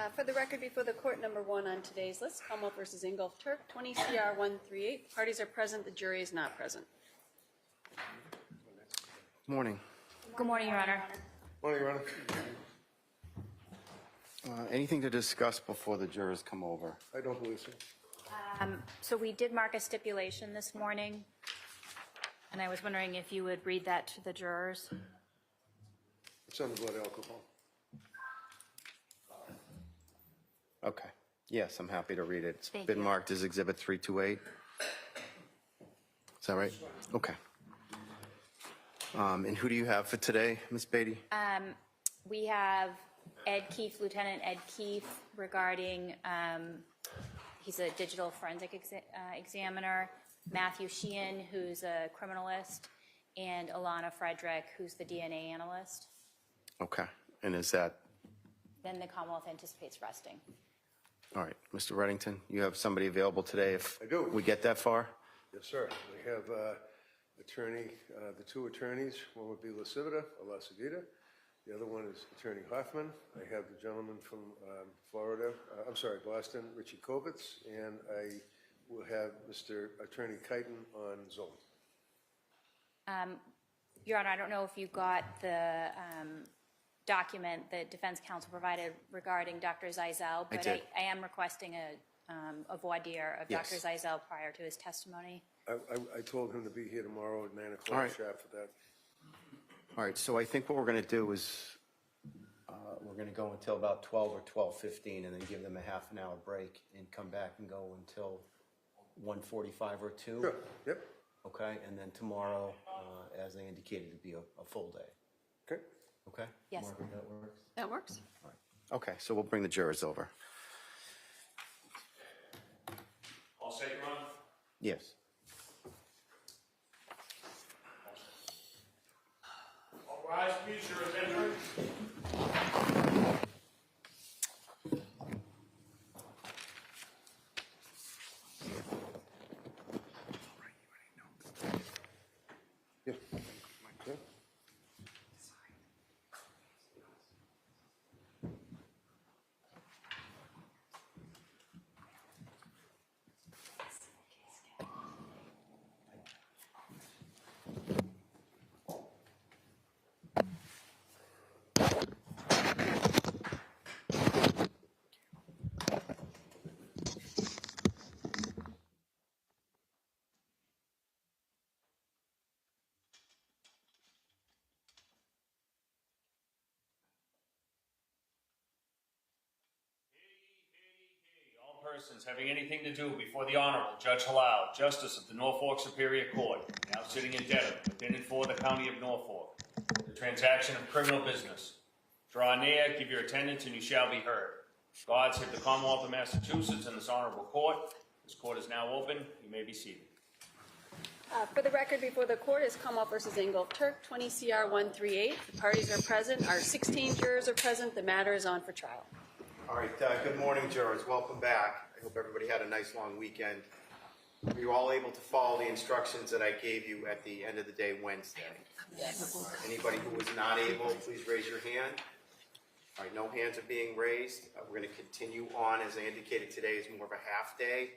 For the record before the court, number 1 on today's list, Commonwealth versus Ingolf Tuerk, 20 CR 138. Parties are present, the jury is not present. Morning. Good morning, Your Honor. Morning, Your Honor. Anything to discuss before the jurors come over? I don't believe so. So we did mark a stipulation this morning, and I was wondering if you would read that to the jurors. It's on the blood alcohol. Okay. Yes, I'm happy to read it. It's Thank been you. marked as Exhibit 328. Is that right? Okay. And who do you have for today, Ms. Beatty? We have Ed Keefe, Lieutenant Ed Keefe, regarding, he's a digital forensic examiner, Matthew Sheehan, who's a criminalist, and Alana Frederick, who's the DNA analyst. Okay. And is that, Then the Commonwealth anticipates resting. all right, Mr. Reddington, you have somebody available today if I do. we get that far? Yes, sir. We have attorney, the two attorneys. One would be Lasivita, Lasivita. The other one is Attorney Hoffman. I have the gentleman from Florida, Boston, Richie Kovitz, and I will have Mr. Attorney Keighton on Zoom. Your Honor, I don't know if you got the document that defense counsel provided regarding Dr. Zeisel, but did. I am requesting a voir dire of Yes. Dr. Zeisel prior to his testimony. I told him to be here tomorrow at 9 All o'clock right. sharp for that. All right, so I think what we're going to do is we're going to go until about 12 or 12:15 and then give them a half an hour break and come back and go until 1:45 or 2. Sure, yep, Okay, and then tomorrow, as I indicated, it'd be a full day. okay. Okay? Yes. Margaret, that works? That works. All right. Okay, so we'll bring the jurors over. All set, Your Honor? Yes. All rise, please, your attention. Yeah. Okay. All persons having anything to do before the Honorable Judge Halal, Justice of the Norfolk Superior Court, now sitting in Dedham, within and for the County of Norfolk, the transaction of criminal business. Draw near, give your attendance, and you shall be heard. God save the Commonwealth of Massachusetts and this honorable court. This court is now open. You may be seated. For the record before the court is Commonwealth versus Ingolf Tuerk, 20 CR 138. The parties are present. Our 16 jurors are present. The matter is on for trial. All right, good morning, jurors. Welcome back. I hope everybody had a nice long weekend. Were you all able to follow the instructions that I gave you at the end of the day Wednesday? Yes. Anybody who was not able, please raise your hand. All right, no hands are being raised. We're going to continue on. As I indicated, today is more of a half day.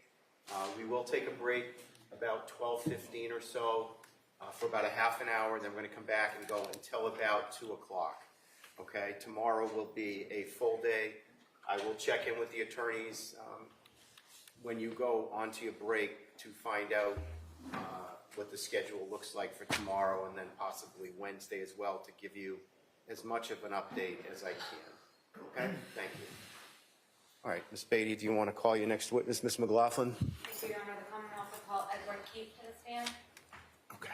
We will take a break about 12:15 or so for about a half an hour. Then we're going to come back and go until about 2 o'clock. Okay, tomorrow will be a full day. I will check in with the attorneys when you go onto your break to find out what the schedule looks like for tomorrow and then possibly Wednesday as well to give you as much of an update as I can. Okay? Thank you. All right, Ms. Beatty, do you want to call your next witness, Ms. McLaughlin? Thank you, Your Honor. The Commonwealth will call Edward Keefe to the stand. Okay.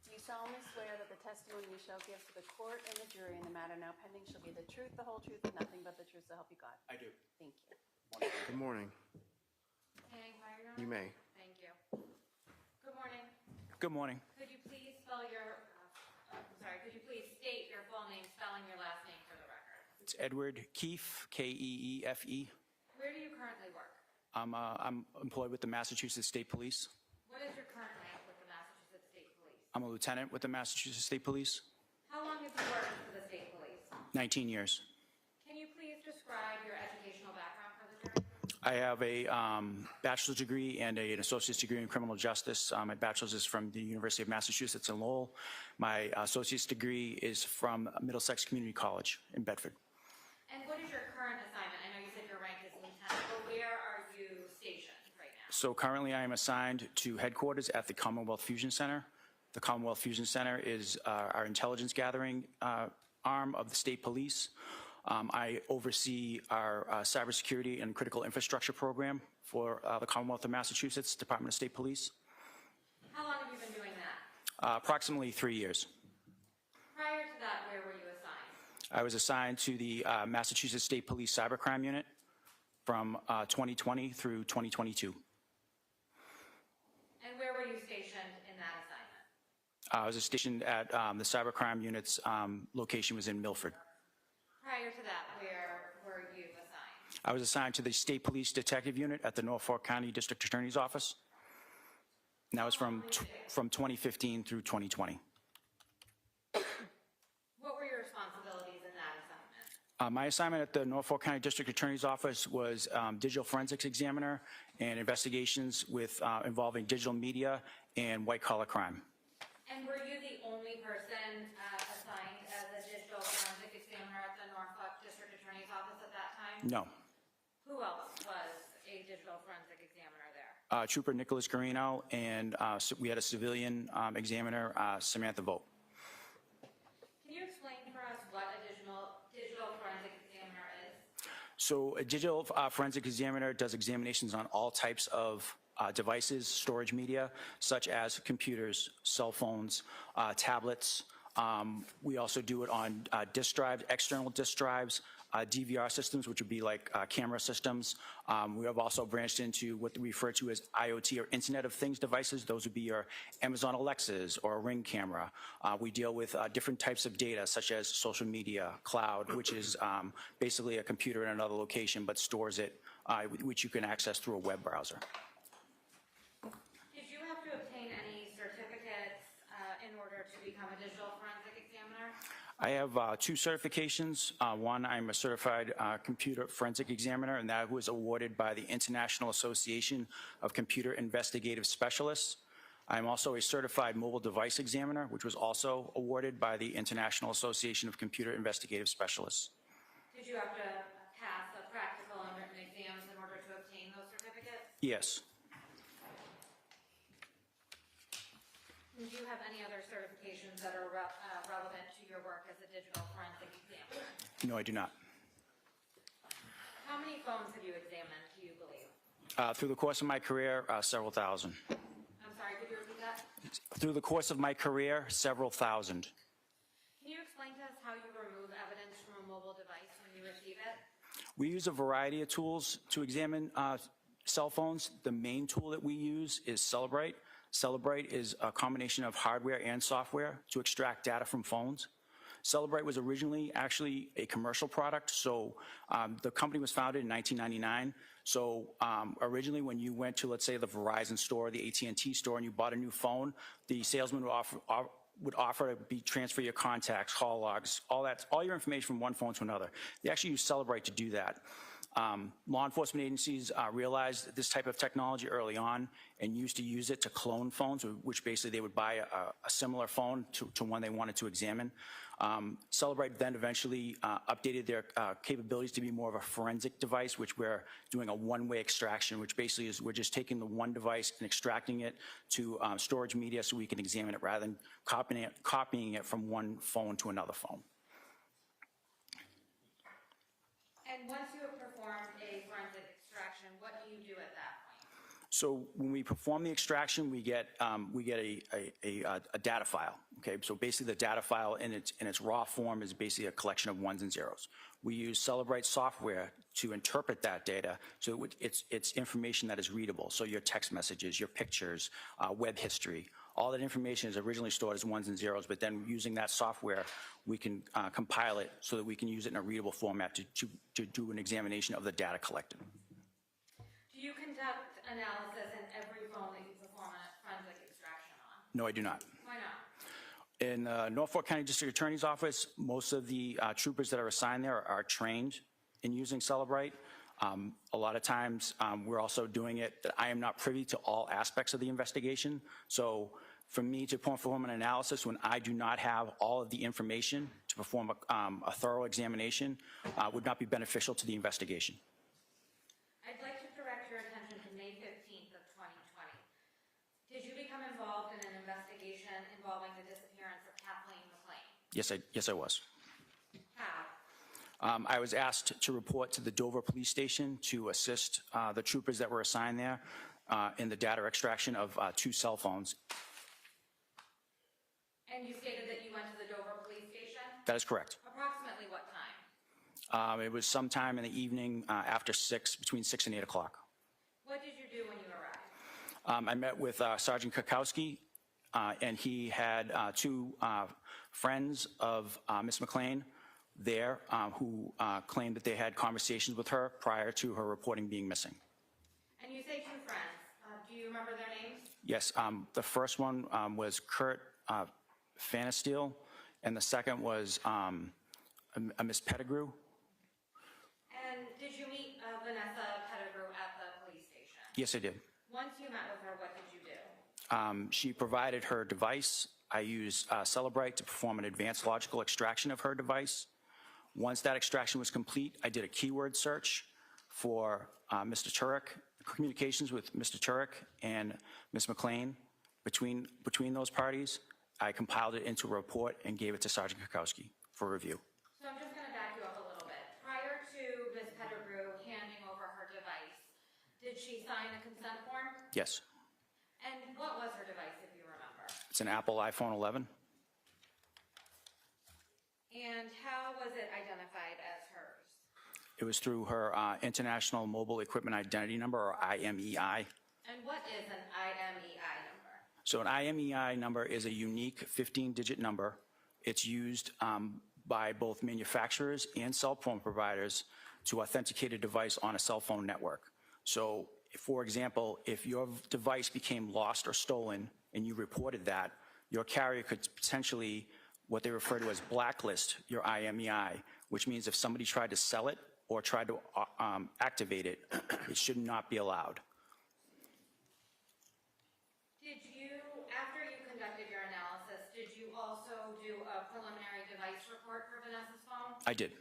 Do you solemnly swear that the testimony you shall give to the court and the jury in the matter now pending shall be the truth, the whole truth, and nothing but the truth, so help you God? I do. Thank you. Good morning. May I inquire, Your Honor? You may. Thank you. Good morning. Good morning. Could you please spell your, could you please state your full name, spelling your last name for the record? It's Edward Keefe, Keefe. Where do you currently work? I'm employed with the Massachusetts State Police. What is your current rank with the Massachusetts State Police? I'm a lieutenant with the Massachusetts State Police. How long have you worked for the State Police? 19 years. Can you please describe your educational background for the jury? I have a bachelor's degree and an associate's degree in criminal justice. My bachelor's is from the University of Massachusetts in Lowell. My associate's degree is from Middlesex Community College in Bedford. And what is your current assignment? I know you said your rank is lieutenant, but where are you stationed right now? So currently I am assigned to headquarters at the Commonwealth Fusion Center. The Commonwealth Fusion Center is our intelligence gathering arm of the state police. I oversee our cybersecurity and critical infrastructure program for the Commonwealth of Massachusetts Department of State Police. How long have you been doing that? Approximately 3 years. Prior to that, where were you assigned? I was assigned to the Massachusetts State Police Cybercrime Unit from 2020 through 2022. And where were you stationed in that assignment? I was stationed at the Cybercrime Unit's location was in Milford. Prior to that, where were you assigned? I was assigned to the State Police Detective Unit at the Norfolk County District Attorney's Office. And that was from 2015 through 2020. What were your responsibilities in that assignment? My assignment at the Norfolk County District Attorney's Office was digital forensics examiner and investigations with involving digital media and white-collar crime. And were you the only person assigned as a digital forensic examiner at the Norfolk District Attorney's Office at that time? No. Who else was a digital forensic examiner there? Trooper Nicholas Garino, and so we had a civilian examiner, Samantha Vogt. Can you explain for us what a digital forensic examiner is? So a digital forensic examiner does examinations on all types of devices, storage media, such as computers, cell phones, tablets. We also do it on disk drives, external disk drives, DVR systems, which would be like camera systems. We have also branched into what we refer to as IoT or Internet of Things devices. Those would be your Amazon Alexas or a Ring camera. We deal with different types of data, such as social media, cloud, which is basically a computer in another location, but stores it, which you can access through a web browser. Did you have to obtain any certificates in order to become a digital forensic examiner? I have 2 certifications. One, I'm a certified computer forensic examiner, and that was awarded by the International Association of Computer Investigative Specialists. I'm also a certified mobile device examiner, which was also awarded by the International Association of Computer Investigative Specialists. Did you have to pass a practical and written exams in order to obtain those certificates? Yes. Do you have any other certifications that are relevant to your work as a digital forensic examiner? No, I do not. How many phones have you examined, do you believe? Through the course of my career, several thousand. I'm sorry, could you repeat that? Through the course of my career, several thousand. Can you explain to us how you remove evidence from a mobile device when you receive it? We use a variety of tools to examine cell phones. The main tool that we use is Celebrate. Celebrate is a combination of hardware and software to extract data from phones. Celebrate was originally actually a commercial product, so the company was founded in 1999. So originally when you went to, let's say, the Verizon store, the AT&T store, and you bought a new phone, the salesman would offer to transfer your contacts, call logs, all your information from one phone to another. They actually use Celebrate to do that. Law enforcement agencies realized this type of technology early on and used to use it to clone phones, which basically they would buy a similar phone to one they wanted to examine. Celebrate then eventually updated their capabilities to be more of a forensic device, which we're doing a one-way extraction, which basically is we're just taking the one device and extracting it to storage media so we can examine it rather than copying it from one phone to another phone. And once you have performed a forensic extraction, what do you do at that point? So when we perform the extraction, we get a data file. Okay, so basically the data file in its raw form is basically a collection of ones and zeros. We use Celebrate software to interpret that data so it's information that is readable. So your text messages, your pictures, web history, All that information is originally stored as ones and zeros, but then using that software, we can compile it so that we can use it in a readable format to do an examination of the data collected. Do you conduct analysis in every phone that you perform a forensic extraction on? No, I do not. Why not? In Norfolk County District Attorney's Office, most of the troopers that are assigned there are trained in using Celebrite. A lot of times, we're also doing it, I am not privy to all aspects of the investigation. So for me to perform an analysis when I do not have all of the information to perform a thorough examination would not be beneficial to the investigation. I'd like to direct your attention to May 15th of 2020. Did you become involved in an investigation involving the disappearance of Kathleen McLean? Yes, I was. How? I was asked to report to the Dover Police Station to assist the troopers that were assigned there in the data extraction of 2 cell phones. And you stated that you went to the Dover Police Station? That is correct. Approximately what time? It was sometime in the evening after 6, between 6 and 8 o'clock. What did you do when you arrived? I met with Sergeant Kukowski, and he had 2 friends of Miss McLean there who claimed that they had conversations with her prior to her reporting being missing. And you say 2 friends. Do you remember their names? Yes, the first one was Kurt Fanasteel, and the second was a Miss Pettigrew. And did you meet Vanessa Pettigrew at the police station? Yes, I did. Once you met with her, what did you do? She provided her device. I used Celebrite to perform an advanced logical extraction of her device. Once that extraction was complete, I did a keyword search for Mr. Tuerk, communications with Mr. Tuerk and Ms. McLean. Between those parties, I compiled it into a report and gave it to Sergeant Kukowski for review. So I'm just going to back you up a little bit. Prior to Ms. Pettigrew handing over her device, did she sign a consent form? Yes, And what was her device, if you remember? it's an Apple iPhone 11. And how was it identified as hers? It was through her International Mobile Equipment Identity Number, or IMEI. And what is an IMEI number? So an IMEI number is a unique 15-digit number. It's used by both manufacturers and cell phone providers to authenticate a device on a cell phone network. So, for example, if your device became lost or stolen and you reported that, your carrier could potentially, what they refer to as blacklist your IMEI, which means if somebody tried to sell it or tried to activate it, it should not be allowed. Did you, after you conducted your analysis, did you also do a preliminary device report for Vanessa's phone? I did.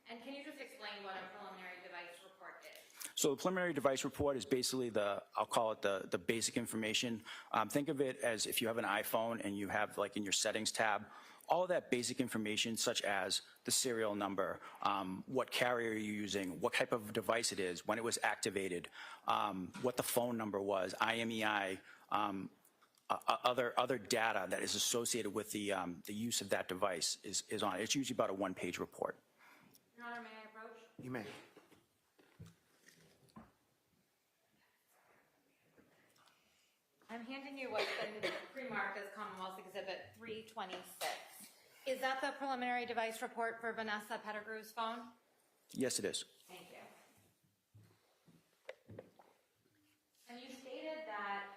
And can you just explain what a preliminary device report is? So the preliminary device report is basically I'll call it the basic information. Think of it as if you have an iPhone and you have, like, in your settings tab, all of that basic information, such as the serial number, what carrier you're using, what type of device it is, when it was activated, what the phone number was, IMEI, other data that is associated with the use of that device is on it. It's usually about a 1-page report. Your Honor, may I approach? You may. I'm handing you what's been pre-marked as Commonwealth Exhibit 326. Is that the preliminary device report for Vanessa Pettigrew's phone? Yes, it is. Thank you. And you stated that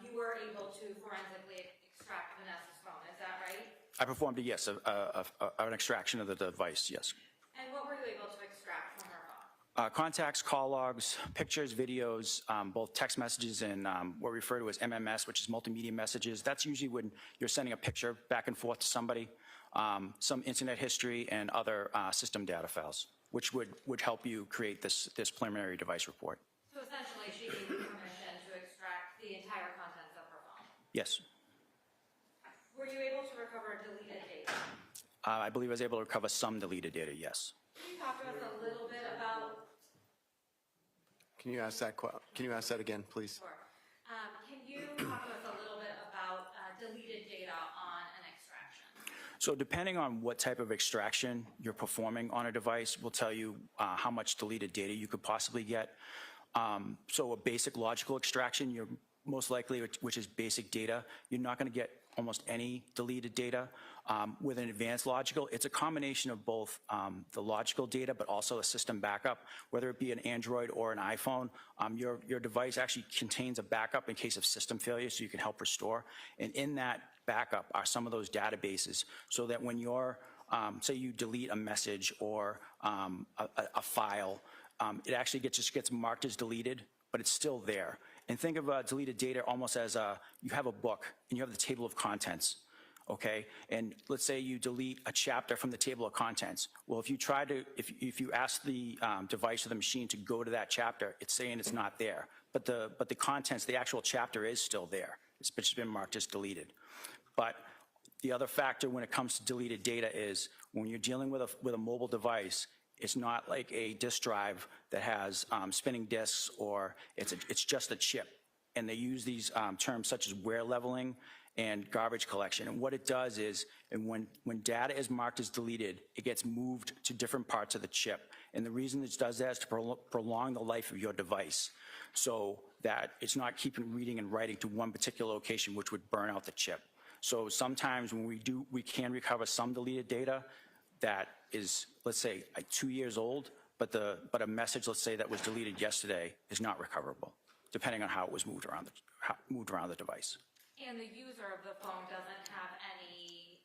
you were able to forensically extract Vanessa's phone, is that right? I performed, yes, an extraction of the device, yes. And what were you able to extract from her phone? Contacts, call logs, pictures, videos, both text messages and what we refer to as MMS, which is multimedia messages. That's usually when you're sending a picture back and forth to somebody, some internet history and other system data files, which would help you create this preliminary device report. So essentially, she gave you permission to extract the entire contents of her phone. Yes. Were you able to recover deleted data? I believe I was able to recover some deleted data, yes. Can you talk to us a little bit about? Can you ask that again, please? Sure. Can you talk to us a little bit about deleted data on an extraction? So depending on what type of extraction you're performing on a device will tell you how much deleted data you could possibly get. So a basic logical extraction, you're most likely, which is basic data. You're not going to get almost any deleted data. With an advanced logical, it's a combination of both the logical data, but also a system backup, whether it be an Android or an iPhone. Your device actually contains a backup in case of system failure, so you can help restore. And in that backup are some of those databases, so that when you're, say you delete a message or a file, it actually just gets marked as deleted, but it's still there. And think of deleted data almost as you have a book and you have the table of contents, okay? And let's say you delete a chapter from the table of contents. Well, if you try to, if you ask the device or the machine to go to that chapter, it's saying it's not there. But the contents, the actual chapter is still there. It's just been marked as deleted. But the other factor when it comes to deleted data is when you're dealing with a mobile device, it's not like a disk drive that has spinning disks, or it's just a chip. And they use these terms such as wear leveling and garbage collection. And what it does is, and when data is marked as deleted, it gets moved to different parts of the chip. And the reason it does that is to prolong the life of your device, so that it's not keeping reading and writing to one particular location, which would burn out the chip. So sometimes when we can recover some deleted data that is, let's say, 2 years old, but a message, let's say, that was deleted yesterday is not recoverable, depending on how it was moved around the device. And the user of the phone doesn't have any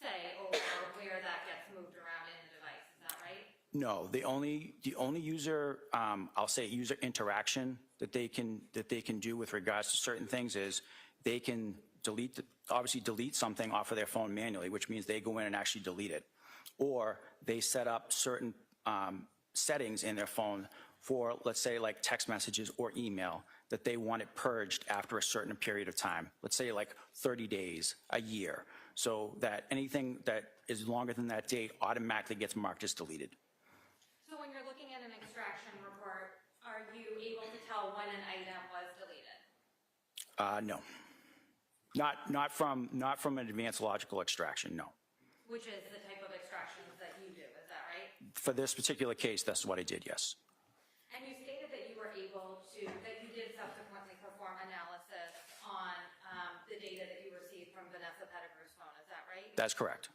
say over where that gets moved around in the device, is that right? No, the only user, I'll say user interaction that they can do with regards to certain things is they can obviously delete something off of their phone manually, which means they go in and actually delete it. Or they set up certain settings in their phone for, let's say, like text messages or email, that they want it purged after a certain period of time. Let's say like 30 days, a year, so that anything that is longer than that date automatically gets marked as deleted. So when you're looking at an extraction report, are you able to tell when an item was deleted? No. Not from an advanced logical extraction, no. Which is the type of extractions that you do, is that right? For this particular case, that's what I did, yes. And you stated that you were able to, that you did subsequently perform analysis on the data that you received from Vanessa Pettigrew's phone, is that right? That's correct.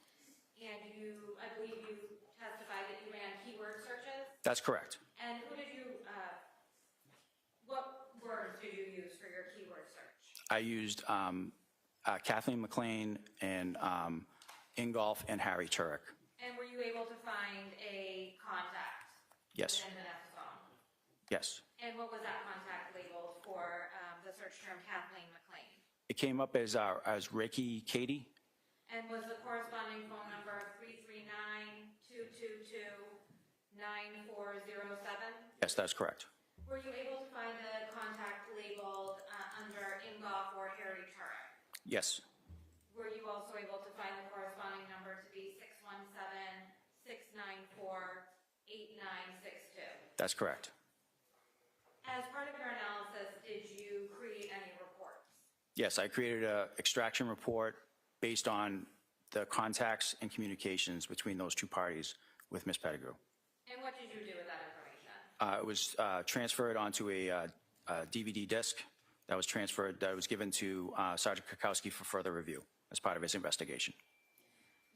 And I believe you testified that you ran keyword searches? That's correct. And what words did you use for your keyword search? I used Kathleen McLean and Ingolf and Harry Tuerk. And were you able to find a contact? Yes. Within Vanessa's phone? Yes. And what was that contact labeled for the search term Kathleen McLean? It came up as Reiki Katie. And was the corresponding phone number 339-222-9407? Yes, that's correct. Were you able to find the contact labeled under Ingolf or Harry Tuerk? Yes. Were you also able to find the corresponding number to be 617-694-8962? That's correct. As part of your analysis, did you create any reports? Yes, I created an extraction report based on the contacts and communications between those two parties with Ms. Pettigrew. And what did you do with that information? It was transferred onto a DVD disc that was given to Sergeant Kukowski for further review as part of his investigation.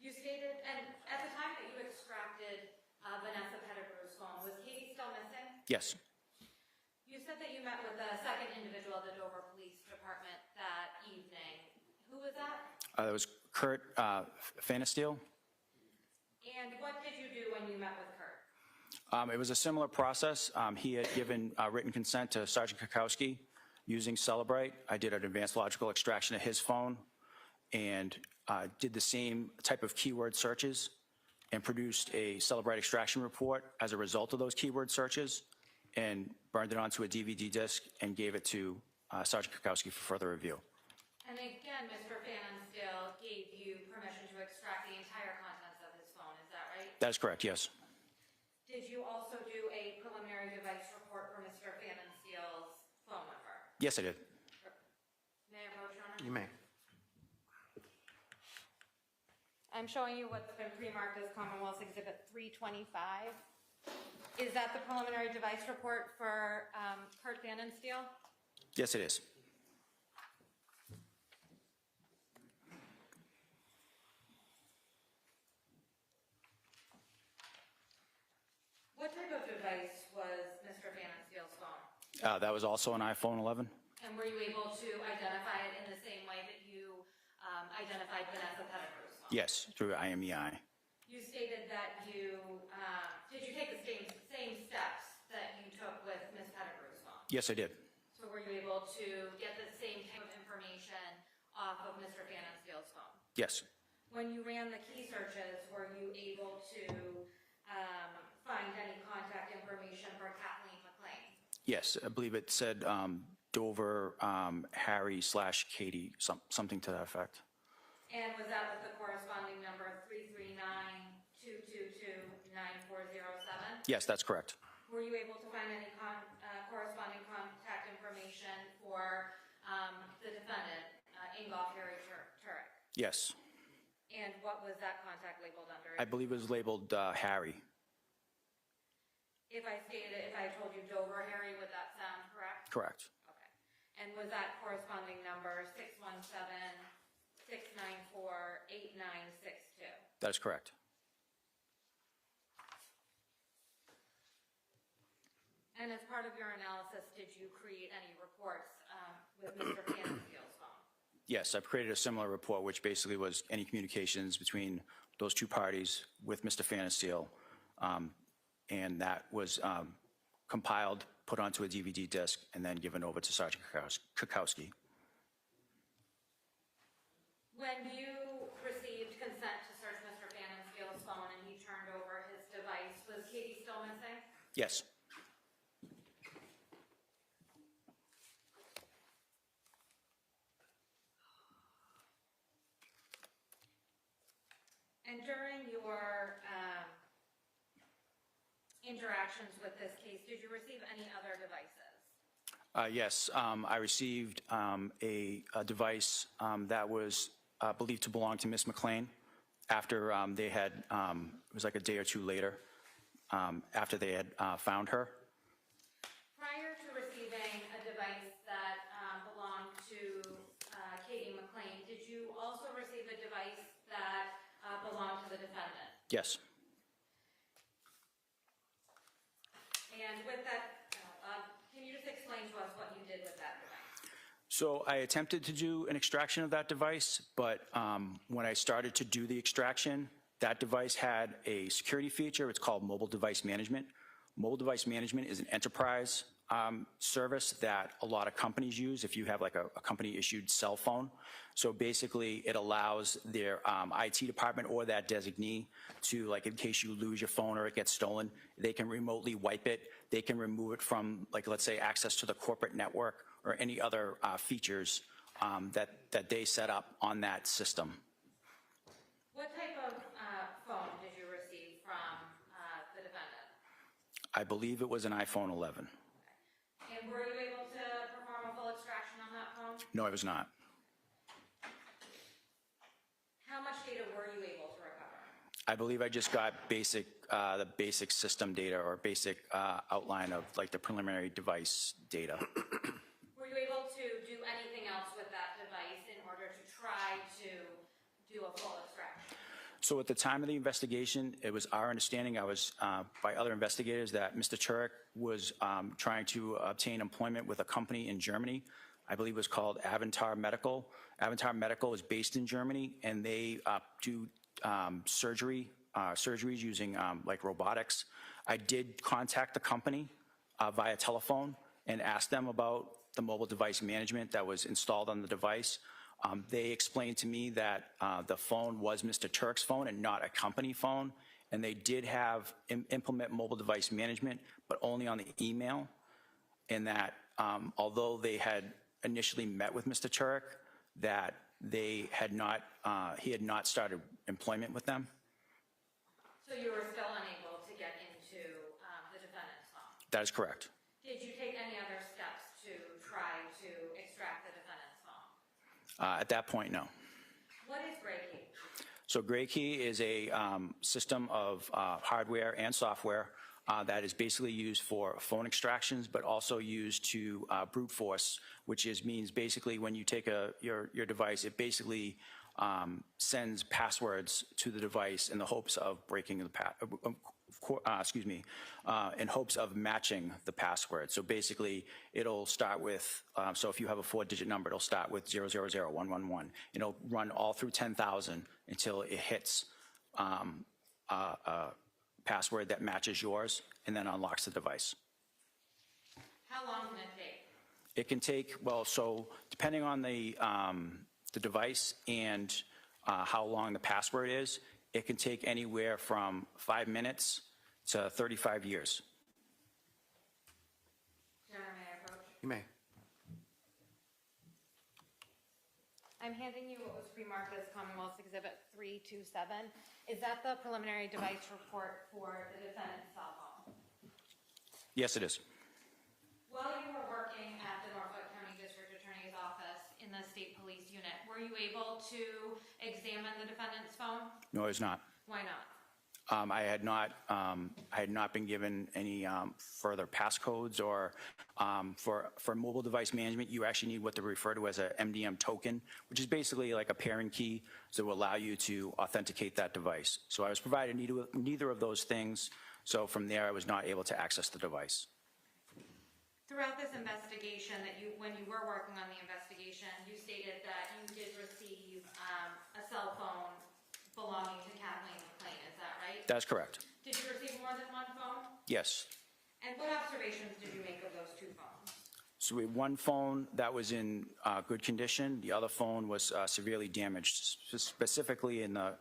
You stated, and at the time that you extracted Vanessa Pettigrew's phone, was Katie still missing? Yes. You said that you met with the second individual at the Dover Police Department that evening. Who was that? It was Kurt Fanasteel. And what did you do when you met with Kurt? It was a similar process. He had given written consent to Sergeant Kukowski using Celebrate. I did an advanced logical extraction of his phone and did the same type of keyword searches and produced a Celebrate extraction report as a result of those keyword searches and burned it onto a DVD disc and gave it to Sergeant Kukowski for further review. And again, Mr. Fanasteel gave you permission to extract the entire contents of his phone, is that right? That is correct, yes. Did you also do a preliminary device report for Mr. Fannasteel's phone number? Yes, I did. May I approach, Your Honor? You may. I'm showing you what's been pre-marked as Commonwealth's Exhibit 325. Is that the preliminary device report for Kurt Fanasteel? Yes, it is. What type of device was Mr. Fanningsfield's phone? That was also an iPhone 11? And were you able to identify it in the same way that you identified Vanessa Pettigrew's phone? Yes, through IMEI. You stated that you, did you take the same steps that you took with Ms. Pettigrew's phone? Yes, I did. So were you able to get the same type of information off of Mr. Fanningsfield's phone? Yes. When you ran the key searches, were you able to find any contact information for Kathleen McLean? Yes, I believe it said Dover, Harry/Katie, something to that effect. And was that with the corresponding number 339-222-9407? Yes, that's correct. Were you able to find any corresponding contact information for the defendant, Ingolf Tuerk? Yes. And what was that contact labeled under? I believe it was labeled Harry. If I told you Dover Harry, would that sound correct? Correct. Okay. And was that corresponding number 617-694-8962? That is correct. And as part of your analysis, did you create any reports with Mr. Fanningsfield's phone? Yes, I've created a similar report, which basically was any communications between those two parties with Mr. Fanningsfield, and that was compiled, put onto a DVD disc, and then given over to Sergeant Kukowski. When you received consent to search Mr. Fanningsfield's phone and he turned over his device, was Katie still missing? Yes. And during your interactions with this case, did you receive any other devices? Yes, I received a device that was believed to belong to Miss McLean after they had, it was like a day or two later, after they had found her. Prior to receiving a device that belonged to Katie McLean, did you also receive a device that belonged to the defendant? Yes. And with that, can you just explain to us what you did with that device? So I attempted to do an extraction of that device, but when I started to do the extraction, that device had a security feature. It's called mobile device management. Mobile device management is an enterprise service that a lot of companies use if you have like a company-issued cell phone. So basically, it allows their IT department or that designee to, like, in case you lose your phone or it gets stolen, they can remotely wipe it. They can remove it from, like, let's say, access to the corporate network or any other features that they set up on that system. What type of phone did you receive from the defendant? I believe it was an iPhone 11. And were you able to perform a full extraction on that phone? No, I was not. How much data were you able to recover? I believe I just got the basic system data or basic outline of like the preliminary device data. Were you able to do anything else with that device in order to try to do a full extraction? So at the time of the investigation, it was our understanding, I was by other investigators, that Mr. Tuerk was trying to obtain employment with a company in Germany. I believe it was called Avantar Medical. Avantar Medical is based in Germany, and they do surgeries using like robotics. I did contact the company via telephone and ask them about the mobile device management that was installed on the device. They explained to me that the phone was Mr. Tuerk's phone and not a company phone, and they did have implement mobile device management, but only on the email, and that although they had initially met with Mr. Tuerk, that they had not, he had not started employment with them. So you were still unable to get into the defendant's phone? That is correct. Did you take any other steps to try to extract the defendant's phone? At that point, no. What is Gray Key? So Gray Key is a system of hardware and software that is basically used for phone extractions, but also used to brute force, which means basically when you take your device, it basically sends passwords to the device in the hopes of breaking the in hopes of matching the password. So basically, it'll start with, so if you have a 4-digit number, it'll start with 000-111. It'll run all through 10,000 until it hits a password that matches yours and then unlocks the device. How long can it take? It can take, well, so depending on the device and how long the password is, it can take anywhere from 5 minutes to 35 years. Your Honor, may I approach? You may. I'm handing you what was pre-marked as Commonwealth's Exhibit 327. Is that the preliminary device report for the defendant's cell phone? Yes, it is. While you were working at the Norfolk County District Attorney's Office in the State Police Unit, were you able to examine the defendant's phone? No, it's not. Why not? I had not been given any further passcodes or for mobile device management, you actually need what they refer to as a MDM token, which is basically like a pairing key that will allow you to authenticate that device. So I was provided neither of those things. So from there, I was not able to access the device. Throughout this investigation, when you were working on the investigation, you stated that you did receive a cell phone belonging to Kathleen McLean, is that right? That's correct. Did you receive more than one phone? Yes. And what observations did you make of those two phones? So we had one phone that was in good condition. The other phone was severely damaged, specifically in the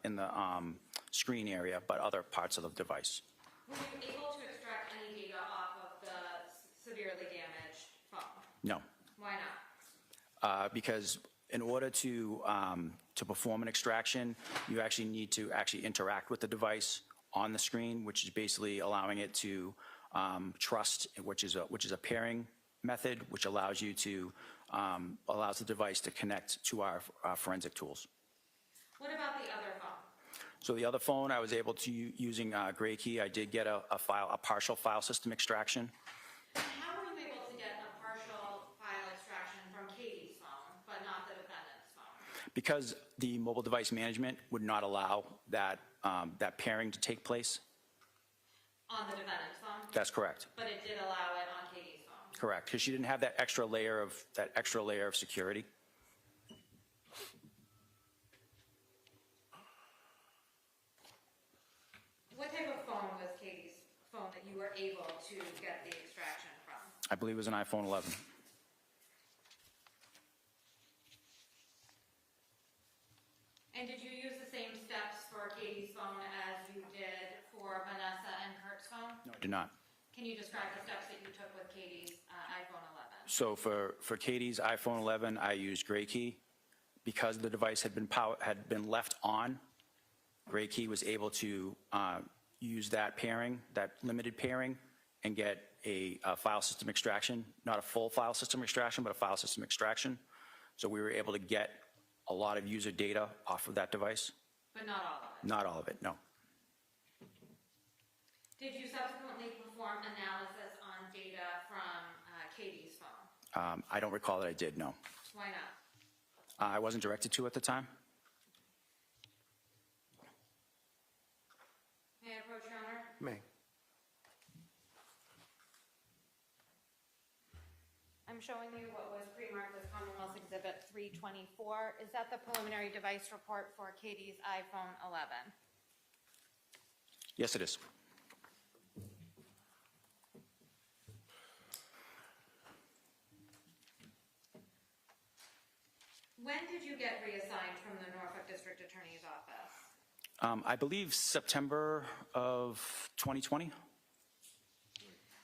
screen area, but other parts of the device. Were you able to extract any data off of the severely damaged phone? No. Why not? Because in order to perform an extraction, you actually need to interact with the device on the screen, which is basically allowing it to trust, which is a pairing method, which allows you to allows the device to connect to our forensic tools. What about the other phone? So the other phone, I was able to using Gray Key. I did get a partial file system extraction. How were you able to get a partial file extraction from Katie's phone, but not the defendant's phone? Because the mobile device management would not allow that pairing to take place. On the defendant's phone? That's correct. But it did allow it on Katie's phone? Correct, because she didn't have that extra layer of security. What type of phone was Katie's phone that you were able to get the extraction from? I believe it was an iPhone 11. And did you use the same steps for Katie's phone as you did for Vanessa and Kurt's phone? No, I did not. Can you describe the steps that you took with Katie's iPhone 11? So for Katie's iPhone 11, I used Gray Key. Because the device had been left on, Gray Key was able to use that pairing, that limited pairing, and get a file system extraction, not a full file system extraction, but a file system extraction. So we were able to get a lot of user data off of that device. But not all of it? Not all of it, no. Did you subsequently perform analysis on data from Katie's phone? I don't recall that I did, no. Why not? I wasn't directed to at the time. May I approach, Your Honor? May. I'm showing you what was pre-marked as Commonwealth's Exhibit 324. Is that the preliminary device report for Katie's iPhone 11? Yes, it is. When did you get reassigned from the Norfolk District Attorney's Office? I believe September of 2020.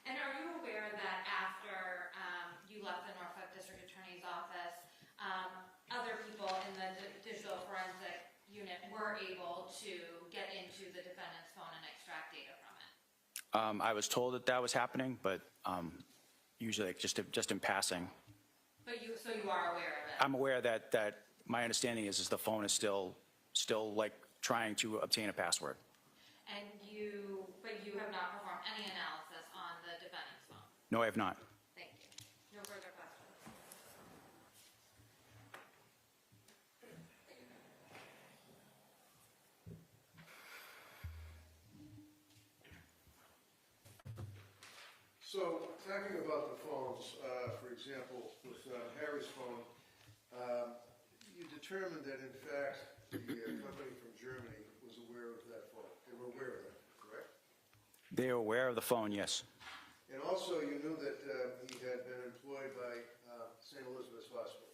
And are you aware that after you left the Norfolk District Attorney's Office, other people in the digital forensic unit were able to get into the defendant's phone and extract data from it? I was told that was happening, but usually just in passing. But so you are aware of it? I'm aware that my understanding is the phone is still like trying to obtain a password. But you have not performed any analysis No, I have not. Thank you. No further questions. So, talking about the phones, for example, with Harry's phone, you determined that in fact the company from Germany was aware of that phone. They were aware of that, correct? They are aware of the phone, yes. And also you knew that he had been employed by St. Elizabeth's Hospital.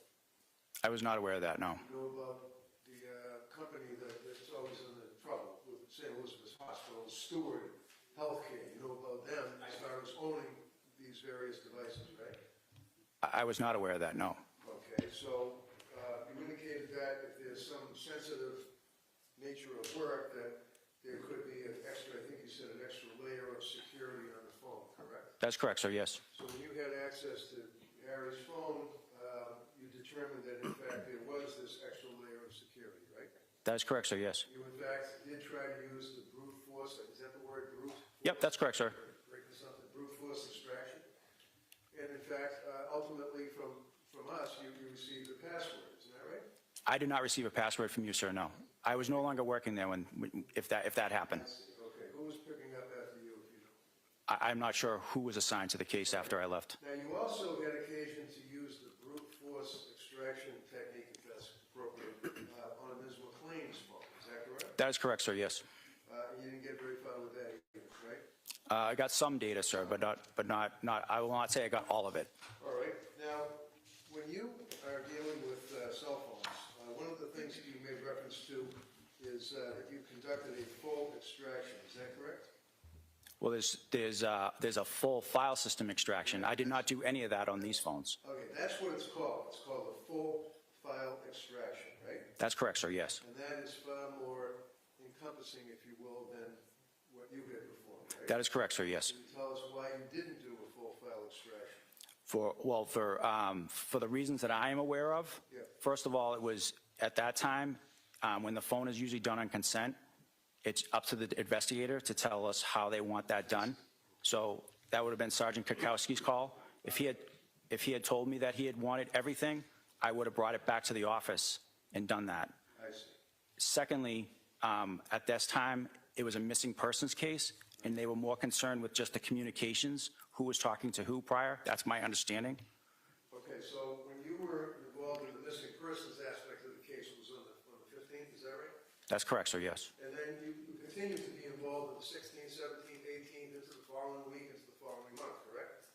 I was not aware of that, no. You know about the company that's always in the trouble with St. Elizabeth's Hospital, Steward Healthcare. You know about them as far as owning these various devices, right? I was not aware of that, no. Okay, so you indicated that if there's some sensitive nature of work, that there could be an extra, I think you said an extra layer of security on the phone, correct? That's correct, sir, yes. So when you had access to Harry's phone, you determined that in fact there was this extra layer of security, right? That is correct, sir, yes. You in fact did try to use the brute force, is that the word, brute? Yep, that's correct, sir. Break this up, the brute force extraction. And in fact, ultimately from us, you received a password, isn't that right? I did not receive a password from you, sir, no. I was no longer working there if that happened. I see, okay. Who was picking up after you, if you know? I'm not sure who was assigned to the case after I left. Now, you also had occasion to use the brute force extraction technique, if that's appropriate, on Ms. McLean's phone, is that correct? That is correct, sir, yes. And you didn't get very far with that either, right? I got some data, sir, but not, I will not say I got all of it. All right. Now, when you are dealing with cell phones, one of the things that you made reference to is that you conducted a full extraction. Is that correct? Well, there's a full file system extraction. I did not do any of that on these phones. Okay, that's what it's called. It's called a full file extraction, right? That's correct, sir, yes. And that is far more encompassing, if you will, than what you had performed, right? That is correct, sir, yes. Can you tell us why you didn't do a full file extraction? For the reasons that I am aware of, Yeah. first of all, it was at that time, when the phone is usually done on consent, it's up to the investigator to tell us how they want that done. So that would have been Sergeant Kukowski's call. If he had told me that he had wanted everything, I would have brought it back to the office and done that. I see. Secondly, at this time, it was a missing persons case, and they were more concerned with just the communications, who was talking to who prior. That's my understanding. Okay, so when you were involved in the missing persons aspect of the case, it was on the 15th, is that right? That's correct, sir, yes. And then you continued to be involved in the 16th, 17th, 18th, into the following week, into the following month, correct?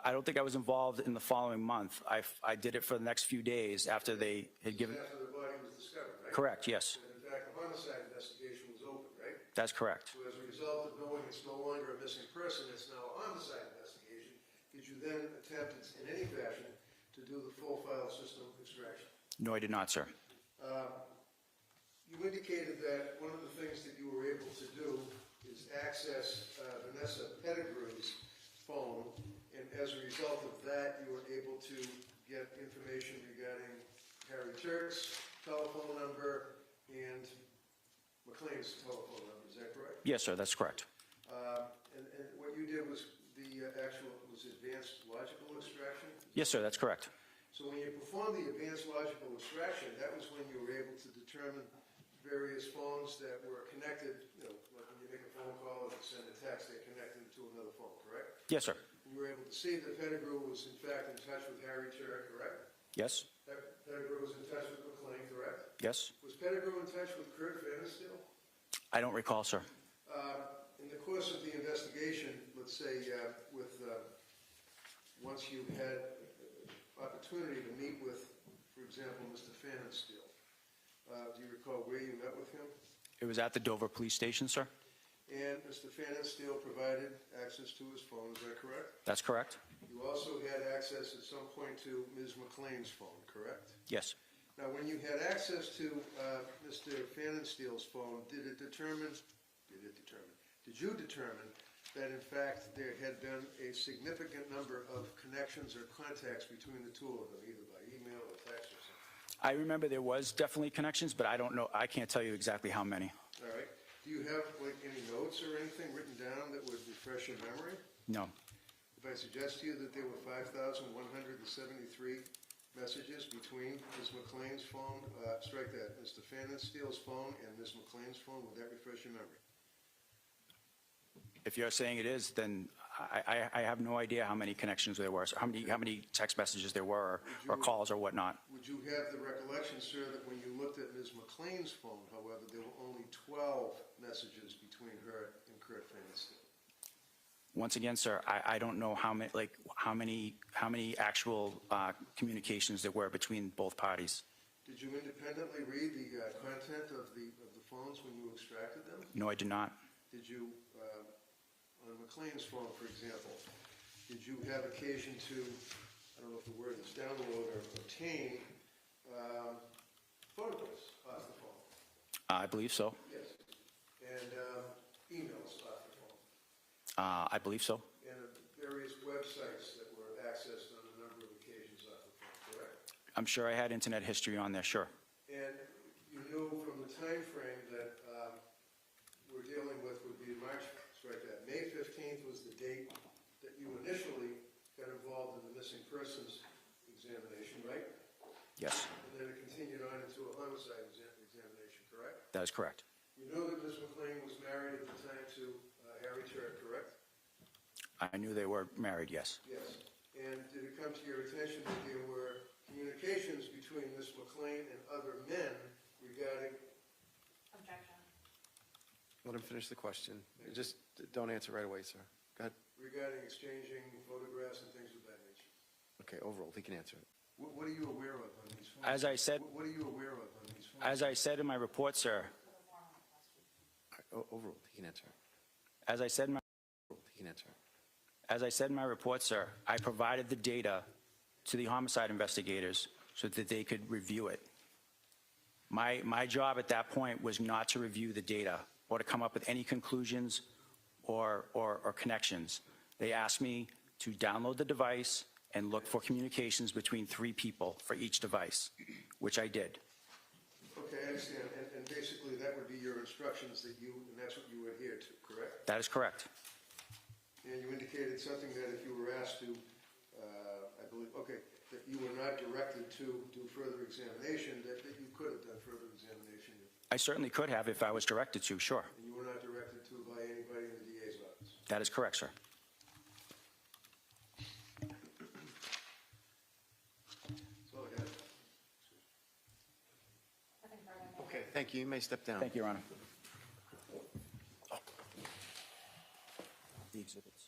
I don't think I was involved in the following month. I did it for the next few days after they had given. After the body was discovered, right? Correct, yes. And in fact, the homicide investigation was open, right? That's correct. So as a result of knowing it's no longer a missing person, it's now a homicide investigation, did you then attempt in any fashion to do the full file system extraction? No, I did not, sir. You indicated that one of the things that you were able to do is access Vanessa Pettigrew's phone, and as a result of that, you were able to get information regarding Harry Tuerk's telephone number and McLean's telephone number. Is that correct? Yes, sir, that's correct. And what you did was the advanced logical extraction? Yes, sir, that's correct. So when you performed the advanced logical extraction, that was when you were able to determine various phones that were connected, like when you make a phone call or you send a text, they're connected to another phone, correct? Yes, sir. You were able to see that Pettigrew was in fact in touch with Harry Tuerk, correct? Yes, Pettigrew was in touch with McLean, correct? yes. Was Pettigrew in touch with Kurt Vandersteel? I don't recall, sir. In the course of the investigation, let's say once you had opportunity to meet with, for example, Mr. Vandersteel, do you recall where you met with him? It was at the Dover Police Station, sir. And Mr. Vandersteel provided access to his phone, is that correct? That's correct. You also had access at some point to Ms. McLean's phone, correct? Yes. Now, when you had access to Mr. Vandersteel's phone, did you determine that in fact there had been a significant number of connections or contacts between the two of them, either by email or text or something? I remember there was definitely connections, but I don't know. I can't tell you exactly how many. All right. Do you have like any notes or anything written down that would refresh your memory? No. If I suggest to you that there were 5,173 messages between Ms. McLean's phone, strike that, Mr. Fannin Steele's phone and Ms. McLean's phone, would that refresh your memory? If you're saying it is, then I have no idea how many connections there were, how many text messages there were, or calls or whatnot. Would you have the recollection, sir, that when you looked at Ms. McLean's phone, however, there were only 12 messages between her and Kurt Fannin Steele? Once again, sir, I don't know how many actual communications there were between both parties. Did you independently read the content of the phones when you extracted them? No, I did not. Did you, on McLean's phone, for example, did you have occasion to, I don't know if the word is download or obtain photographs off the phone? I believe so. Yes. And emails off the phone? I believe so. And various websites that were accessed on a number of occasions off the phone, correct? I'm sure I had internet history on there, sure. And you knew from the time frame that we're dealing with would be March, strike that, May 15th was the date that you initially got involved in the missing persons examination, right? Yes, And then it continued on into a homicide examination, correct? that is correct. You knew that Ms. McLean was married at the time to Harry Tuerk, correct? I knew they were married, yes. Yes. And did it come to your attention that there were communications between Ms. McLean and other men regarding... Objection. Let him finish the question. Just don't answer right away, sir. Go ahead. regarding exchanging photographs and things of that nature? Okay, overall, he can answer it. What are you aware of on these phones? As I said, What are you aware of on these phones? as I said in my report, sir, Overall, he can answer it. as I said in my He can answer it. As I said in my report, sir, I provided the data to the homicide investigators so that they could review it. My job at that point was not to review the data or to come up with any conclusions or connections. They asked me to download the device and look for communications between 3 people for each device, which I did. Okay, I understand. And basically, that would be your instructions that you, and that's what you adhere to, correct? That is correct. And you indicated something that if you were asked to, I believe, okay, that you were not directed to do further examination, that you could have done further examination. I certainly could have if I was directed to, sure. And you were not directed to by anybody in the DA's office. That is correct, sir. That's all I got. Okay, thank you. You may step down. Thank you, Your Honor. The exhibits.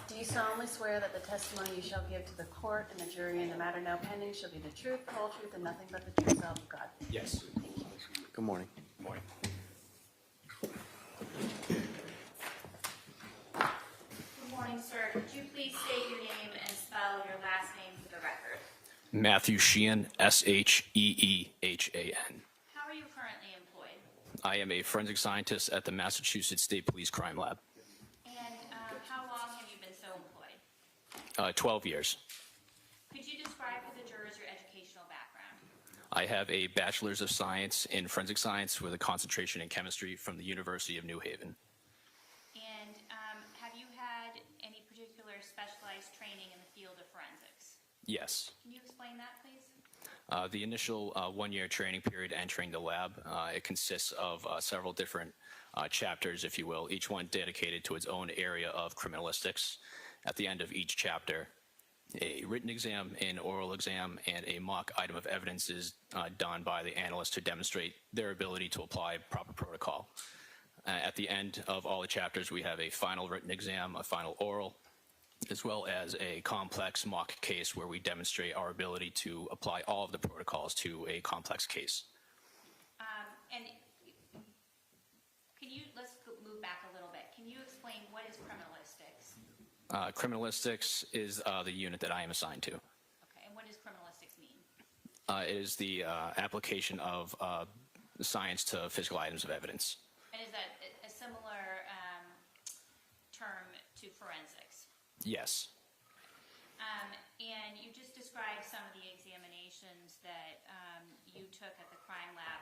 Do you solemnly swear that the testimony you shall give to the court and the jury in the matter now pending shall be the truth, the whole truth, and nothing but the truth, so help you God? Yes. Good morning. Good morning. Good morning, sir. Could you please state your name and spell your last name for the record? Matthew Sheehan, S-H-E-E-H-A-N. How are you currently employed? I am a forensic scientist at the Massachusetts State Police Crime Lab. And how long have you been so employed? 12 years. Could you describe for the jurors your educational background? I have a bachelor's of science in forensic science with a concentration in chemistry from the University of New Haven. And have you had any particular specialized training in the field of forensics? Yes. Can you explain that, please? The initial one-year training period entering the lab, it consists of several different chapters, if you will, each one dedicated to its own area of criminalistics. At the end of each chapter, a written exam, an oral exam, and a mock item of evidence is done by the analyst to demonstrate their ability to apply proper protocol. At the end of all the chapters, we have a final written exam, a final oral, as well as a complex mock case where we demonstrate our ability to apply all of the protocols to a complex case. And can you, let's move back a little bit. Can you explain what is criminalistics? Criminalistics is the unit that I am assigned to. Okay, and what does criminalistics mean? It is the application of science to physical items of evidence. And is that a similar term to forensics? Yes. And you just described some of the examinations that you took at the crime lab.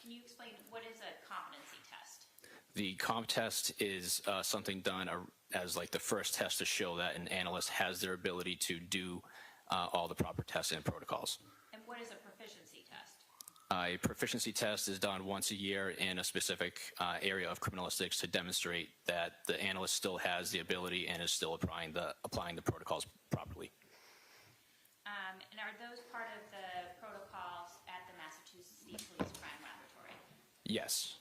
Can you explain what is a competency test? The comp test is something done as like the first test to show that an analyst has their ability to do all the proper tests and protocols. And what is a proficiency test? A proficiency test is done once a year in a specific area of criminalistics to demonstrate that the analyst still has the ability and is still applying the protocols properly. And are those part of the protocols at the Massachusetts State Police Crime Laboratory? Yes.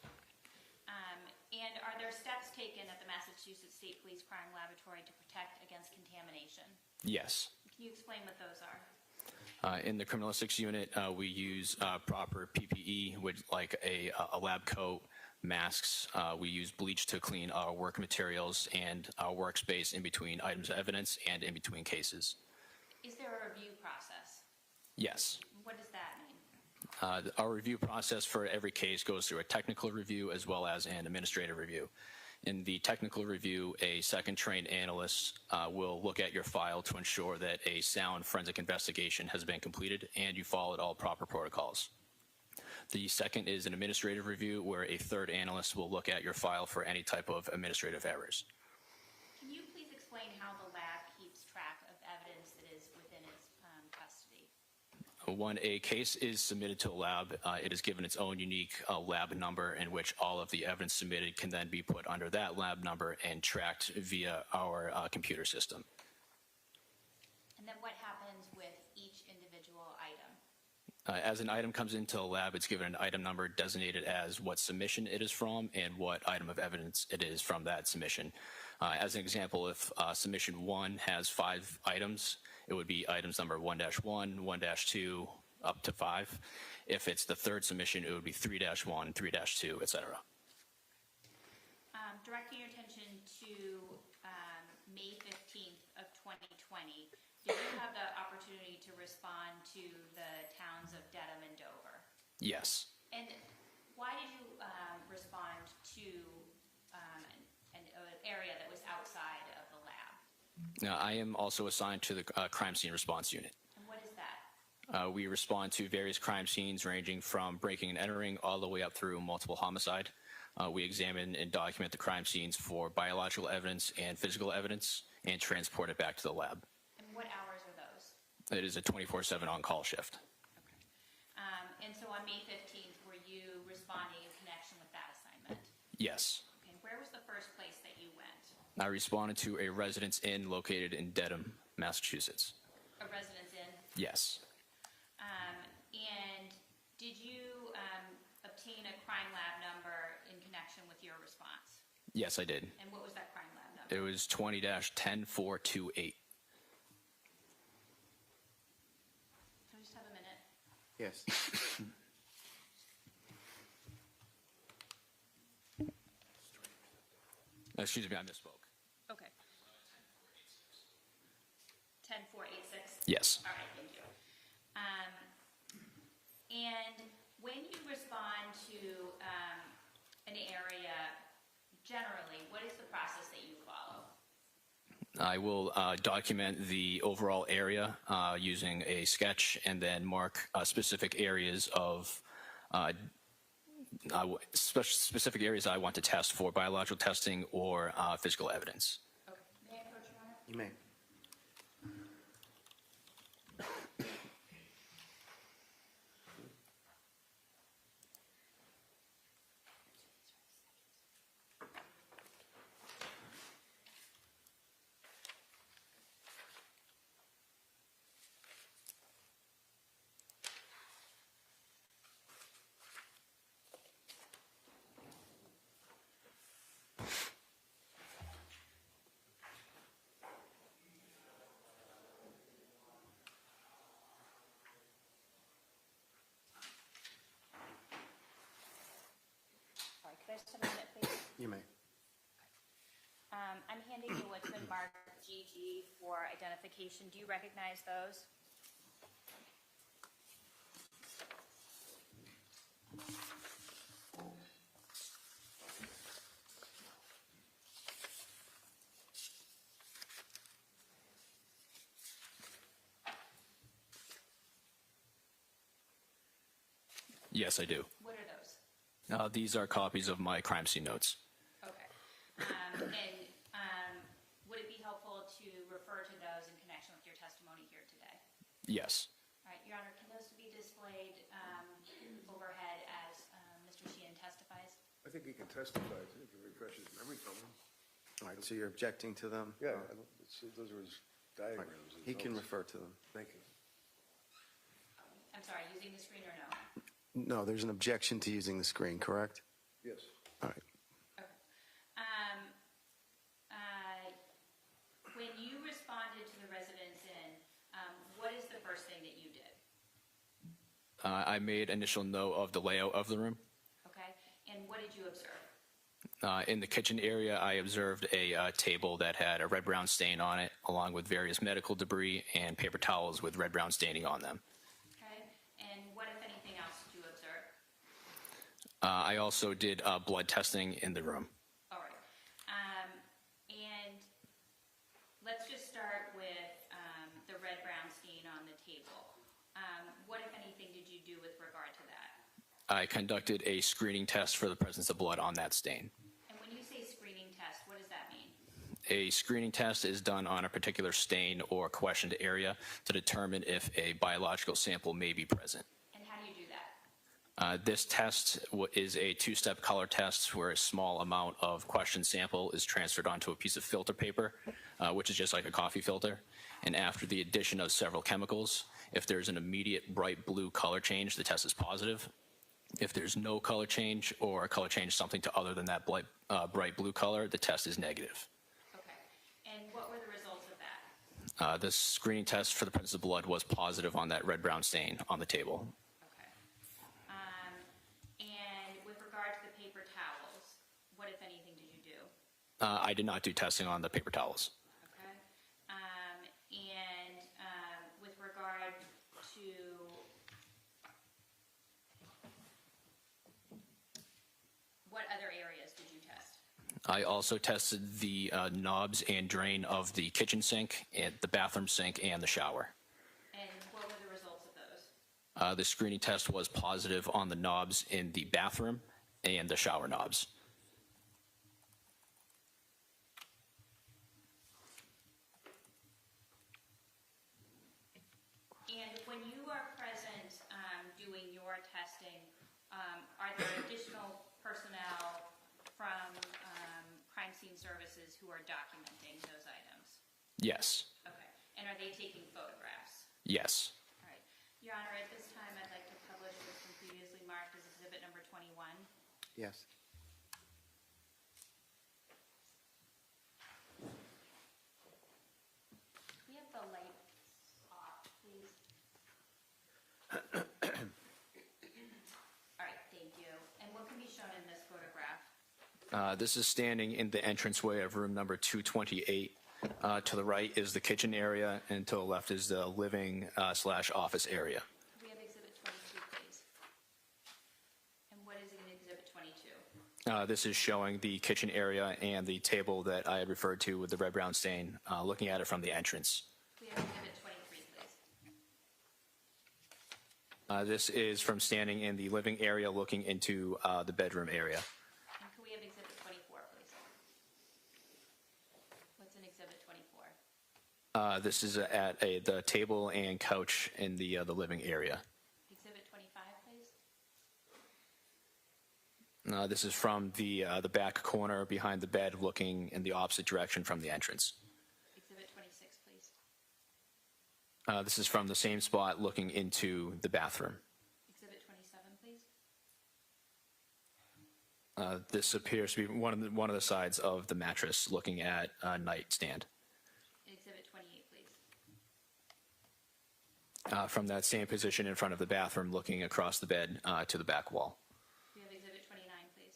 And are there steps taken at the Massachusetts State Police Crime Laboratory to protect against contamination? Yes. Can you explain what those are? In the criminalistics unit, we use proper PPE, like a lab coat, masks. We use bleach to clean our work materials and our workspace in between items of evidence and in between cases. Is there a review process? Yes. What does that mean? Our review process for every case goes through a technical review as well as an administrative review. In the technical review, a second trained analyst will look at your file to ensure that a sound forensic investigation has been completed and you followed all proper protocols. The second is an administrative review where a third analyst will look at your file for any type of administrative errors. Can you please explain how the lab keeps track of evidence that is within its custody? When a case is submitted to a lab, it is given its own unique lab number in which all of the evidence submitted can then be put under that lab number and tracked via our computer system. And then what happens with each individual item? As an item comes into a lab, it's given an item number designated as what submission it is from and what item of evidence it is from that submission. As an example, if submission 1 has 5 items, it would be items number 1-1, 1-2, up to 5. If it's the third submission, it would be 3-1, 3-2, etc. Directing your attention to May 15th of 2020, did you have the opportunity to respond to the towns of Dedham and Dover? Yes. And why did you respond to an area that was outside of the lab? Now, I am also assigned to the crime scene response unit. And what is that? We respond to various crime scenes ranging from breaking and entering all the way up through multiple homicide. We examine and document the crime scenes for biological evidence and physical evidence and transport it back to the lab. And what hours are those? It is a 24/7 on-call shift. And so on May 15th, were you responding in connection with that assignment? Yes. Okay, where was the first place that you went? I responded to a residence inn located in Dedham, Massachusetts. A residence inn? Yes. And did you obtain a crime lab number in connection with your response? Yes, I did. And what was that crime lab number? It was 20-10428. Can we just have a minute? Yes. Excuse me, I misspoke. Okay. 10486? Yes. All right, thank you. And when you respond to an area, generally, what is the process that you follow? I will document the overall area using a sketch and then mark specific areas of specific areas I want to test for biological testing or physical evidence. Okay. May I approach, Your Honor? You may. Sorry, could I just have a minute, please? You may. I'm handing you what's been marked AG for identification. Do you recognize those? Yes, I do. What are those? These are copies of my crime scene notes. Okay. Would it be helpful to refer to those in connection with your testimony here today? Yes. All right, Your Honor, can those be displayed overhead as Mr. Sheehan testifies? I think he can testify, if he refreshes his memory from them. All right, so you're objecting to them? Yeah, those are his diagrams. He can refer to them. Thank you. I'm sorry, using the screen or no? No, there's an objection to using the screen, correct? Yes. All right. Okay. When you responded to the residents in, what is the first thing that you did? I made initial note of the layout of the room. Okay, and what did you observe? In the kitchen area, I observed a table that had a red-brown stain on it, along with various medical debris and paper towels with red-brown staining on them. Okay, and what, if anything else, did you observe? I also did blood testing in the room. All right. And let's just start with the red-brown stain on the table. What, if anything, did you do with regard to that? I conducted a screening test for the presence of blood on that stain. And when you say screening test, what does that mean? A screening test is done on a particular stain or questioned area to determine if a biological sample may be present. And how do you do that? This test is a two-step color test where a small amount of questioned sample is transferred onto a piece of filter paper, which is just like a coffee filter. And after the addition of several chemicals, if there's an immediate bright blue color change, the test is positive. If there's no color change or a color change something to other than that bright blue color, the test is negative. Okay. And what were the results of that? The screening test for the presence of blood was positive on that red-brown stain on the table. Okay. And with regard to the paper towels, what, if anything, did you do? I did not do testing on the paper towels. Okay. And with regard to what other areas did you test? I also tested the knobs and drain of the kitchen sink, and the bathroom sink, and the shower. And what were the results of those? The screening test was positive on the knobs in the bathroom and the shower knobs. And when you are present doing your testing, are there additional personnel from crime scene services who are documenting those items? Yes. Okay. And are they taking photographs? Yes. All right. Your Honor, at this time, I'd like to publish what's been previously marked as exhibit number 21. Yes. Can we have the lights off, please? All right, thank you. And what can be shown in this photograph? This is standing in the entranceway of room number 228. To the right is the kitchen area, and to the left is the living slash office area. Can we have exhibit 22, please? And what is in exhibit 22? This is showing the kitchen area and the table that I had referred to with the red-brown stain, looking at it from the entrance. Can we have exhibit 23, please? This is from standing in the living area looking into the bedroom area. And can we have exhibit 24, please? What's in exhibit 24? This is at the table and couch in the living area. Exhibit 25, please? This is from the back corner behind the bed looking in the opposite direction from the entrance. Exhibit 26, please? This is from the same spot looking into the bathroom. Exhibit 27, please? This appears to be one of the sides of the mattress looking at a nightstand. Exhibit 28, please? From that same position in front of the bathroom looking across the bed to the back wall. We have exhibit 29, please?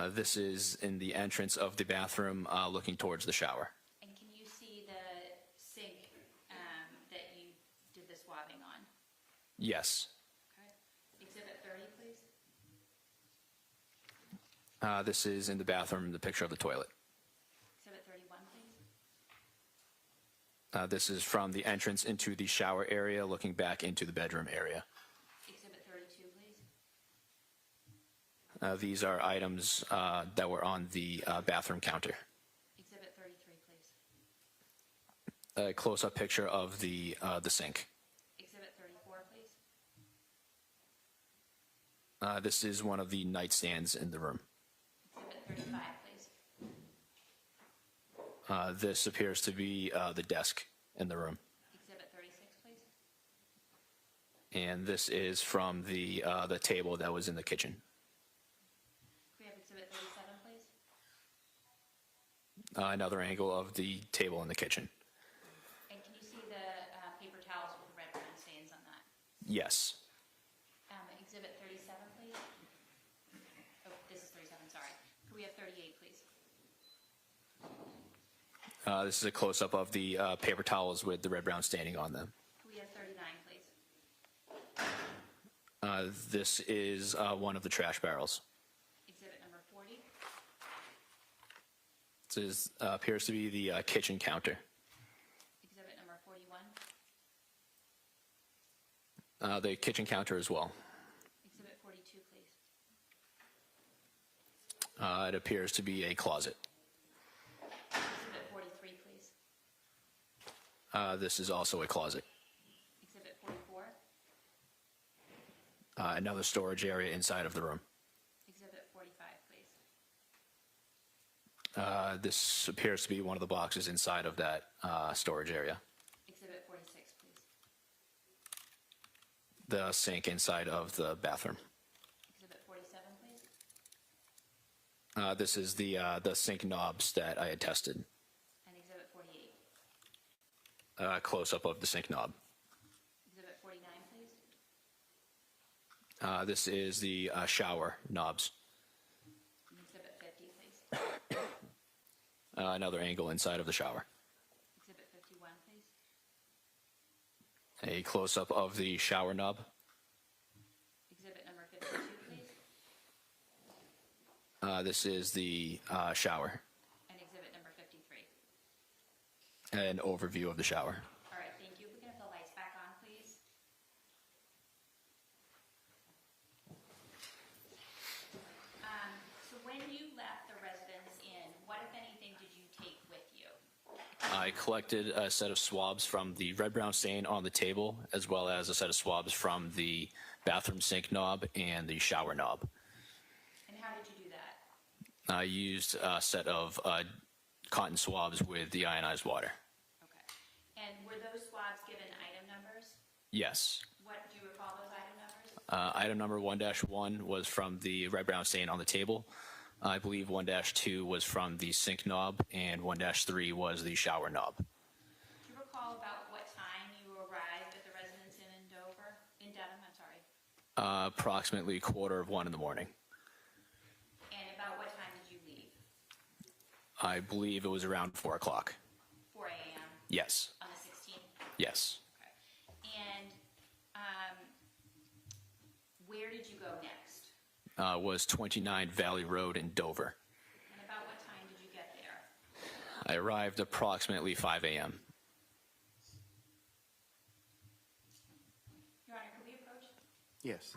This is in the entrance of the bathroom looking towards the shower. And can you see the sink that you did the swabbing on? Yes. Okay. Exhibit 30, please. This is in the bathroom, the picture of the toilet. Exhibit 31, please. This is from the entrance into the shower area looking back into the bedroom area. Exhibit 32, please. These are items that were on the bathroom counter. Exhibit 33, please. A close-up picture of the sink. Exhibit 34, please. This is one of the nightstands in the room. Exhibit 35, please. This appears to be the desk in the room. Exhibit 36, please. And this is from the table that was in the kitchen. Can we have exhibit 37, please? Another angle of the table in the kitchen. And can you see the paper towels with the red brown stains on that? Yes. Exhibit 37, please. Oh, this is 37, sorry. Can we have 38, please? This is a close-up of the paper towels with the red-brown staining on them. Can we have 39, please? This is one of the trash barrels. Exhibit number 40. This appears to be the kitchen counter. Exhibit number 41. The kitchen counter as well. Exhibit 42, please. It appears to be a closet. Exhibit 43, please. This is also a closet. Exhibit 44. Another storage area inside of the room. Exhibit 45, please. This appears to be one of the boxes inside of that storage area. Exhibit 46, please. The sink inside of the bathroom. Exhibit 47, please. This is the sink knobs that I had tested. And exhibit 48. Close-up of the sink knob. Exhibit 49, please. This is the shower knobs. And exhibit 50, please. Another angle inside of the shower. Exhibit 51, please. A close-up of the shower knob. Exhibit number 52, please. This is the shower. And exhibit number 53. An overview of the shower. All right, thank you. We can have the lights back on, please. So when you left the residence inn, what, if anything, did you take with you? I collected a set of swabs from the red-brown stain on the table, as well as a set of swabs from the bathroom sink knob and the shower knob. And how did you do that? I used a set of cotton swabs with the ionized water. Okay. And were those swabs given item numbers? Yes. What, do you recall those item numbers? Item number 1-1 was from the red-brown stain on the table. I believe 1-2 was from the sink knob, and 1-3 was the shower knob. Do you recall about what time you arrived at the residence inn in Dover, in Dedham, I'm sorry? Approximately 1:15 in the morning. And about what time did you leave? I believe it was around 4 o'clock. 4 a.m. Yes. on the 16th? Yes. Okay. And where did you go next? Was 29 Valley Road in Dover. And about what time did you get there? I arrived approximately 5 a.m. Your Honor, could we approach? Yes.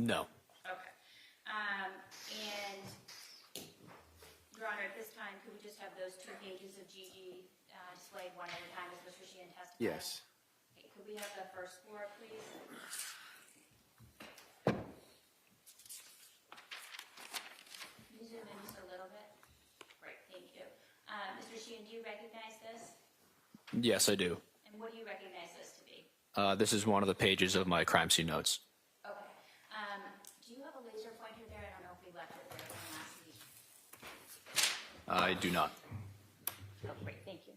No. Okay. And, Your Honor, at this time, could we just have those 2 pages of GG displayed one at a time as Mr. Sheehan testified? Yes. Okay, could we have the first floor, please? Can you zoom in just a little bit? Great, thank you. Mr. Sheehan, do you recognize this? Yes, I do. And what do you recognize this to be? This is one of the pages of my crime scene notes. Okay. Do you have a laser pointer there? I don't know if we left it there from last week. I do not. Oh, great, thank you.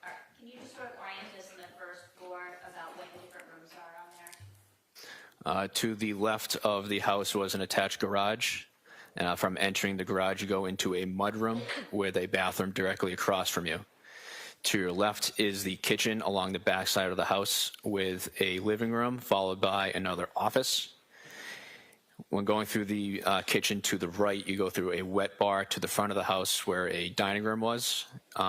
All right, can you just sort of orient us in the first floor about what the different rooms are on there? To the left of the house was an attached garage. From entering the garage, you go into a mudroom with a bathroom directly across from you. To your left is the kitchen along the back side of the house with a living room followed by another office. When going through the kitchen to the right, you go through a wet bar to the front of the house where a dining room was,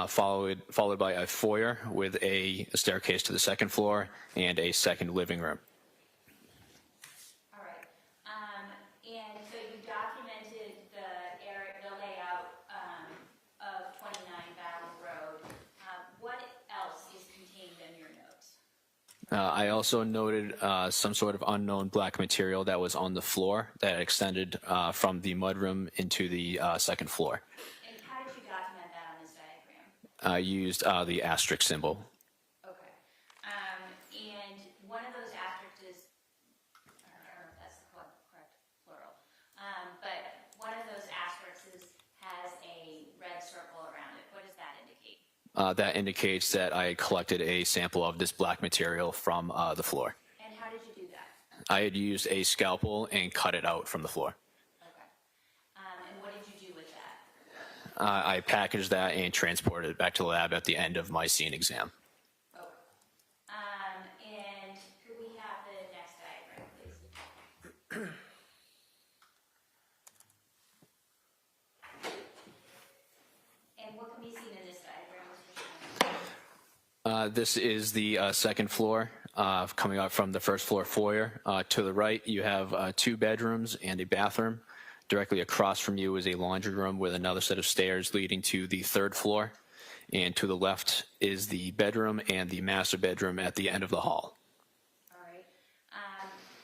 followed by a foyer with a staircase to the second floor and a second living room. All right. And so you documented the area, the layout of 29 Battle Road. What else is contained in your notes? I also noted some sort of unknown black material that was on the floor that extended from the mudroom into the second floor. And how did you document that on this diagram? I used the asterisk symbol. Okay. And one of those asterisks is, I don't know if that's the correct plural, but one of those asterisks has a red circle around it. What does that indicate? That indicates that I collected a sample of this black material from the floor. And how did you do that? I had used a scalpel and cut it out from the floor. Okay. And what did you do with that? I packaged that and transported it back to the lab at the end of my scene exam. Okay. And could we have the next diagram, please? And what can be seen in this diagram, Mr. Sheehan? This is the second floor, coming up from the first floor foyer. To the right, you have 2 bedrooms and a bathroom. Directly across from you is a laundry room with another set of stairs leading to the 3rd floor. And to the left is the bedroom and the master bedroom at the end of the hall. All right.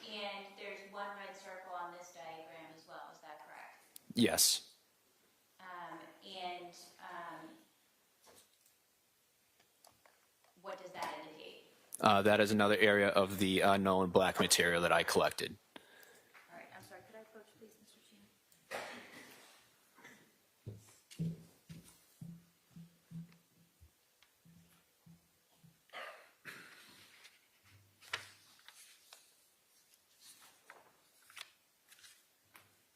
And there's one red circle on this diagram as well, is that correct? Yes. And what does that indicate? That is another area of the unknown black material that I collected. All right, I'm sorry, could I approach, please, Mr. Sheehan?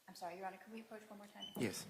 I'm sorry, Your Honor, can we approach one more time? Yes.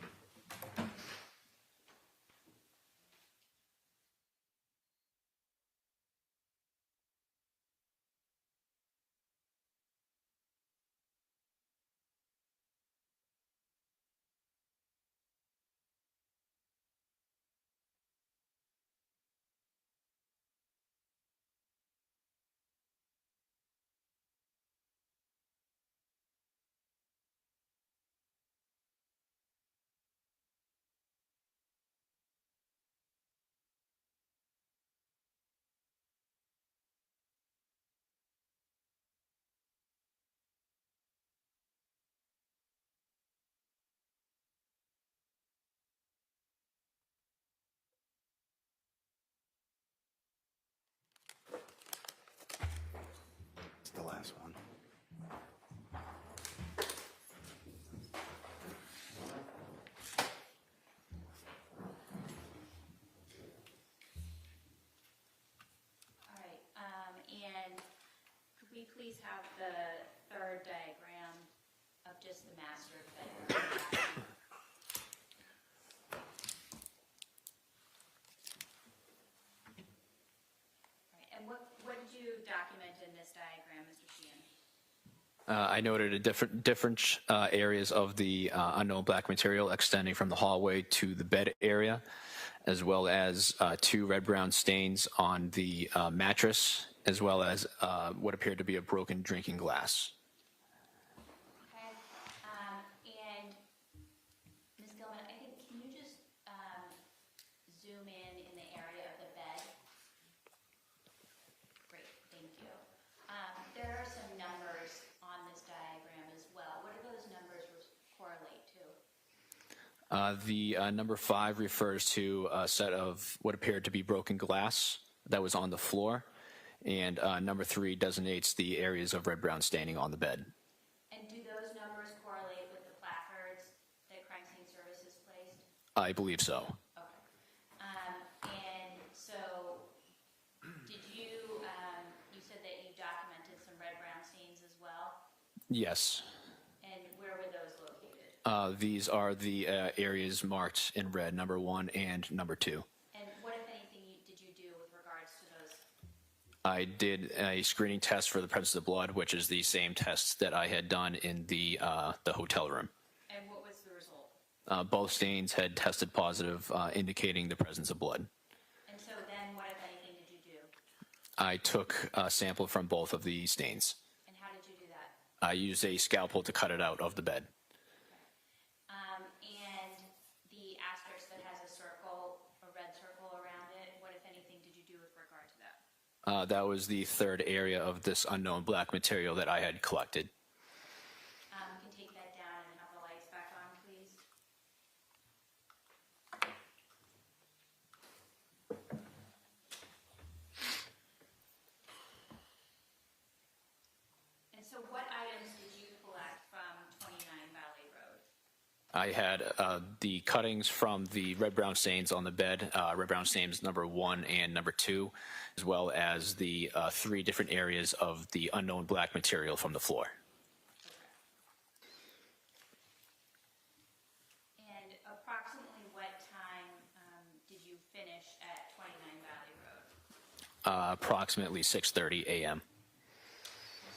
It's the last one. All right, and could we please have the 3rd diagram of just the master bedroom? All right, and what did you document in this diagram, Mr. Sheehan? I noted a different areas of the unknown black material extending from the hallway to the bed area, as well as 2 red-brown stains on the mattress, as well as what appeared to be a broken drinking glass. Okay, and Ms. Gilman, I think, can you just zoom in the area of the bed? Great, thank you. There are some numbers on this diagram as well. What do those numbers correlate to? The number 5 refers to a set of what appeared to be broken glass that was on the floor, and number 3 designates the areas of red-brown staining on the bed. And do those numbers correlate with the placards that crime scene services placed? I believe so. Okay. And so, did you, you said that you documented some red-brown stains as well? Yes. And where were those located? These are the areas marked in red, number 1 and number 2. And what, if anything, did you do with regards to those? I did a screening test for the presence of blood, which is the same test that I had done in the hotel room. And what was the result? Both stains had tested positive, indicating the presence of blood. And so then, what, if anything, did you do? I took a sample from both of the stains. And how did you do that? I used a scalpel to cut it out of the bed. And the asterisk that has a circle, a red circle around it, what, if anything, did you do with regard to that? That was the 3rd area of this unknown black material that I had collected. You can take that down and have the lights back on, please. And so what items did you collect from 29 Valley Road? I had the cuttings from the red-brown stains on the bed, red-brown stains number 1 and number 2, as well as the 3 different areas of the unknown black material from the floor. And approximately what time did you finish at 29 Valley Road? Approximately 6:30 a.m.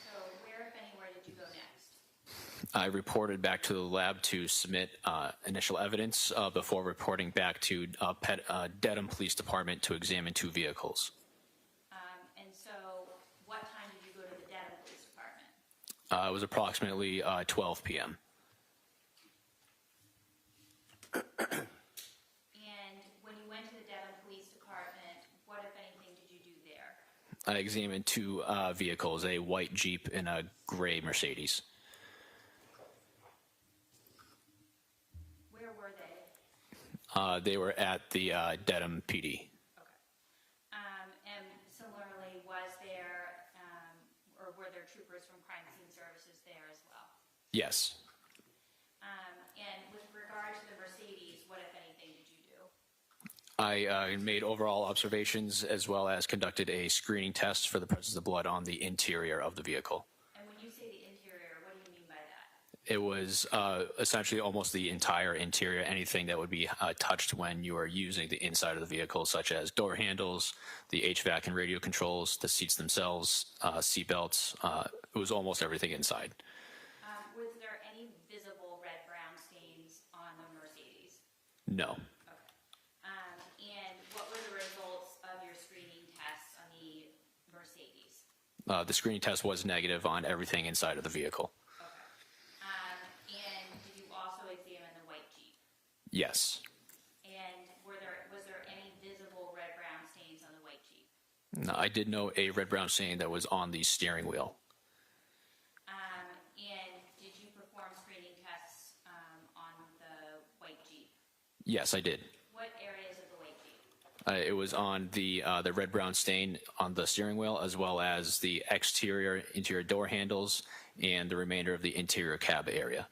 So where, if anywhere, did you go next? I reported back to the lab to submit initial evidence before reporting back to Dedham Police Department to examine 2 vehicles. And so what time did you go to the Dedham Police Department? It was approximately 12 p.m. And when you went to the Dedham Police Department, what, if anything, did you do there? I examined 2 vehicles, a white Jeep and a gray Mercedes. Where were they? They were at the Dedham PD. Okay. And similarly, was there, or were there troopers from crime scene services there as well? Yes. And with regard to the Mercedes, what, if anything, did you do? I made overall observations as well as conducted a screening test for the presence of blood on the interior of the vehicle. And when you say the interior, what do you mean by that? It was essentially almost the entire interior, anything that would be touched when you are using the inside of the vehicle, such as door handles, the HVAC and radio controls, the seats themselves, seat belts. It was almost everything inside. Was there any visible red-brown stains on the Mercedes? No. And what were the results of your screening tests on the Mercedes? The screening test was negative on everything inside of the vehicle. Okay. And did you also examine the white Jeep? Yes. And was there any visible red-brown stains on the white Jeep? No, I did note a red-brown stain that was on the steering wheel. And did you perform screening tests on the white Jeep? Yes, I did. What areas of the white Jeep? It was on the red-brown stain on the steering wheel, as well as the interior door handles, and the remainder of the interior cab area.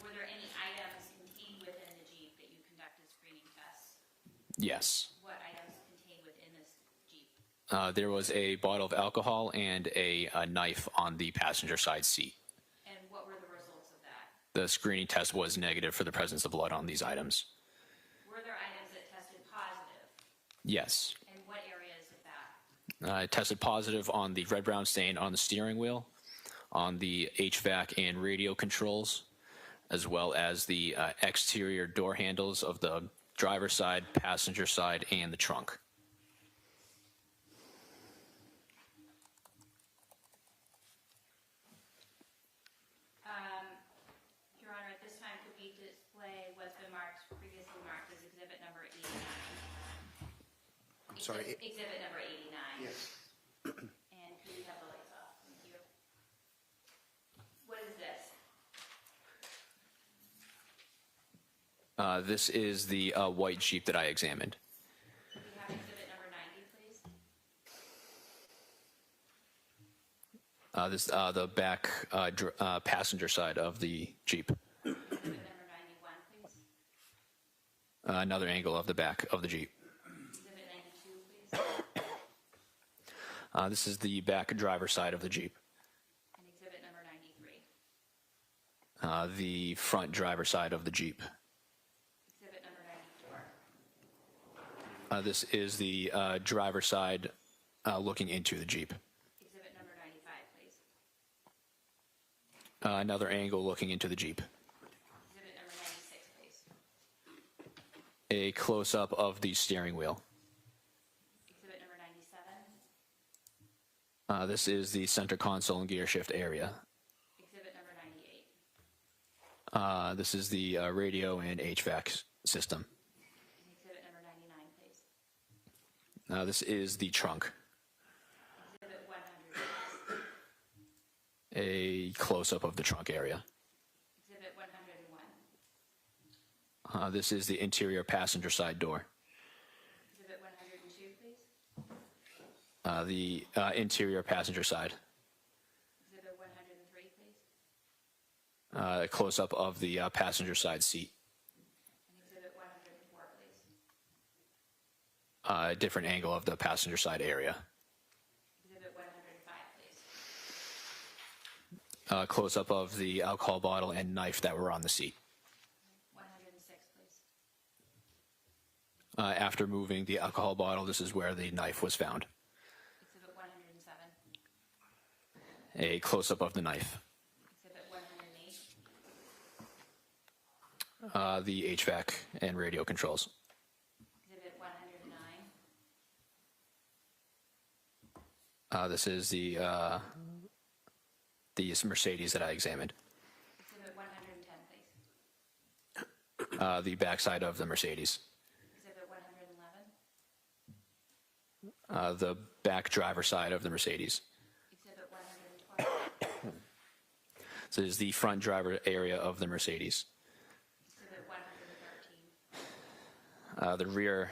Were there any items contained within the Jeep that you conducted screening tests? Yes. What items contained within this Jeep? There was a bottle of alcohol and a knife on the passenger side seat. And what were the results of that? The screening test was negative for the presence of blood on these items. Were there items that tested positive? Yes. And what areas of that? I tested positive on the red-brown stain on the steering wheel, on the HVAC and radio controls, as well as the exterior door handles of the driver's side, passenger side, and the trunk. Your Honor, at this time, could we display what's been previously marked as exhibit number 89? Sorry. Exhibit number 89. Yes. And could we have the lights off? Thank you. What is this? This is the white Jeep that I examined. Could we have exhibit number 90, please? This the back passenger side of the Jeep. Exhibit number 91, please. Another angle of the back of the Jeep. Exhibit 92, please. This is the back driver's side of the Jeep. And exhibit number 93. The front driver's side of the Jeep. Exhibit number 94. This is the driver's side looking into the Jeep. Exhibit number 95, please. Another angle looking into the Jeep. Exhibit number 96, please. A close-up of the steering wheel. Exhibit number 97. This is the center console and gear shift area. Exhibit number 98. This is the radio and HVAC system. And exhibit number 99, please. This is the trunk. Exhibit 100, please. A close-up of the trunk area. Exhibit 101. This is the interior passenger side door. Exhibit 102, please. The interior passenger side. Exhibit 103, please. A close-up of the passenger side seat. And exhibit 104, please. A different angle of the passenger side area. Exhibit 105, please. Close-up of the alcohol bottle and knife that were on the seat. 106, please. After moving the alcohol bottle, this is where the knife was found. Exhibit 107. A close-up of the knife. Exhibit 108. The HVAC and radio controls. Exhibit 109. This is the Mercedes that I examined. Exhibit 110, please. The backside of the Mercedes. Exhibit 111. The back driver side of the Mercedes. Exhibit 112. So this is the front driver area of the Mercedes. Exhibit 113. The rear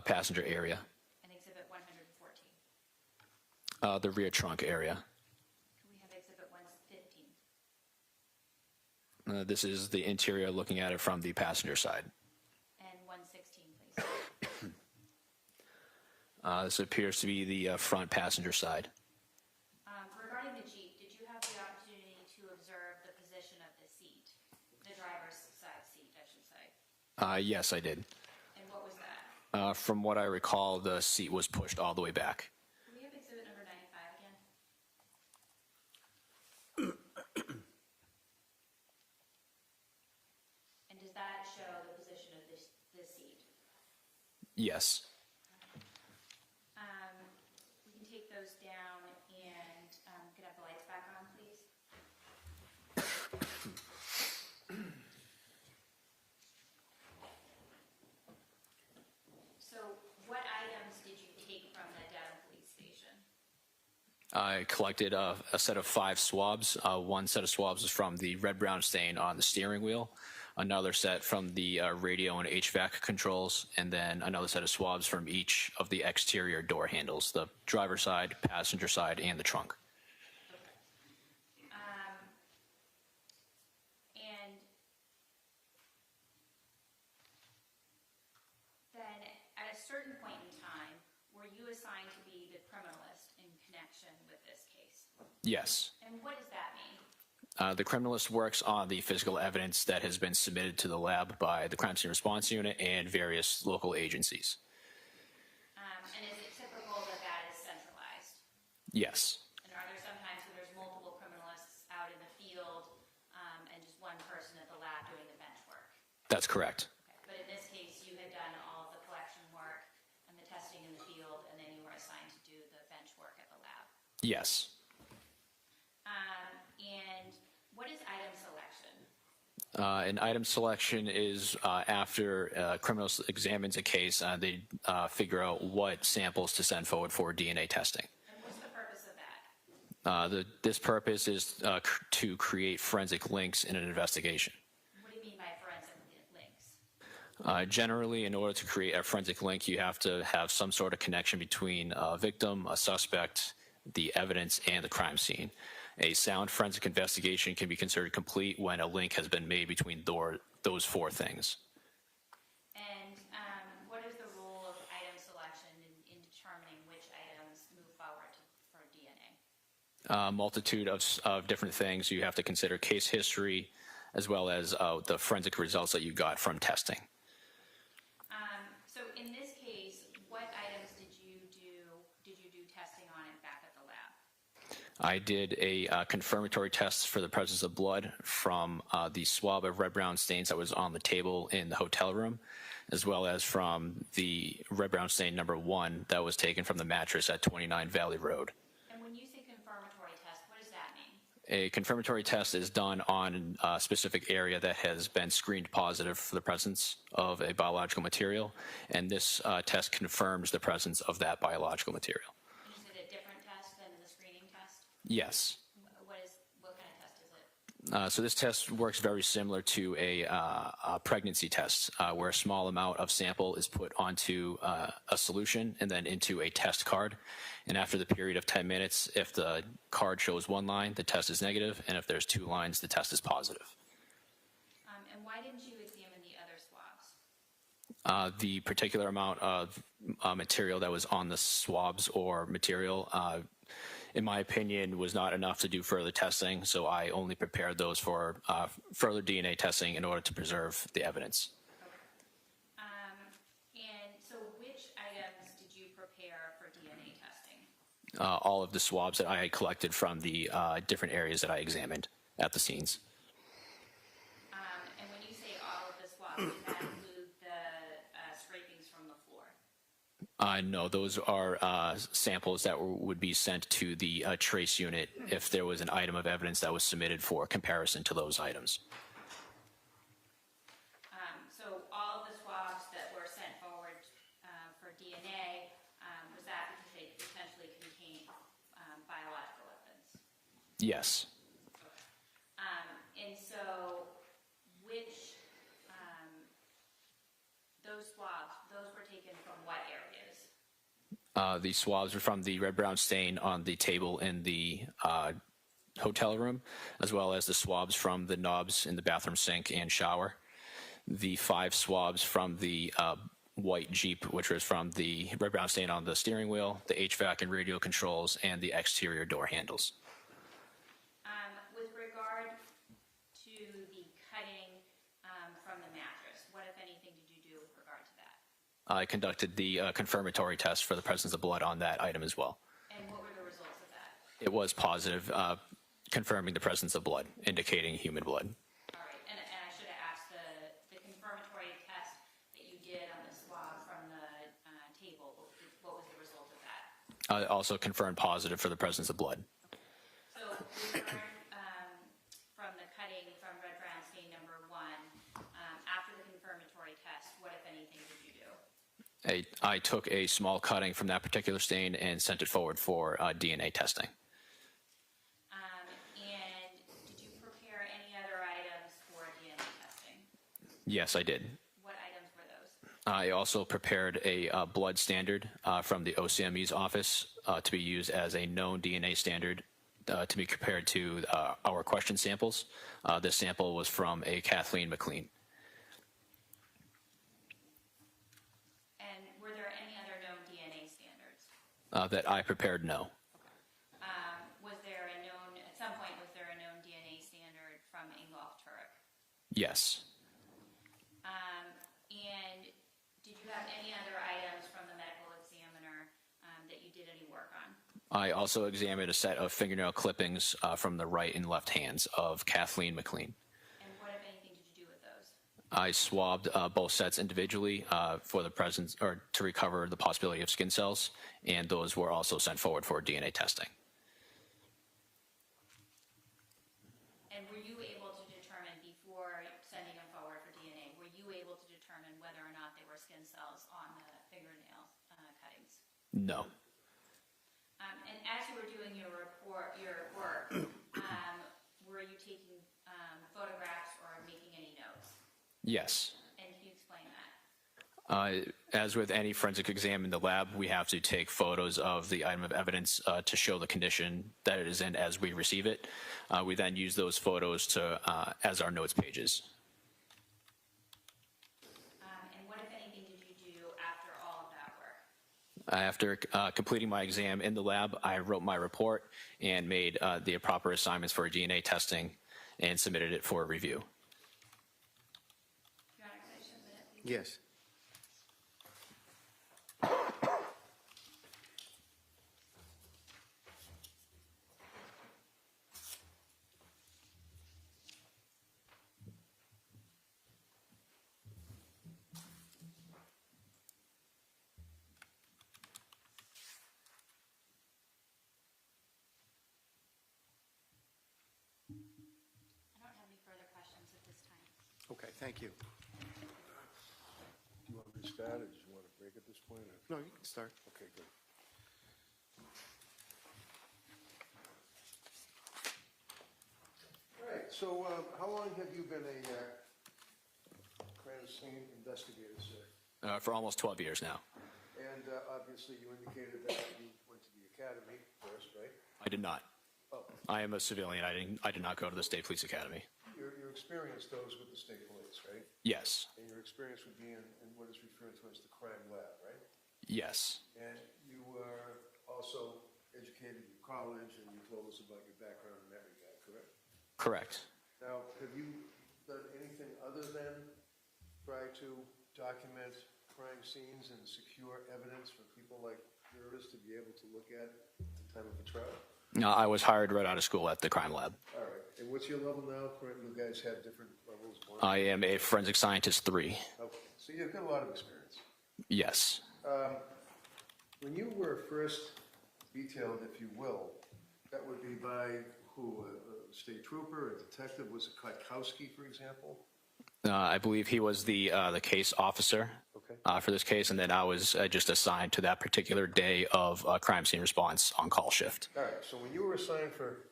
passenger area. And exhibit 114. The rear trunk area. Can we have exhibit 115? This is the interior looking at it from the passenger side. And 116, please. This appears to be the front passenger side. Regarding the Jeep, did you have the opportunity to observe the position of the seat? The driver's side seat, I should say. Yes, I did. And what was that? From what I recall, the seat was pushed all the way back. Can we have exhibit number 95 again? And does that show the position of this seat? Yes. We can take those down and could have the lights back on, please. So what items did you take from the Dedham Police Station? I collected a set of 5 swabs. One set of swabs was from the red-brown stain on the steering wheel, another set from the radio and HVAC controls, and then another set of swabs from each of the exterior door handles, the driver's side, passenger side, and the trunk. And then at a certain point in time, were you assigned to be the criminalist in connection with this case? Yes. And what does that mean? The criminalist works on the physical evidence that has been submitted to the lab by the Crime Scene Response Unit and various local agencies. And is it typical that that is centralized? Yes. And are there sometimes when there's multiple criminalists out in the field and just one person at the lab That's correct. Okay, but in this case, you had done all of the collection work and the testing in the field, and then you were assigned to do the bench work at the lab. Yes. And what is item selection? An item selection is after a criminal examines a case, they figure out what samples to send forward for DNA testing. And what's the purpose of that? This purpose is to create forensic links in an investigation. What do you mean by forensic links? Generally, in order to create a forensic link, you have to have some sort of connection between a victim, a suspect, the evidence, and the crime scene. A sound forensic investigation can be considered complete when a link has been made between those four things. And what is the role of item selection in determining which items move forward for DNA? Multitude of different things. You have to consider case history as well as the forensic results that you got from testing. So in this case, what items did you do testing on it back at the lab? I did a confirmatory test for the presence of blood from the swab of red-brown stains that was on the table in the hotel room, as well as from the red-brown stain number 1 that was taken from the mattress at 29 Valley Road. And when you say confirmatory test, what does that mean? A confirmatory test is done on a specific area that has been screened positive for the presence of a biological material, and this test confirms the presence of that biological material. Is it a different test than the screening test? Yes. What kind of test is it? So this test works very similar to a pregnancy test, where a small amount of sample is put onto a solution and then into a test card. And after the period of 10 minutes, if the card shows 1 line, the test is negative, and if there's 2 lines, the test is positive. And why didn't you examine the other swabs? The particular amount of material that was on the swabs or material, in my opinion, was not enough to do further testing, so I only prepared those for further DNA testing in order to preserve the evidence. And so which items did you prepare for DNA testing? All of the swabs that I had collected from the different areas that I examined at the scenes. And when you say all of the swabs, does that include the scrapings from the floor? No, those are samples that would be sent to the trace unit if there was an item of evidence that was submitted for comparison to those items. So all of the swabs that were sent forward for DNA, was that because they potentially contained biological evidence? Yes. And so which, those swabs, those were taken from what areas? The swabs were from the red-brown stain on the table in the hotel room, as well as the swabs from the knobs in the bathroom sink and shower. The 5 swabs from the white Jeep, which was from the red-brown stain on the steering wheel, the HVAC and radio controls, and the exterior door handles. With regard to the cutting from the mattress, what, if anything, did you do with regard to that? I conducted the confirmatory test for the presence of blood on that item as well. And what were the results of that? It was positive, confirming the presence of blood, indicating human blood. All right, and I should have asked the confirmatory test that you did on the swab from the table, what was the result of that? Also confirmed positive for the presence of blood. So we learned from the cutting from red-brown stain number 1, after the confirmatory test, what, if anything, did you do? I took a small cutting from that particular stain and sent it forward for DNA testing. And did you prepare any other items for DNA testing? Yes, I did. What items were those? I also prepared a blood standard from the OCME's office to be used as a known DNA standard to be compared to our question samples. This sample was from a Kathleen McLean. And were there any other known DNA standards? That I prepared, no. Was there a known, at some point, was there a known DNA standard from Ingolf Tuerk? Yes. And did you have any other items from the medical examiner that you did any work on? I also examined a set of fingernail clippings from the right and left hands of Kathleen McLean. And what, if anything, did you do with those? I swabbed both sets individually for the presence or to recover the possibility of skin cells, and those were also sent forward for DNA testing. And were you able to determine before sending them forward for DNA, were you able to determine whether or not there were skin cells on the fingernail cuttings? No. And as you were doing your work, were you taking photographs or making any notes? Yes. And can you explain that? As with any forensic exam in the lab, we have to take photos of the item of evidence to show the condition that it is in as we receive it. We then use those photos to as our notes pages. And what, if anything, did you do after all of that work? After completing my exam in the lab, I wrote my report and made the proper assignments for DNA testing and submitted it for review. Do you want to finish a minute, please? Yes. I don't have any further questions at this time. Okay, thank you. Do you want me to start, or do you want to break at this point? or- No, you can start. Okay, good. All right, so how long have you been a crime scene investigator, sir? For almost 12 years now. And obviously, you indicated that you went to the academy first, right? I did not. Oh, I am a civilian. I did not go to the State Police Academy. your experience, though, is with the state police, right? Yes. And your experience would be in what is referred to as the crime lab, right? Yes. And you were also educated in college, and you told us about your background in that regard, correct? Correct. Now, have you done anything other than try to document crime scenes and secure evidence for people like jurors to be able to look at the time of a trial? No, I was hired right out of school at the crime lab. All right. And what's your level now? You guys have different levels? One? I am a forensic scientist 3. Okay. So you've got a lot of experience. Yes. When you were first detailed, if you will, that would be by who? A state trooper, a detective? Was it Kwiatkowski, for example? I believe he was the case officer Okay. for this case, and then I was just assigned to that particular day of crime scene response on call shift. All right. So when you were assigned for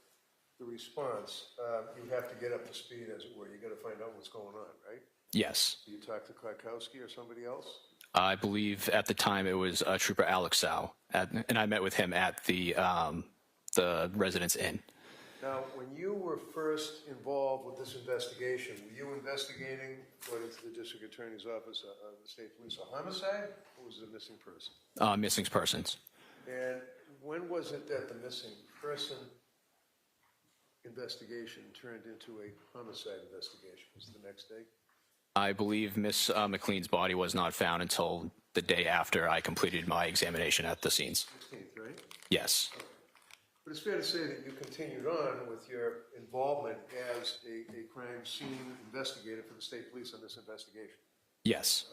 the response, you have to get up to speed, as it were. You got to find out what's going on, right? Yes. You talk to Kwiatkowski or somebody else? I believe at the time it was Trooper Alex Sow, and I met with him at the Residence Inn. Now, when you were first involved with this investigation, were you investigating, according to the district attorney's office, the state police, a homicide, or was it a missing person? Missing persons. And when was it that the missing person investigation turned into a homicide investigation? Was it the next day? I believe Miss McLean's body was not found until the day after I completed my examination at the scenes. 16th, right? Yes. But it's fair to say that you continued on with your involvement as a crime scene investigator for the state police on this investigation. Yes.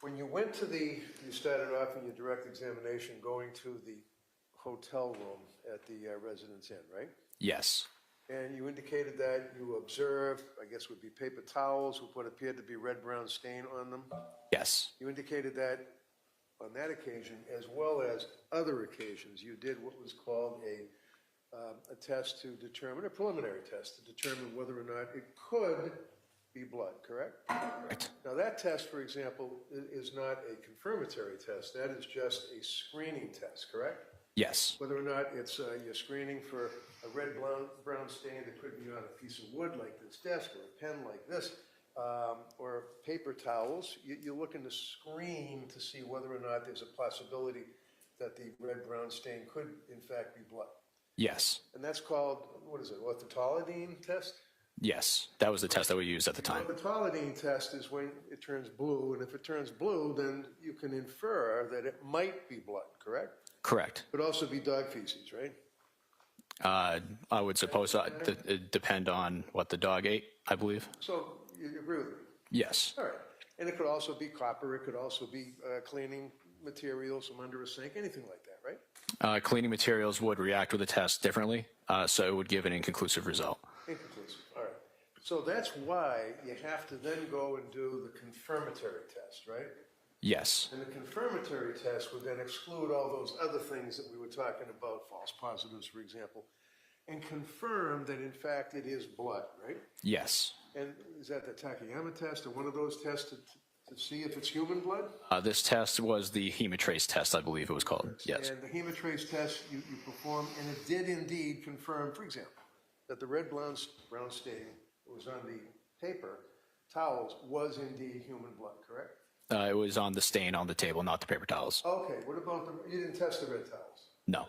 When you went to you started off in your direct examination going to the hotel room at the Residence Inn, right? Yes. And you indicated that you observed, I guess would be paper towels with what appeared to be red-brown stain on them. Yes. You indicated that on that occasion, as well as other occasions, you did what was called a test to determine, a preliminary test to determine whether or not it could be blood, correct? Correct. Now that test, for example, is not a confirmatory test. That is just a screening test, correct? Yes. Whether or not it's you're screening for a red-brown stain that could be on a piece of wood like this desk, or a pen like this, or paper towels, you're looking to screen to see whether or not there's a possibility that the red-brown stain could, in fact, be blood. Yes. And that's called, what is it, orthotolidine test? Yes. That was the test that we used at the time. The orthotolidine test is when it turns blue, and if it turns blue, then you can infer that it might be blood, correct? Correct. Could also be dog feces, right? I would suppose it depend on what the dog ate, I believe. So You agree with me? Yes. All right. And it could also be copper, it could also be cleaning materials from under a sink, anything like that, right? Cleaning materials would react with the test differently, so it would give an inconclusive result. Inconclusive, all right. So that's why you have to then go and do the confirmatory test, right? Yes. And the confirmatory test would then exclude all those other things that we were talking about, false positives, for example, and confirm that in fact it is blood, right? Yes. And is that the Takayama test or one of those tests to see if it's human blood? This test was the hemotrace test, I believe it was called. Yes. And the hemotrace test you performed, and it did indeed confirm, for example, that the red-brown stain that was on the paper towels was indeed human blood, correct? It was on the stain on the table, not the paper towels. Okay, what about you didn't test the red towels? No.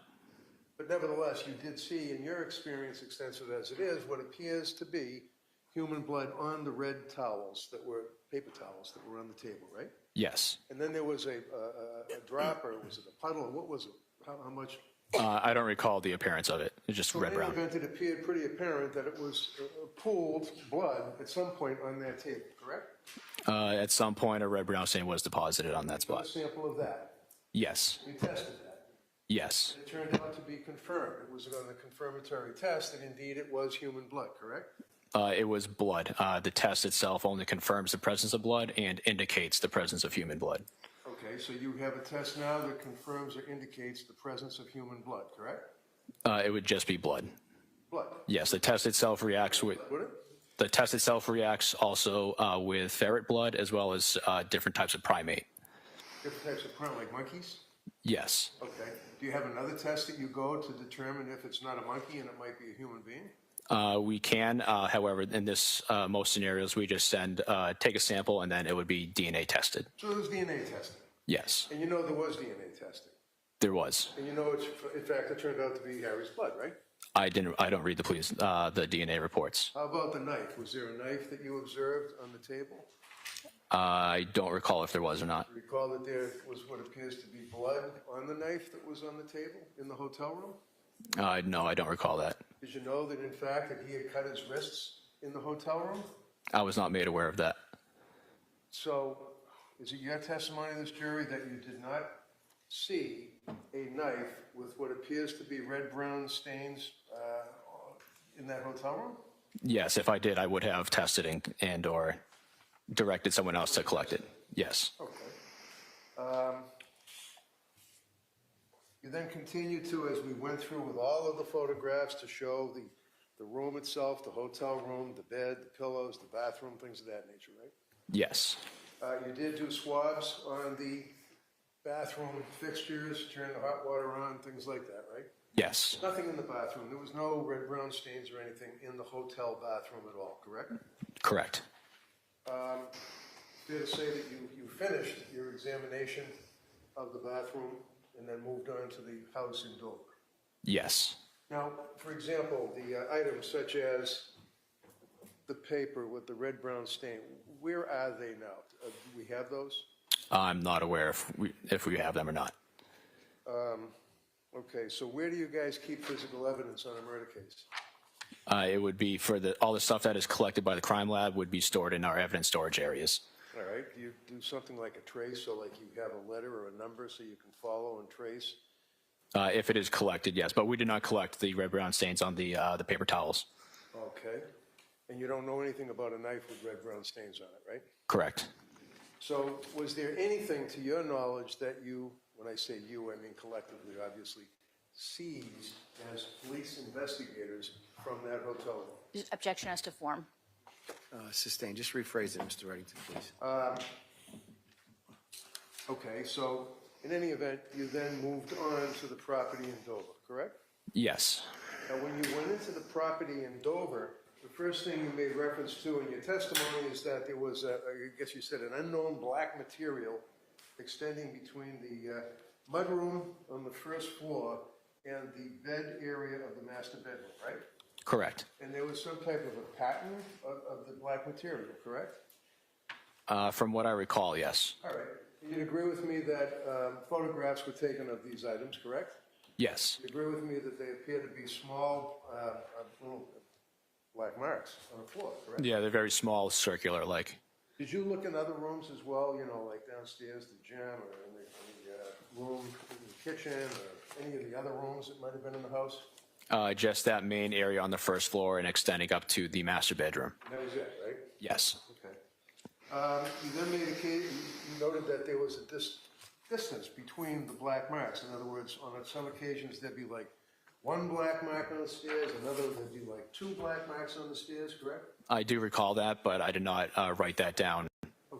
But nevertheless, you did see, in your experience, extensive as it is, what appears to be human blood on the red towels that were, paper towels that were on the table, right? Yes. And then there was a drop, or was it a puddle, or what was it? How much? I don't recall the appearance of it. It's just So red-brown. in any event, it appeared pretty apparent that it was pooled blood at some point on that table, correct? At some point, a red-brown stain was deposited on that A spot. sample of that. Yes. You tested that. Yes. It turned out to be confirmed. It was on the confirmatory test, and indeed it was human blood, correct? It was blood. The test itself only confirms the presence of blood and indicates the presence of human blood. Okay, so you have a test now that confirms or indicates the presence of human blood, correct? It would just be blood. Blood. Yes, the test itself reacts with. Would it? The test itself reacts also with ferret blood as well as different types of primate. Different types of primate, like monkeys? Yes. Okay. Do you have another test that you go to determine if it's not a monkey and it might be a human being? We can, however, in this most scenarios, we just take a sample and then it would be DNA tested. So it was DNA testing. Yes, And you know there was DNA testing. there was. And you know, in fact, it turned out to be Harry's blood, right? I don't read the DNA reports. How about the knife? Was there a knife that you observed on the table? I don't recall if there was or not. Recall that there was what appears to be blood on the knife that was on the table in the hotel room? No, I don't recall that. Did you know that in fact that he had cut his wrists in the hotel room? I was not made aware of that. So is it your testimony in this jury that you did not see a knife with what appears to be red-brown stains in that hotel room? Yes, if I did, I would have tested and or directed someone else to collect it. Yes. Okay. You then continue to, as we went through with all of the photographs to show the room itself, the hotel room, the bed, the pillows, the bathroom, things of that nature, right? Yes. You did do swabs on the bathroom fixtures, turn the hot water on, things like that, right? Yes. Nothing in the bathroom. There was no red-brown stains or anything in the hotel bathroom at all, correct? Correct. Fair to say that you finished your examination of the bathroom and then moved on to the house in Dover. Yes. Now, for example, the items such as the paper with the red-brown stain, where are they now? Do we have those? I'm not aware if we have them or not. Okay, so where do you guys keep physical evidence on a murder case? It would be for all the stuff that is collected by the crime lab would be stored in our evidence storage areas. All right, do you do something like a trace, so like you have a letter or a number so you can follow and trace? If it is collected, yes, but we do not collect the red-brown stains on the paper towels. Okay, and you don't know anything about a knife with red-brown stains on it, right? Correct. So was there anything to your knowledge that you, when I say you, I mean collectively, obviously, seized as police investigators from that hotel room? Objection as to form. Sustained. Just rephrase it, Mr. Reddington, please. Okay, so in any event, you then moved on to the property in Dover, correct? Yes. Now, when you went into the property in Dover, the first thing you made reference to in your testimony is that there was, I guess you said, an unknown black material extending between the mudroom on the first floor and the bed area of the master bedroom, right? Correct. And there was some type of a pattern of the black material, correct? From what I recall, yes. All right. You'd agree with me that photographs were taken of these items, correct? Yes. You agree with me that they appear to be small, little black marks on the floor, correct? Yeah, they're very small, circular, like. Did you look in other rooms as well, you know, like downstairs, the gym, or in the room in the kitchen, or any of the other rooms that might have been in the house? Just that main area on the first floor and extending up to the master bedroom. That was it, right? Yes. Okay. You then made a case, you noted that there was a distance between the black marks. In other words, on some occasions, there'd be like one black mark on the stairs, another there'd be like two black marks on the stairs, correct? I do recall that, but I did not write that down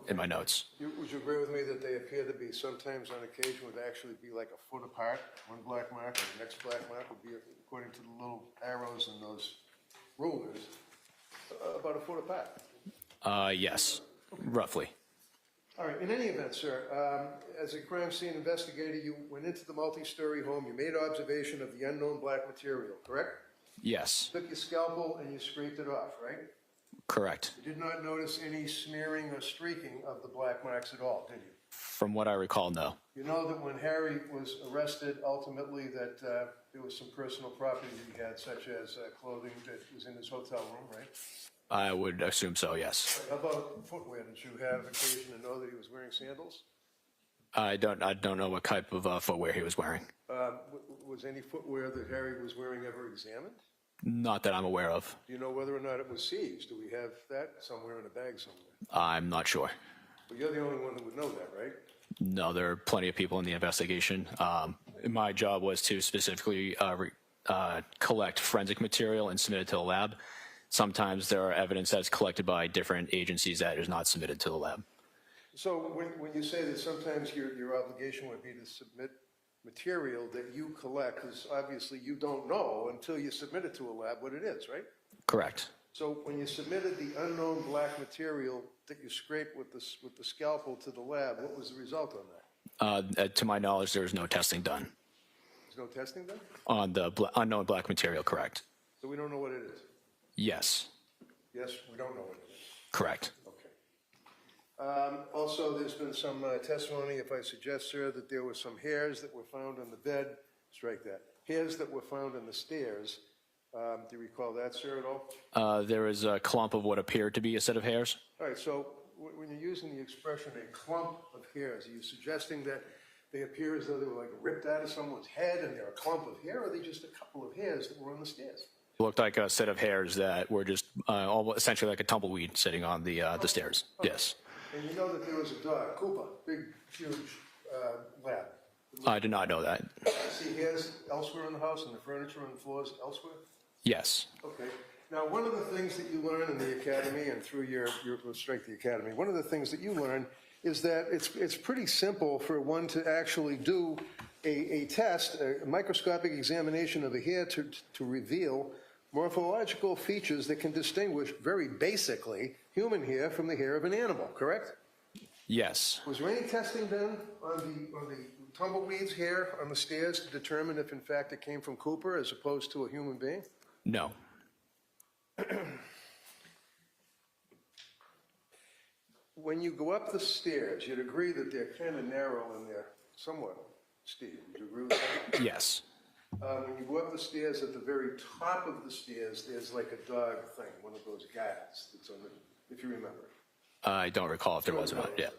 in my notes. Would you agree with me that they appear to be sometimes on occasion would actually be like a foot apart, one black mark, and the next black mark would be, according to the little arrows and those rulers, about a foot apart? Yes, roughly. All right, in any event, sir, as a crime scene investigator, you went into the multi-story home, you made observation of the unknown black material, correct? Yes, Took your scalpel and you scraped it off, right? correct. You did not notice any smearing or streaking of the black marks at all, did you? From what I recall, no. You know that when Harry was arrested, ultimately that there was some personal property that he had, such as clothing that was in his hotel room, right? I would assume so, yes. How about footwear? Did you have occasion to know that he was wearing sandals? I don't know what type of footwear he was wearing. Was any footwear that Harry was wearing ever examined? Not that I'm aware of. Do you know whether or not it was seized? Do we have that somewhere in a bag somewhere? I'm not sure. Well, you're the only one that would know that, right? No, there are plenty of people in the investigation. My job was to specifically collect forensic material and submit it to the lab. Sometimes there are evidence that's collected by different agencies that is not submitted to the lab. So when you say that sometimes your obligation would be to submit material that you collect, because obviously you don't know until you submit it to a lab what it is, right? Correct. So when you submitted the unknown black material that you scraped with the scalpel to the lab, what was the result on that? To my knowledge, there was no testing done There's no testing done? on the unknown black material, correct? So we don't know what it is? Yes, Yes, we don't know what it is. correct. Okay. Also, there's been some testimony, if I suggest, sir, that there were some hairs that were found on the bed. Strike that. Hairs that were found on the stairs. Do you recall that, sir, at all? There was a clump of what appeared to be a set of hairs. All right, so when you're using the expression a clump of hairs, are you suggesting that they appear as though they were like ripped out of someone's head and they're a clump of hair, or are they just a couple of hairs that were on the stairs? It looked like a set of hairs that were just essentially like a tumbleweed sitting on the stairs. Okay. Yes. And you know that there was a dog, Koopa, big, huge lab. I did not know that. See hairs elsewhere in the house, and the furniture and the floors elsewhere? Yes. Okay. Now, one of the things that you learn in the academy and through your straight the academy, one of the things that you learn is that it's pretty simple for one to actually do a test, a microscopic examination of a hair to reveal morphological features that can distinguish very basically human hair from the hair of an animal, correct? Yes. Was there any testing done on the tumbleweed's hair on the stairs to determine if in fact it came from Cooper as opposed to a human being? No. When you go up the stairs, you'd agree that they're kind of narrow and they're somewhat steep. Would you agree with that? Yes. When you go up the stairs, at the very top of the stairs, there's like a dog thing, one of those guides that's on the, if you remember. I don't recall if there was or not. Yeah.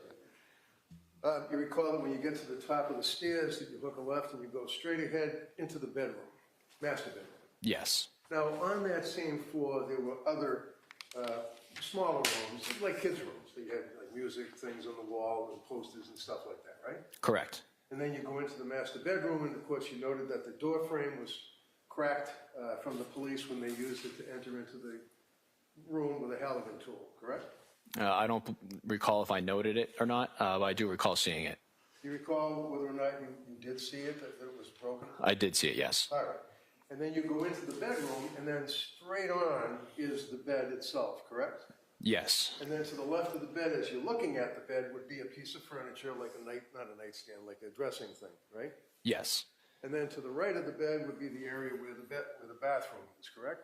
You recall that when you get to the top of the stairs, that you hook a left and you go straight ahead into the bedroom, master bedroom. Yes. Now, on that same floor, there were other smaller rooms, like kids' rooms. They had like music things on the wall and posters and stuff like that, right? Correct. And then you go into the master bedroom, and of course, you noted that the door frame was cracked from the police when they used it to enter into the room with a Halligan tool, correct? I don't recall if I noted it or not, but I do recall seeing it. Do you recall whether or not you did see it, that it was broken? I did see it, yes. All right. And then you go into the bedroom, and then straight on is the bed itself, correct? Yes. And then to the left of the bed, as you're looking at the bed, would be a piece of furniture, like not a nightstand, like a dressing thing, right? Yes. And then to the right of the bed would be the area where the bathroom is, correct?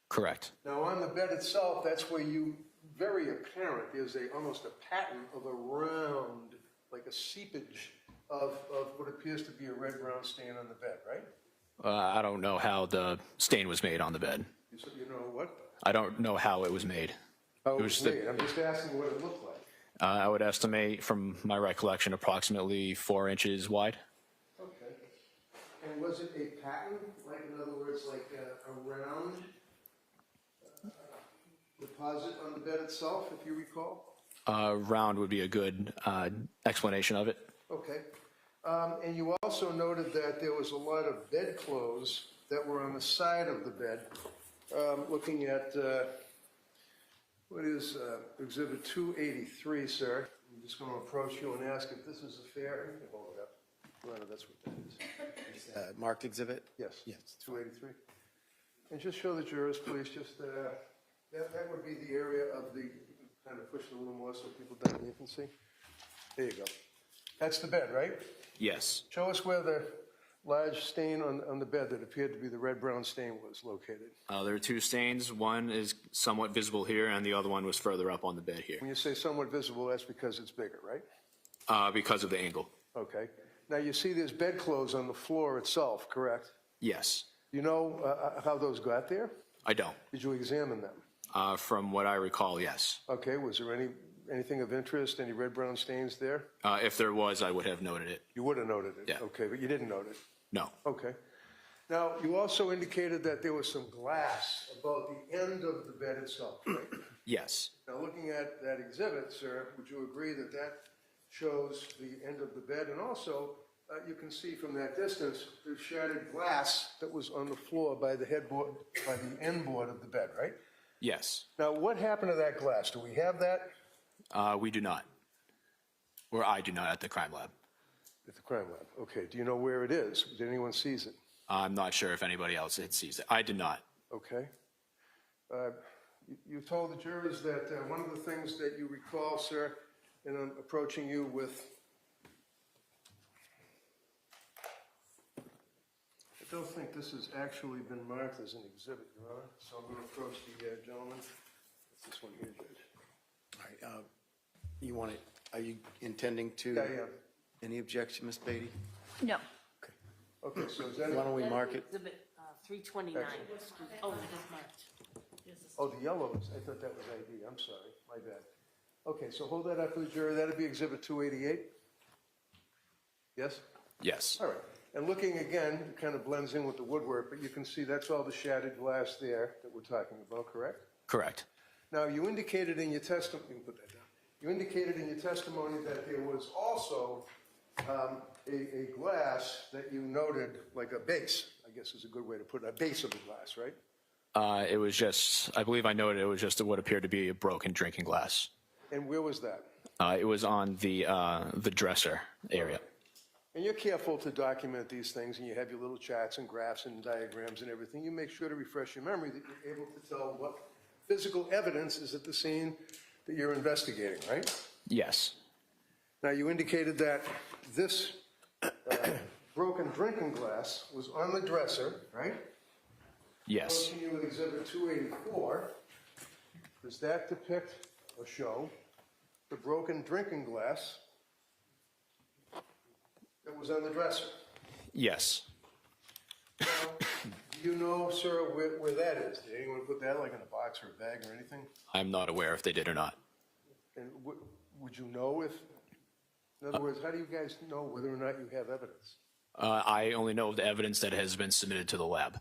Correct. Now, on the bed itself, that's where very apparent, is almost a pattern of a round, like a seepage of what appears to be a red-brown stain on the bed, right? I don't know how the stain was made on the bed. You know what? I don't know how it was made. How it It was was the- made? I'm just asking what it looked like. I would estimate, from my recollection, approximately 4 inches wide. Okay. And was it a pattern, like, in other words, like a round deposit on the bed itself, if you recall? Round would be a good explanation of it. Okay. And you also noted that there was a lot of bedclothes that were on the side of the bed. Looking at, what is Exhibit 283, sir? I'm just going to approach you and ask if this is a fair, you can hold it up. Well, that's what that is. Marked exhibit? Yes. Yes. 283. And just show the jurors, please, just, that would be the area of the, kind of push it a little more so people down here can see. There you go. That's the bed, right? Yes. Show us where the large stain on the bed that appeared to be the red-brown stain was located. There are 2 stains. One is somewhat visible here, and the other one was further up on the bed here When you say somewhat visible, that's because it's bigger, right? because of the angle. Okay. Now, you see there's bedclothes on the floor itself, correct? Yes. You know how those got there? I don't. Did you examine them? From what I recall, yes. Okay, was there anything of interest, any red-brown stains there? If there was, I would have noted it. You would have noted it? Yeah. Okay, but you didn't note it? No. Okay. Now, you also indicated that there was some glass about the end of the bed itself, right? Yes. Now, looking at that exhibit, sir, would you agree that that shows the end of the bed? And also, you can see from that distance, there's shattered glass that was on the floor by the headboard, by the end board of the bed, right? Yes. Now, what happened to that glass? Do we have that? We do not. Or I do not at the crime lab. At the crime lab. Okay. Do you know where it is? Did anyone sees it? I'm not sure if anybody else had sees it. I did not. Okay. You told the jurors that one of the things that you recall, sir, and I'm approaching you with, I don't think this has actually been marked as an exhibit, Your Honor, so I'm going to approach the gentleman. It's this one here, Judge. All right, you want it, are you intending to? Yeah, I am. Any objection, Ms. Beatty? No. Okay, so is that, Why don't we mark it? Exhibit 329. Oh, it is marked. oh, the yellows, I thought that was ID, I'm sorry, my bad. Okay, so hold that up for the jury, that'd be Exhibit 288? Yes? Yes. All right, and looking again, it kind of blends in with the woodwork, but you can see that's all the shattered glass there that we're talking about, correct? Correct. Now, you indicated in your testimony, you can put that down. You indicated in your testimony that there was also a glass that you noted, like a base, I guess is a good way to put it, a base of the glass, right? It was just, I believe I noted it was just what appeared to be a broken drinking glass. And where was that? It was on the dresser area. And you're careful to document these things, and you have your little charts and graphs and diagrams and everything. You make sure to refresh your memory that you're able to tell what physical evidence is at the scene that you're investigating, right? Yes. Now, you indicated that this broken drinking glass was on the dresser, right? Yes. Continue with Exhibit 284. Does that depict or show the broken drinking glass that was on the dresser? Yes. Now, do you know, sir, where that is? Did anyone put that like in a box or a bag or anything? I'm not aware if they did or not. And would you know if, in other words, how do you guys know whether or not you have evidence? I only know of the evidence that has been submitted to the lab.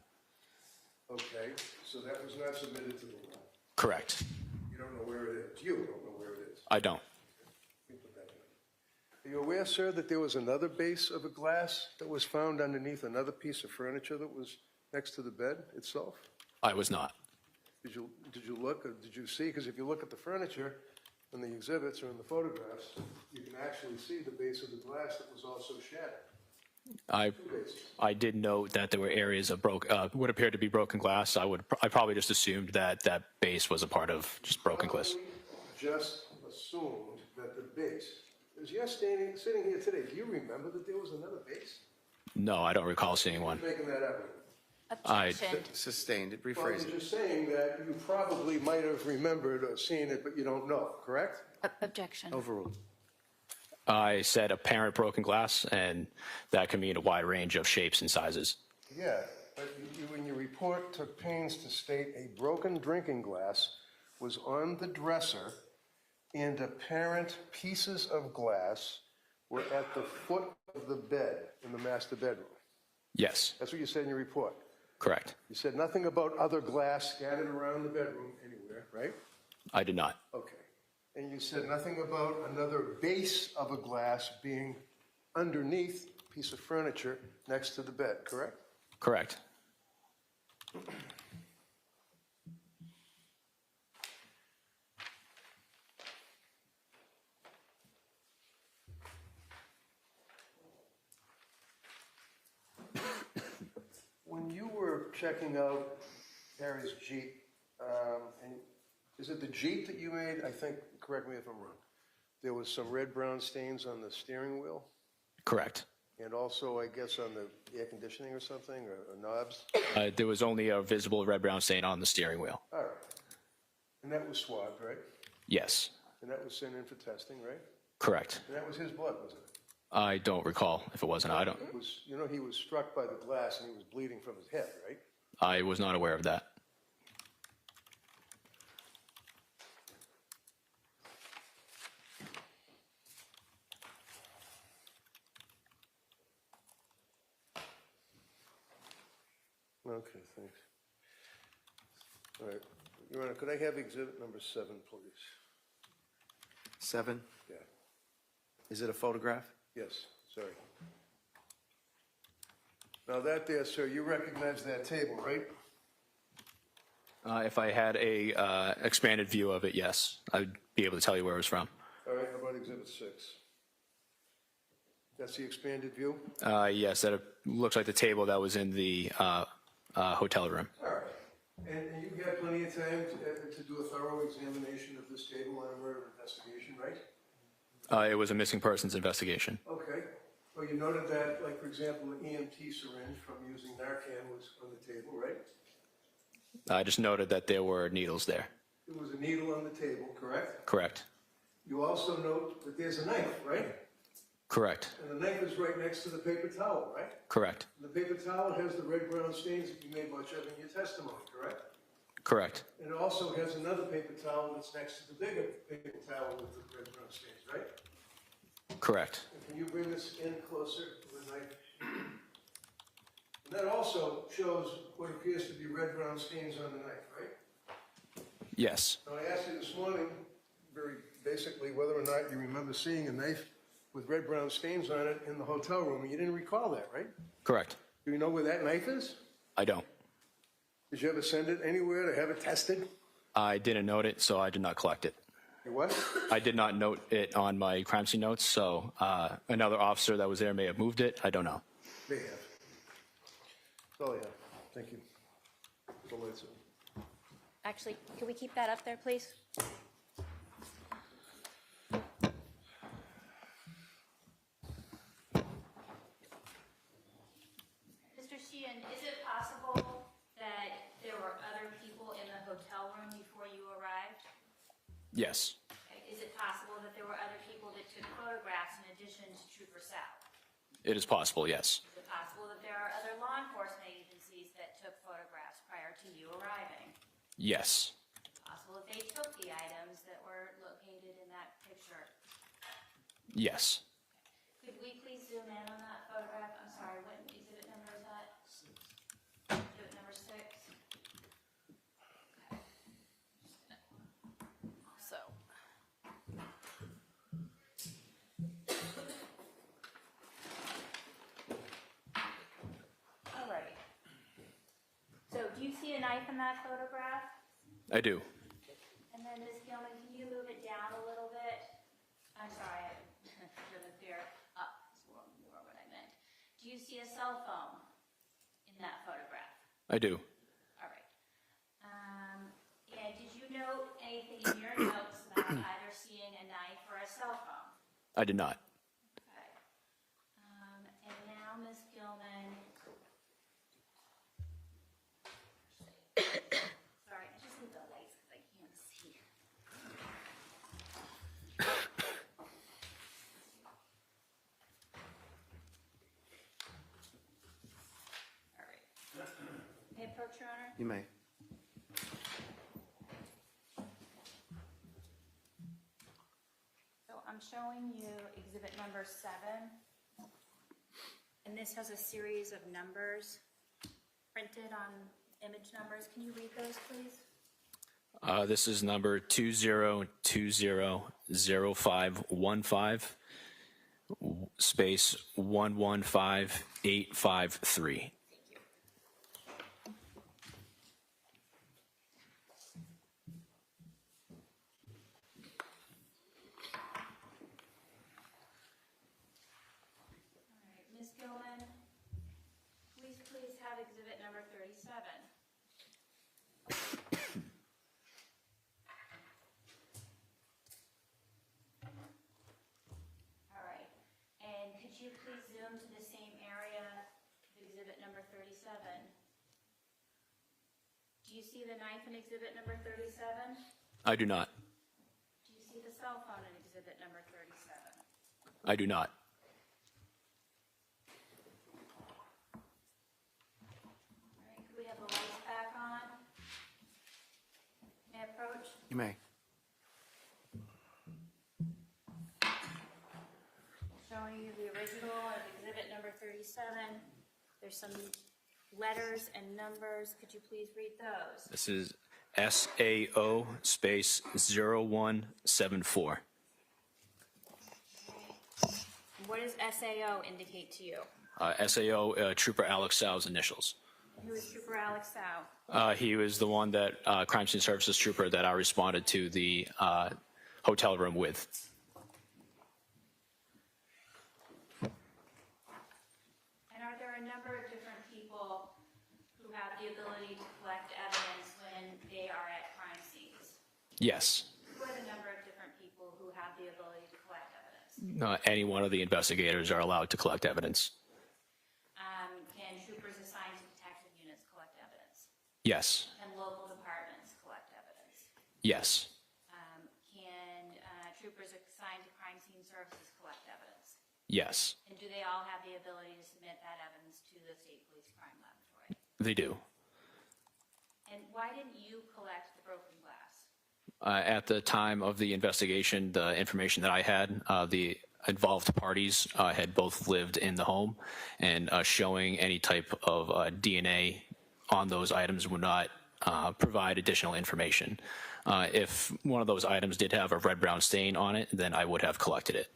Okay, so that was not submitted to the lab. Correct. You don't know where it is. You don't know where it is. I don't. You put that in. Are you aware, sir, that there was another base of a glass that was found underneath another piece of furniture that was next to the bed itself? I was not. Did you look, or did you see? Because if you look at the furniture in the exhibits or in the photographs, you can actually see the base of the glass that was also shattered. I did note that there were areas of what appeared to be broken glass. I probably just assumed that that base was a part of just broken glass. Just assumed that the base, as you're sitting here today, do you remember that there was another base? No, I don't recall seeing one. You're making that up. Objection. Sustained, Well, rephrase you're it. just saying that you probably might have remembered or seen it, but you don't know, correct? Objection. Overruled. I said apparent broken glass, and that can mean a wide range of shapes and sizes. Yeah, But you, in your report, took pains to state a broken drinking glass was on the dresser and apparent pieces of glass were at the foot of the bed in the master bedroom. Yes, That's what you said in your report. correct. You said nothing about other glass scattered around the bedroom anywhere, right? I did not. Okay. And you said nothing about another base of a glass being underneath a piece of furniture next to the bed, correct? Correct. When you were checking out Harry's Jeep, and is it the Jeep that you made? I think, correct me if I'm wrong. There was some red-brown stains on the steering wheel, Correct. and also, I guess, on the air conditioning or something, or knobs? There was only a visible red-brown stain on the steering wheel. All right. And that was swabbed, right? Yes, And that was sent in for testing, right? correct. And that was his blood, wasn't it? I don't recall if it wasn't. I don't. It was, you know, he was struck by the glass and he was bleeding from his head, right? I was not aware of that. Okay, thanks. All right. Your Honor, could I have exhibit number 7, please? 7? Yeah. Is it a photograph? Yes, sorry. Now that there, sir, you recognize that table, right? If I had a expanded view of it, yes, I'd be able to tell you where it was from. All right, how about exhibit 6? That's the expanded view? Yes, that looks like the table that was in the hotel room. All right. And you had plenty of time to do a thorough examination of this table on a murder investigation, right? It was a missing persons investigation. Okay. Well, you noted that, like, for example, an EMT syringe from using Narcan was on the table, right? I just noted that there were needles there. There was a needle on the table, correct? Correct. You also note that there's a knife, right? Correct. And the knife is right next to the paper towel, right? Correct. And the paper towel has the red-brown stains that you made much of in your testimony, correct? Correct. And it also has another paper towel that's next to the bigger paper towel with the red-brown stains, right? Correct. And can you bring this in closer to the knife? And that also shows what appears to be red-brown stains on the knife, right? Yes. Now, I asked you this morning, very basically, whether or not you remember seeing a knife with red-brown stains on it in the hotel room, and you didn't recall that, right? Correct. Do you know where that knife is? I don't. Did you ever send it anywhere to have it tested? I didn't note it, so I did not collect it. You what? I did not note it on my crime scene notes, so another officer that was there may have moved it. I don't know. They have. That's all I have. Thank you. That's all I said. Actually, can we keep that up there, please? Mr. Sheehan, is it possible that there were other people in the hotel room before you arrived? Yes. Okay. Is it possible that there were other people that took photographs in addition to Trooper Sal? It is possible, yes. Is it possible that there are other law enforcement agencies that took photographs prior to you arriving? Yes. Possible that they took the items that were located in that picture? Yes. Could we please zoom in on that photograph? I'm sorry, what exhibit number is that? 6. Exhibit number 6. Okay. So. All right. So do you see a knife in that photograph? I do. And then Ms. Gilman, can you move it down a little bit? I'm sorry, I wasn't clear. Up is more what I meant. Do you see a cell phone in that photograph? I do. All right. And did you note anything in your notes about either seeing a knife or a cell phone? I did not. Okay. And now, Ms. Gilman. Sorry, I just need the lights because I can't see. All right. Your Honor? You may. So I'm showing you exhibit number 7. And this has a series of numbers printed on image numbers. Can you read those, please? This is number 20200515, space 115853. Ms. Gilman, please have exhibit number 37. All right, and could you please zoom to the same area of exhibit number 37? Do you see the knife in exhibit number 37? I do not. Do you see the cell phone in exhibit number 37? I do not. All right, could we have the lights back on? May I approach? You may. Showing you the original of exhibit number 37. There's some letters and numbers. Could you please read those? This is SAO space 0174. What does SAO indicate to you? SAO, Trooper Alex Sau's initials. Who is Trooper Alex Sau? He was the one that, Crime Scene Services Trooper that I responded to the hotel room with. And are there a number of different people who have the ability to collect evidence when they are at crime scenes? Yes. Who are the number of different people who have the ability to collect evidence? Any one of the investigators are allowed to collect evidence. Can troopers assigned to detective units collect evidence? Yes. Can local departments collect evidence? Yes. Can troopers assigned to crime scene services collect evidence? Yes. And do they all have the ability to submit that evidence to the state police crime laboratory? They do. And why didn't you collect the broken glass? At the time of the investigation, the information that I had, the involved parties had both lived in the home, and showing any type of DNA on those items would not provide additional information. If one of those items did have a red-brown stain on it, then I would have collected it.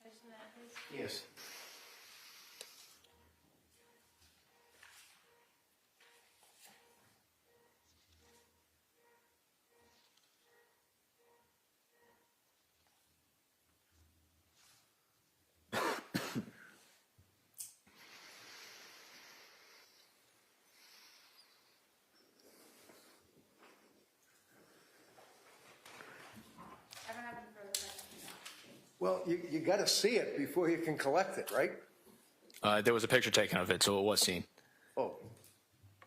Just a minute, please. Yes. I don't have any further questions. Well, you got to see it before you can collect it, right? There was a picture taken of it, so it was seen. Oh,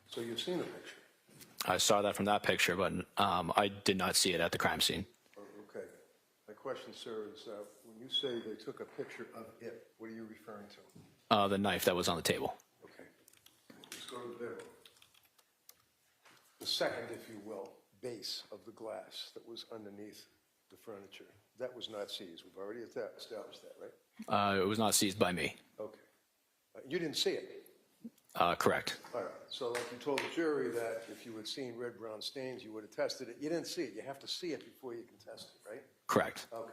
so you've seen the picture. I saw that from that picture, but I did not see it at the crime scene. Oh, okay. My question, sir, is when you say they took a picture of it, what are you referring to? The knife that was on the table. Okay. Let's go to the bedroom. The second, if you will, base of the glass that was underneath the furniture. That was not seized. We've already established that, right? It was not seized by me. Okay. You didn't see it? Correct. All right. So like you told the jury that if you had seen red-brown stains, you would have tested it. You didn't see it. You have to see it before you can test it, right? Correct. Okay.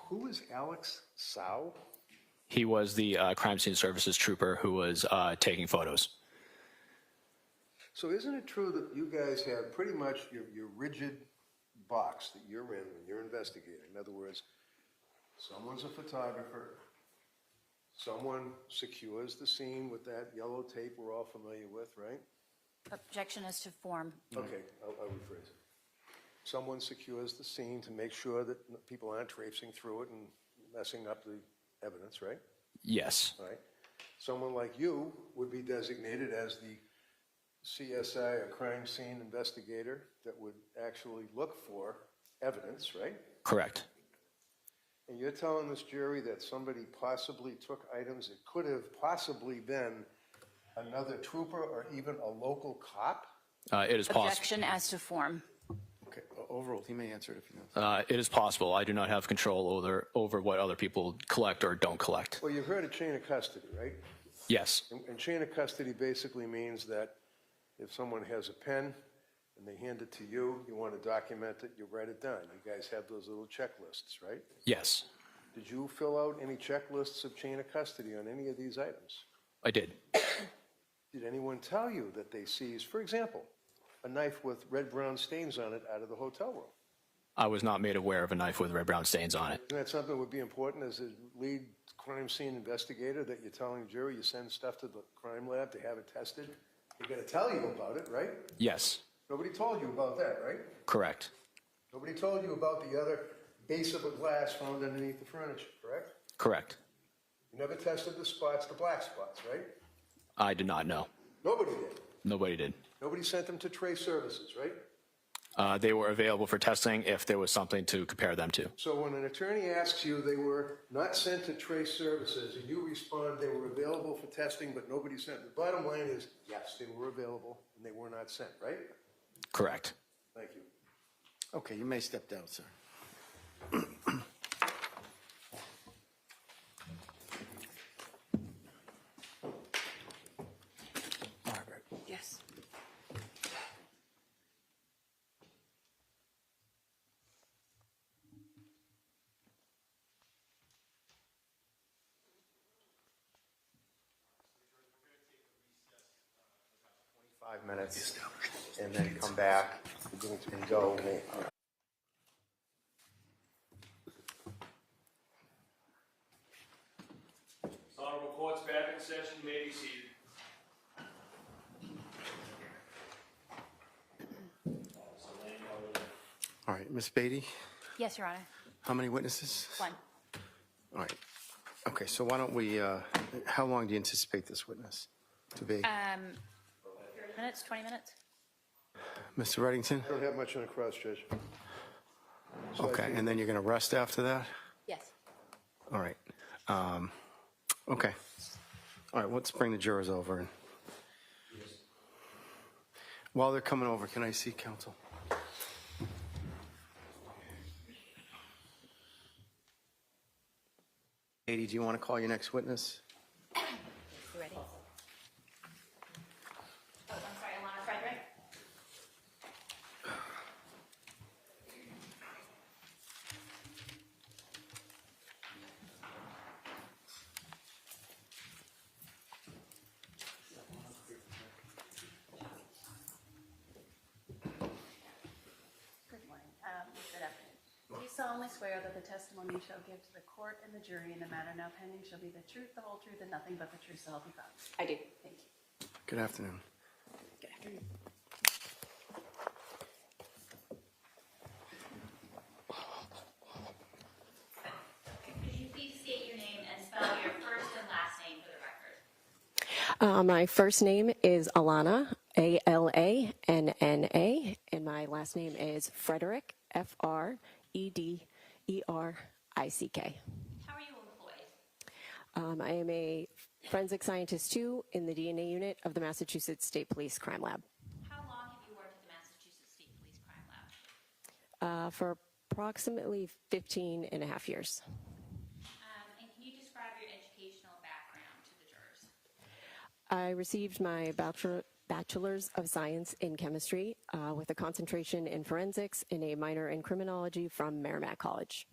Who is Alex Sau? He was the crime scene services trooper who was taking photos. So isn't it true that you guys have pretty much your rigid box that you're in when you're investigating? In other words, someone's a photographer, someone secures the scene with that yellow tape we're all familiar with, right? Objection is to form. Okay, I'll rephrase it. Someone secures the scene to make sure that people aren't traipsing through it and messing up the evidence, right? Yes. All right. Someone like you would be designated as the CSI, a crime scene investigator, that would actually look for evidence, right? Correct. And you're telling this jury that somebody possibly took items, it could have possibly been another trooper or even a local cop? It is possible. Objection as to form. Okay, overruled. He may answer it if he knows. It is possible. I do not have control over what other people collect or don't collect. Well, you've heard of chain of custody, right? Yes. And chain of custody basically means that if someone has a pen and they hand it to you, you want to document it, you write it down. You guys have those little checklists, right? Yes, Did you fill out any checklists of chain of custody on any of these items? I did. Did anyone tell you that they seized, for example, a knife with red-brown stains on it out of the hotel room? I was not made aware of a knife with red-brown stains on it. Isn't that something that would be important as a lead crime scene investigator, that you're telling the jury you send stuff to the crime lab to have it tested? They're going to tell you about it, right? Yes, Nobody told you about that, right? correct. Nobody told you about the other base of a glass found underneath the furniture, correct? Correct. You never tested the spots, the black spots, right? I did not know. Nobody did. Nobody did. Nobody sent them to Trace Services, right? They were available for testing if there was something to compare them to. So when an attorney asks you they were not sent to Trace Services, and you respond they were available for testing, but nobody sent them, the bottom line is, yes, they were available, and they were not sent, right? Correct. Thank you. Okay, you may step down, sir. Margaret. Yes. Five minutes, and then come back and go. Honorable court's back in session. You may be seated. All right, Ms. Beatty, Yes, Your Honor. how many witnesses? One. All right. Okay, so why don't we, how long do you anticipate this witness to be? 30 minutes, 20 minutes? Mr. Reddington? I don't have much on the cross, Judge. So I Okay, think- and then you're going to rest after that? Yes. All right. Okay. All right, let's bring the jurors over. While they're coming over, can I see counsel? Katie, do you want to call your next witness? You ready? Oh, I'm sorry, Alana Frederick? Good morning. Good afternoon. Do you solemnly swear that the testimony you shall give to the court and the jury in the matter now pending shall be the truth, the whole truth, and nothing but the truth, so help you God? I do. Thank you. Good afternoon. Good afternoon. Could you please state your name and spell your first and last name for the record? My first name is Alana, Alanna, and my last name is Frederick, Frederick. How are you employed? I am a forensic scientist too in the DNA unit of the Massachusetts State Police Crime Lab. How long have you worked at the Massachusetts State Police Crime Lab? For approximately 15 and a half years. And can you describe your educational background to the jurors? I received my bachelor's of science in chemistry with a concentration in forensics and a minor in criminology from Merrimack College.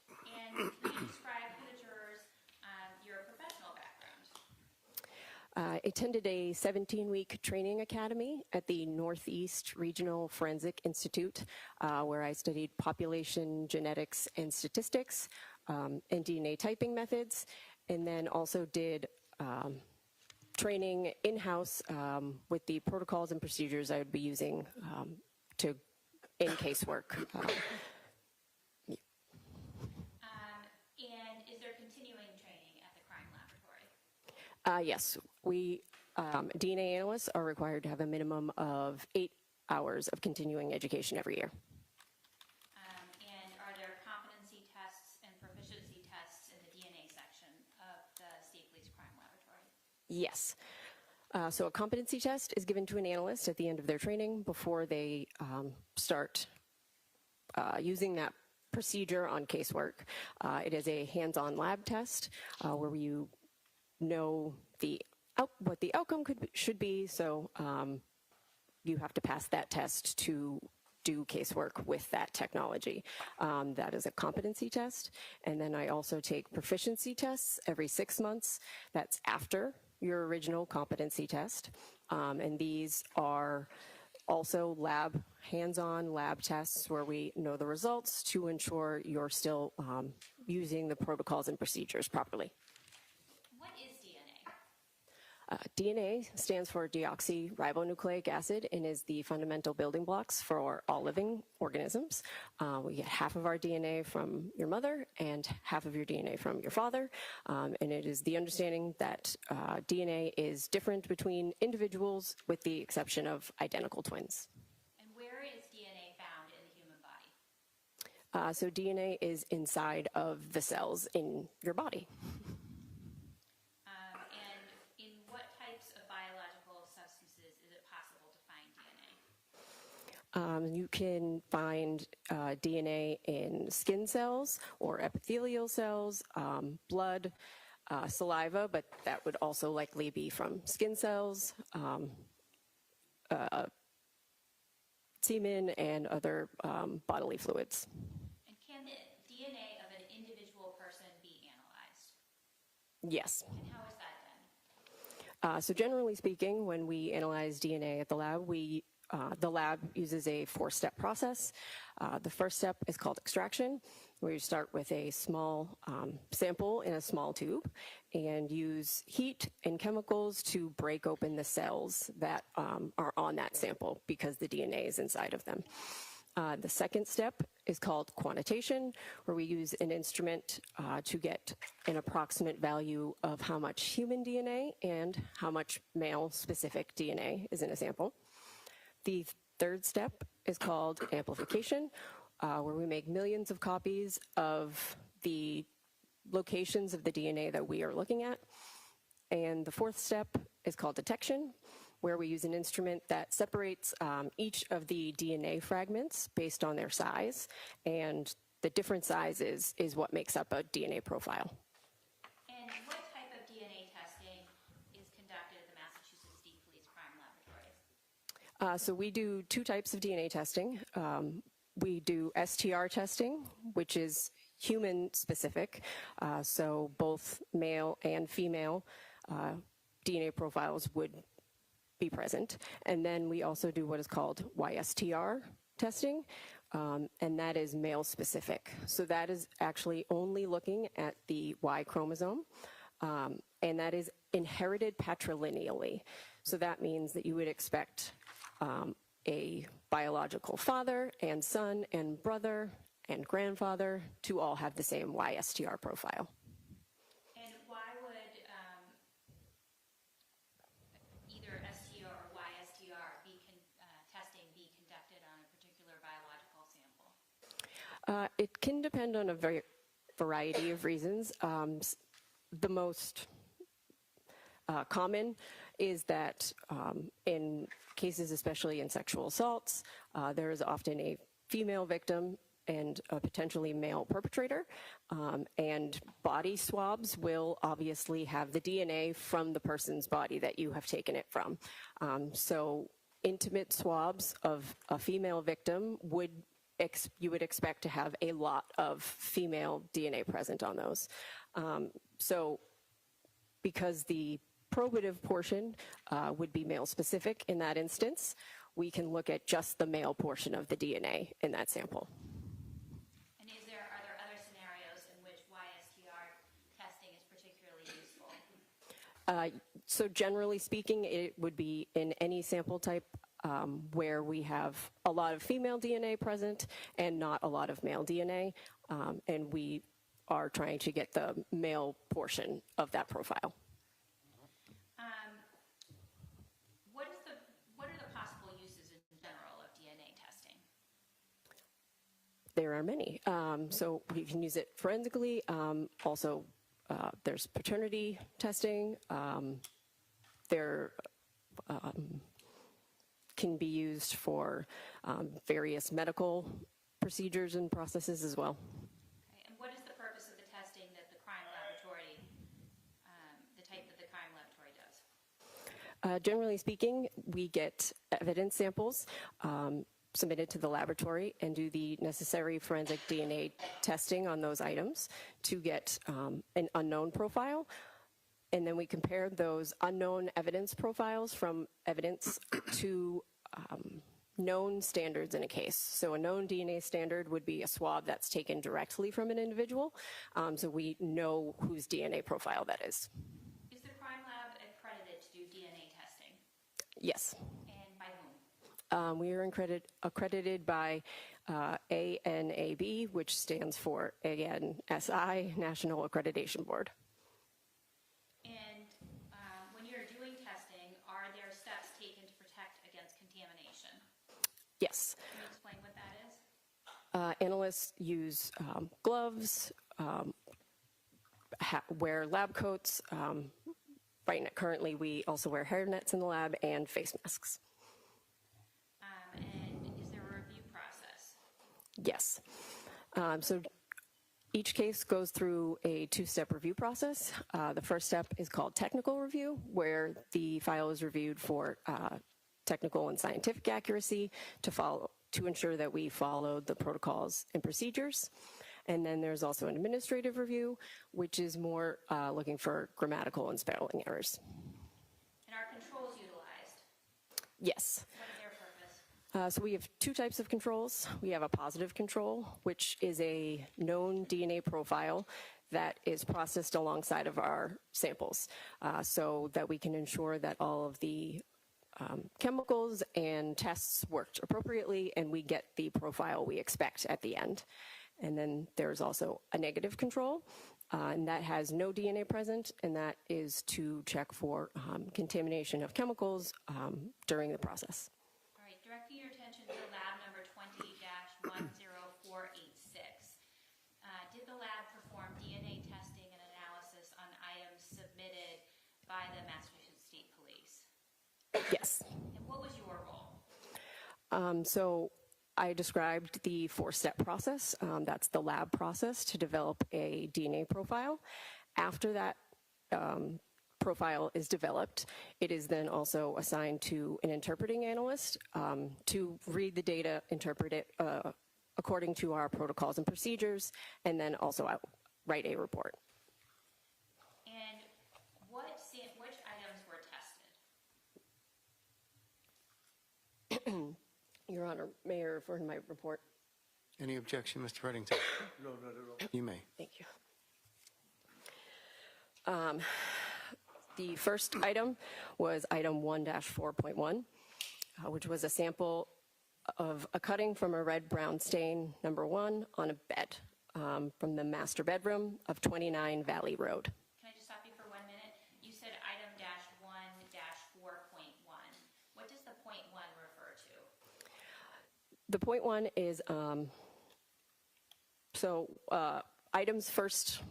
And can you describe to the jurors your professional background? I attended a 17-week training academy at the Northeast Regional Forensic Institute, where I studied population genetics and statistics and DNA typing methods, and then also did training in-house with the protocols and procedures I would be using in casework. And is there continuing training at the crime laboratory? Yes, we DNA analysts are required to have a minimum of 8 hours of continuing education every year. And are there competency tests and proficiency Yes. So a competency test is given to an analyst at the end of their training before they start using that procedure on casework. It is a hands-on lab test where you know what the outcome should be, so you have to pass that test to do casework with that technology. That is a competency test. And then I also take proficiency tests every 6 months. That's after your original competency test. And these are also hands-on lab tests where we know the results to ensure you're still using the protocols and procedures properly. What is DNA? DNA stands for deoxyribonucleic acid and is the fundamental building blocks for all living organisms. We get half of our DNA from your mother and half of your DNA from your father. And it is the understanding that DNA is different between individuals with the exception of identical twins. And where is DNA found in the human body? So DNA is inside of the cells in your body. You can find DNA in skin cells or epithelial cells, blood, saliva, but that would also likely be from skin cells, semen, and other bodily fluids. And can the DNA of an individual person be analyzed? Yes. And how is that done? So generally speaking, when we analyze DNA at the lab, the lab uses a 4-step process. The first step is called extraction, where you start with a small sample in a small tube and use heat and chemicals to break open the cells that are on that sample because the DNA is inside of them. The second step is called quantitation, where we use an instrument to get an approximate value of how much human DNA and how much male-specific DNA is in a sample. The third step is called amplification, where we make millions of copies of the locations of the DNA that we are looking at. And the fourth step is called detection, where we use an instrument that separates each of the DNA fragments based on their size, and the different sizes is what makes up a DNA profile. And what type of DNA testing is conducted at the Massachusetts State Police Crime Laboratories? So we do 2 types of DNA testing. We do STR testing, which is human specific, so both male and female DNA profiles would be present. And then we also do what is called YSTR testing, and that is male specific. So that is actually only looking at the Y chromosome, and that is inherited patrilineally. So that means that you would expect a biological father and son and brother and grandfather to all have the same YSTR profile. And why would either STR or YSTR testing be conducted on a particular biological sample? It can depend on a variety of reasons. The most common is that in cases, especially in sexual assaults, there is often a female victim and a potentially male perpetrator, and body swabs will obviously have the DNA from the person's body that you have taken it from. So intimate swabs of a female victim you would expect to have a lot of female DNA present on those. So because the probative portion would be male specific in that instance, we can look at just the male portion of the DNA in that sample. And are there other scenarios in which YSTR testing is particularly useful? So generally speaking, it would be in any sample type where we have a lot of female DNA present and not a lot of male DNA, and we are trying to get the male portion of that profile. What are the possible uses in general of DNA testing? There are many. So you can use it forensically. Also, there's paternity testing, They're can be used for various medical procedures and processes as well. Okay, and what is the purpose of the testing that the crime laboratory, the type that the crime laboratory does? Generally speaking, we get evidence samples submitted to the laboratory and do the necessary forensic DNA testing on those items to get an unknown profile. And then we compare those unknown evidence profiles from evidence to known standards in a case. So a known DNA standard would be a swab that's taken directly from an individual, so we know whose DNA profile that is. Is the crime lab accredited to do DNA testing? Yes. And by whom? We are accredited by ANAB, which stands for ANSI, National Accreditation Board. And when you're doing testing, are there steps taken to protect against contamination? Yes. Can you explain what that is? Analysts use gloves, wear lab coats. Currently, we also wear hairnets in the lab and face masks. And is there a review process? Yes. So each case goes through a two-step review process. The first step is called technical review, where the file is reviewed for technical and scientific accuracy to ensure that we followed the protocols and procedures. And then there's also an administrative review, which is more looking for grammatical and spelling errors. And are controls utilized? Yes. What is their purpose? So we have two types of controls. We have a positive control, which is a known DNA profile that is processed alongside of our samples so that we can ensure that all of the chemicals and tests worked appropriately and we get the profile we expect at the end. And then there's also a negative control, and that has no DNA present, and that is to check for contamination of chemicals during the process. All right, directing your attention to lab number 20-10486. Did the lab perform DNA testing and analysis on items submitted by the Massachusetts State Police? Yes. And what was your role? So I described the four-step process. That's the lab process to develop a DNA profile. After that profile is developed, it is then also assigned to an interpreting analyst to read the data, interpret it according to our protocols and procedures, and then also write a report. And which items were tested? Your Honor, may I refer to my report? Any objection, Mr. Reddington? No, not at all. You may. Thank you. The first item was item 1-4.1, which was a sample of a cutting from a red-brown stain, number 1, on a bed from the master bedroom of 29 Valley Road. Can I just stop you for 1 minute? You said item -1-4.1. What does the .1 refer to? The point 1 is, items first,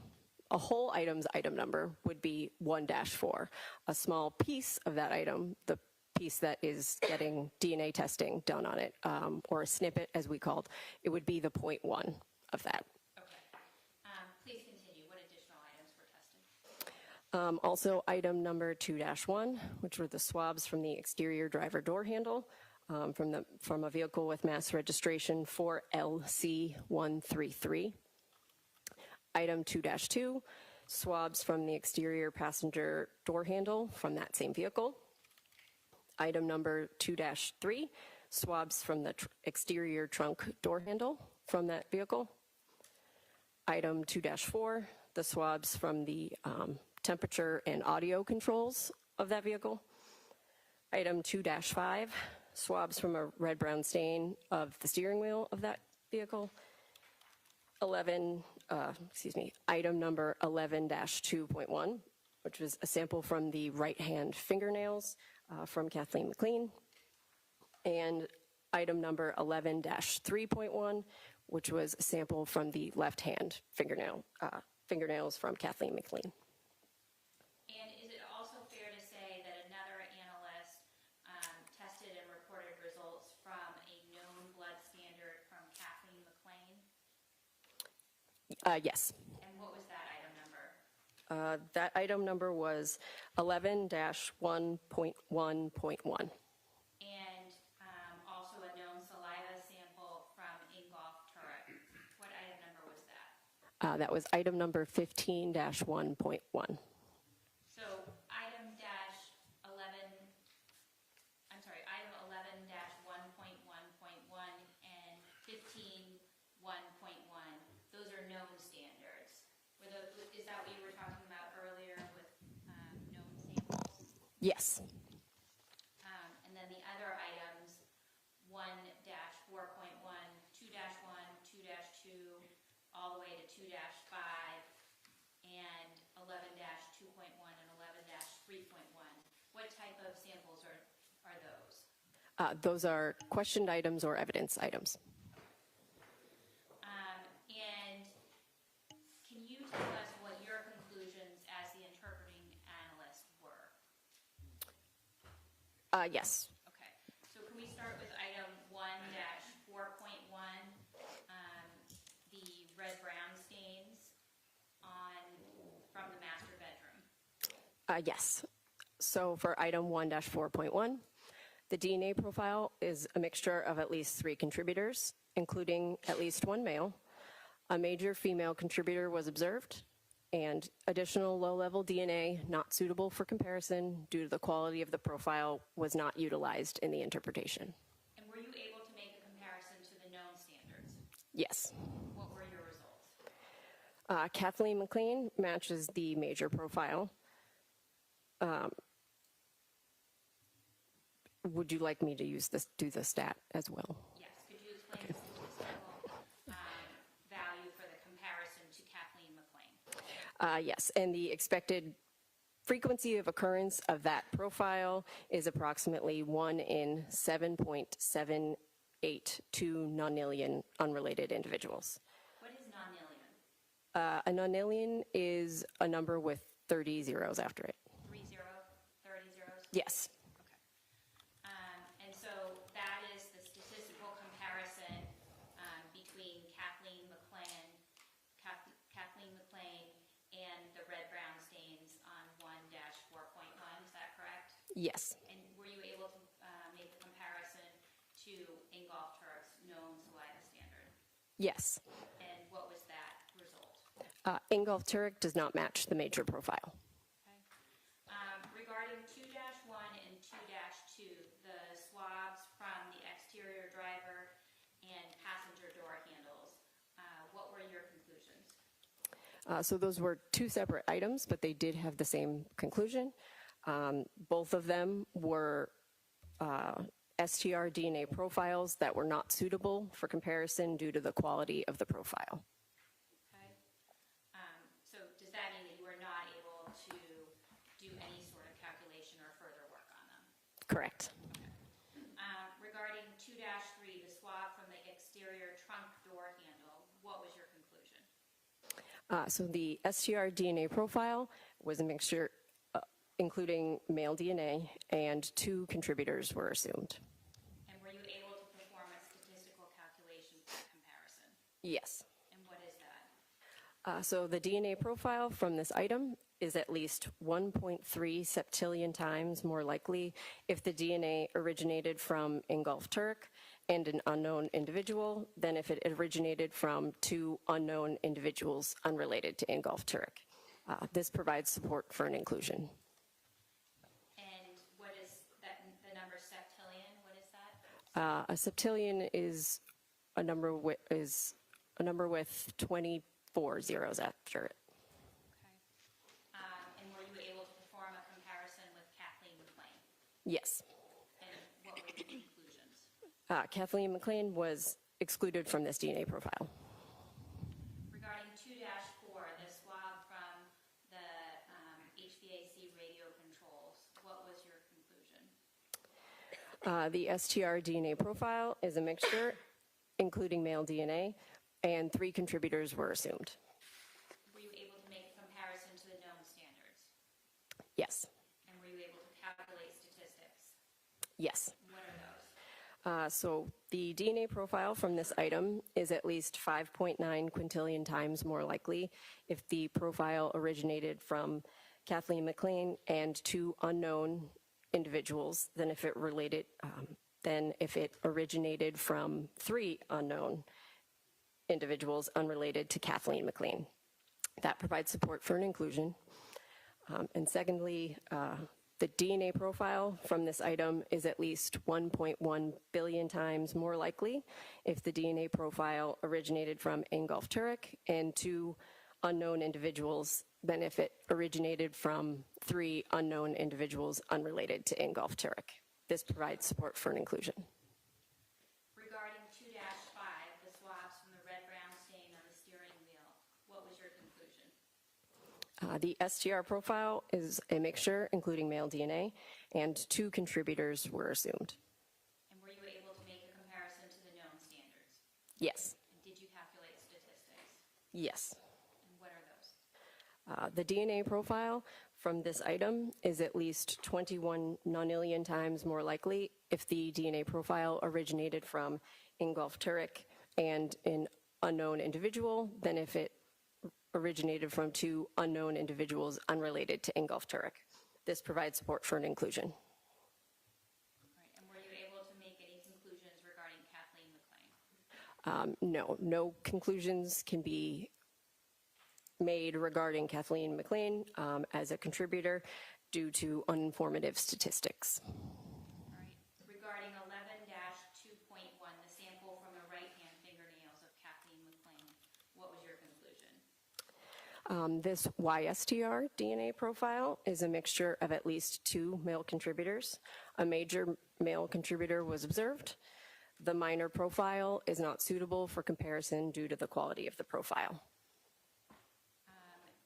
a whole item's item number would be 1-4. A small piece of that item, the piece that is getting DNA testing done on it, or a snippet as we called, it would be the .1 of that. Okay. Please continue. What additional items were tested? Also, item number 2-1, which were the swabs from the exterior driver door handle from a vehicle with mass registration 4LC133. Item 2-2, swabs from the exterior passenger door handle from that same vehicle. Item number 2-3, swabs from the exterior trunk door handle from that vehicle. Item 2-4, the swabs from the temperature and audio controls of that vehicle. Item 2-5, swabs from a red-brown stain of the steering wheel of that vehicle. Item number 11-2.1, which was a sample from the right-hand fingernails from Kathleen McLean. And item number 11-3.1, which was a sample from the left-hand fingernails from Kathleen McLean. And is it also fair to say that another Yes. And what was that item number? That item number was 11-1.1.1. And also a known saliva sample from Ingolf Tuerk. What item number was that? That was item number 15-1.1. So item dash 11, I'm sorry, item 11-1.1.1 and 15.1.1, those are known standards. Is that what you were talking about earlier with known samples? Yes. And then the other items, 1-4.1, 2-1, 2-2, all the way to 2-5, and 11-2.1 and 11-3.1. What type of samples are those? Those are questioned items or evidence items. And can you tell us what your conclusions as the interpreting analyst were? Yes. Okay, so can we start with item 1-4.1, the red-brown stains from the master bedroom? Yes. So for item 1-4.1, the DNA profile is a mixture of at least 3 contributors, including at least 1 male. A major female contributor was observed, and additional low-level DNA not suitable for comparison due to the quality of the profile was not utilized in the interpretation. And were you able to make a comparison to the known standards? Yes. What were your results? Kathleen McLean matches the major profile. Would you like me to do the stat as well? Yes, could you explain the statistical value for the comparison to Kathleen McLean? Yes, and the expected frequency of occurrence of that profile is approximately 1 in 7.782 nonillion unrelated individuals. What is nonillion? A nonillion is a number with 30 zeros after it. 30 zeros? Yes. Okay. And so that is the statistical comparison between Kathleen McLean and the red-brown stains on 1-4.1, is that correct? Yes. And were you able to make a comparison to Ingolf Tuerk's known saliva standard? Yes. And what was that result? Ingolf Tuerk does not match the major profile. Okay. Regarding 2-1 and 2-2, the swabs from the exterior driver and passenger door handles, what were your conclusions? So those were 2 separate items, but they did have the same conclusion. Both of them were STR DNA profiles that were not suitable for comparison due to the quality of the profile. Okay. So does that mean that you were not able to do any sort of calculation or further work on them? Correct. Okay. Regarding 2-3, the swab from the exterior trunk door handle, what was your conclusion? So the STR DNA profile was a mixture including male DNA, and 2 contributors were assumed. And were you able to perform a statistical calculation for comparison? Yes. And what is that? So the DNA profile from this item is at least 1.3 septillion times more likely if the DNA originated from Ingolf Tuerk and an unknown individual than if it originated from 2 unknown individuals unrelated to Ingolf Tuerk. This provides support for an inclusion. And what is that, the number septillion, what is that? A septillion is a number with 24 zeros after it. Okay. And were you able to perform a comparison with Kathleen McLean? Yes. And what were your conclusions? Kathleen McLean was excluded from this DNA profile. Regarding 2-4, the swab from the HVAC radio controls, what was your conclusion? The STR DNA profile is a mixture, including male DNA, and 3 contributors were assumed. Were you able to make a comparison to the known standards? Yes. And were you able to calculate statistics? Yes. What are those? So the DNA profile from this item is at least 5.9 quintillion times more likely if the profile originated from Kathleen McLean and 2 unknown individuals than if it originated from 3 unknown individuals unrelated to Kathleen McLean. That provides support for an inclusion. And secondly, the DNA profile from this item is at least 1.1 billion times more likely if the DNA profile originated from Ingolf Tuerk and 2 unknown individuals than if it originated from 3 unknown individuals unrelated to Ingolf Tuerk. This provides support for an inclusion. Regarding 2-5, the swabs from the red-brown stain on the steering wheel, what was your conclusion? The STR profile is a mixture, including male DNA, and 2 contributors were assumed. And were you able to make a comparison to the known standards? Yes. And did you calculate statistics? Yes. And what are those? The DNA profile from this item is at least 21 nonillion times more likely if the DNA profile originated from Ingolf Tuerk and an unknown individual than if it originated from 2 unknown individuals unrelated to Ingolf Tuerk. This provides support for an inclusion. All right. And were you able to make any conclusions regarding Kathleen McLean? No conclusions can be made regarding Kathleen McLean as a contributor due to uninformative statistics. All right. Regarding 11-2.1, the sample from the right-hand fingernails of Kathleen McLean, what was your conclusion? This YSTR DNA profile is a mixture of at least 2 male contributors. A major male contributor was observed. The minor profile is not suitable for comparison due to the quality of the profile.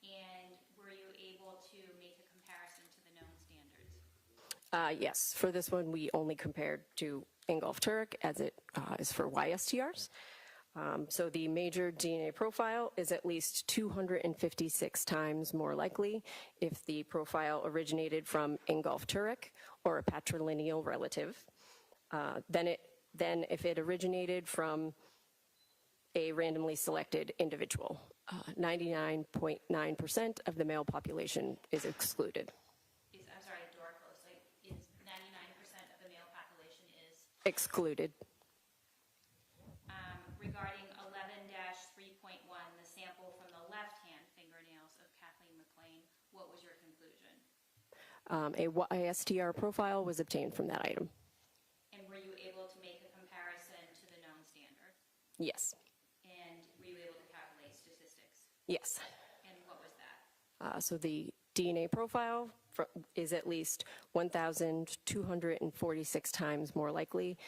And were you able to make a comparison to the known standards? Yes, for this one, we only compared to Ingolf Tuerk as it is for YSTRs. So the major DNA profile is at least 256 times more likely if the profile originated from Ingolf Tuerk or a patrilineal relative than if it originated from a randomly selected individual. 99.9% of the male population is excluded. I'm sorry, door close. Like, is 99% of the male population is Excluded. regarding 11-3.1, the sample from the left-hand fingernails of Kathleen McLean, what was your conclusion? A YSTR profile was obtained from that item. And were you able to make a comparison to the known standard? Yes. And were you able to calculate statistics? Yes. And what was that? So the DNA profile is at least 1,246 times more likely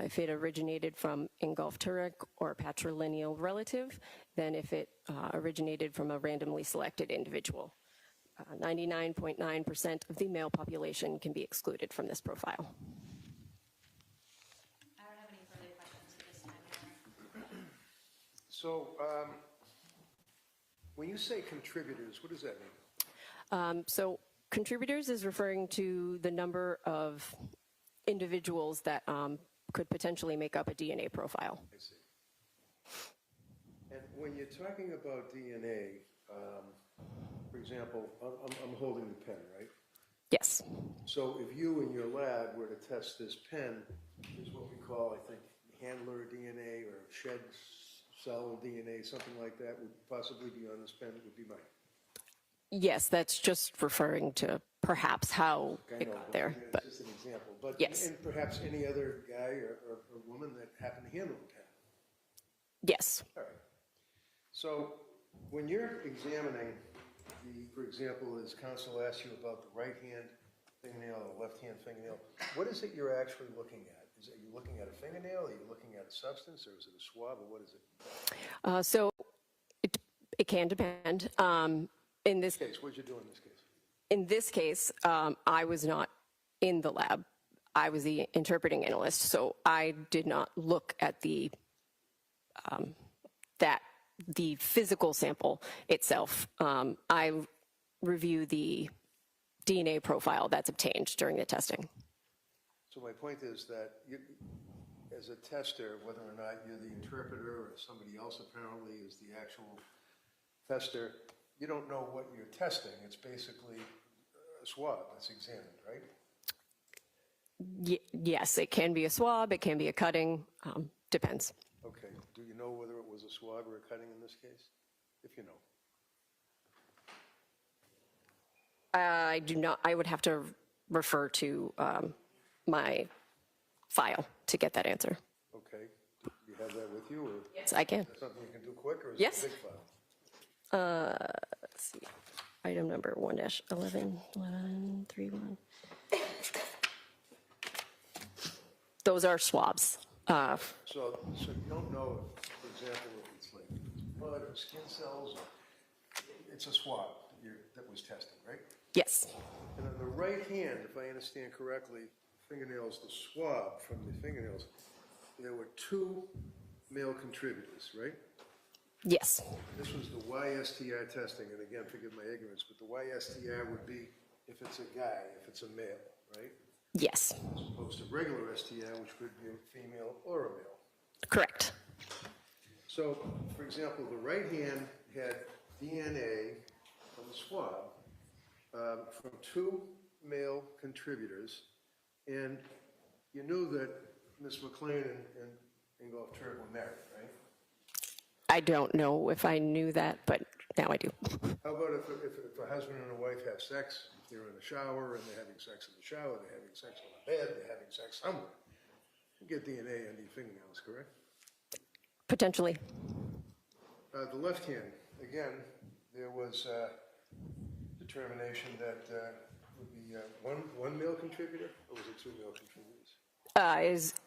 if it originated from Ingolf Tuerk or a patrilineal relative than if it originated from a randomly selected individual. 99.9% of the male population can be excluded from this profile. I don't have any further questions at this time, Your Honor. So when you say contributors, what does that mean? So contributors is referring to the number of individuals that could potentially make up a DNA profile. I see. And when you're talking about DNA, for example, I'm holding the pen, right? Yes. So if you in your lab were to test this pen, is what we call, I think, handler DNA or shed cell DNA, something like that would possibly be on this pen, it would be mine. Yes, that's just referring to perhaps how I it know, got there. It's But just an example. But Yes. And perhaps any other guy or woman that happened to handle the pen. yes. All right. So when you're examining for example, as counsel asked you about the right hand fingernail or left hand fingernail, what is it you're actually looking at? Is it you looking at a fingernail? Are you looking at a substance, or is it a swab, or what is it? So it can depend. In this Case, what did you do in this case? In this case, I was not in the lab. I was the interpreting analyst, so I did not look at the physical sample itself. I review the DNA profile that's obtained during the testing. So my point is that as a tester, whether or not you're the interpreter or somebody else apparently is the actual tester, you don't know what you're testing. It's basically a swab that's examined, right? Yes, it can be a swab, it can be a cutting, depends. Okay. Do you know whether it was a swab or a cutting in this case? If you know. I do not, I would have to refer to my file to get that answer. Okay. Do you have that with you, or Yes, I can. is that something you can do quick, or is Yes. it a big file? Let's see. Item number 1-11-1131. Those are swabs. So you don't know, for example, if it's like blood or skin cells, or it's a swab that was tested, right? Yes, And on the right hand, if I understand correctly, fingernails, the swab from the fingernails, there were 2 male contributors, right? yes, This was the YSTR testing, and again, forgive my ignorance, but the YSTR would be if it's a guy, if it's a male, right? yes, As opposed to regular STR, which could be a female or a male. correct. So, for example, the right hand had DNA from the swab from 2 male contributors, and you knew that Ms. McLean and Ingolf Tuerk were married, right? I don't know if I knew that, but now I do. How about if a husband and a wife have sex, they're in the shower, and they're having sex in the shower, they're having sex on the bed, they're having sex somewhere. You get DNA on your fingernails, correct? Potentially. The left hand, again, there was determination that would be one male contributor, or was it 2 male contributors?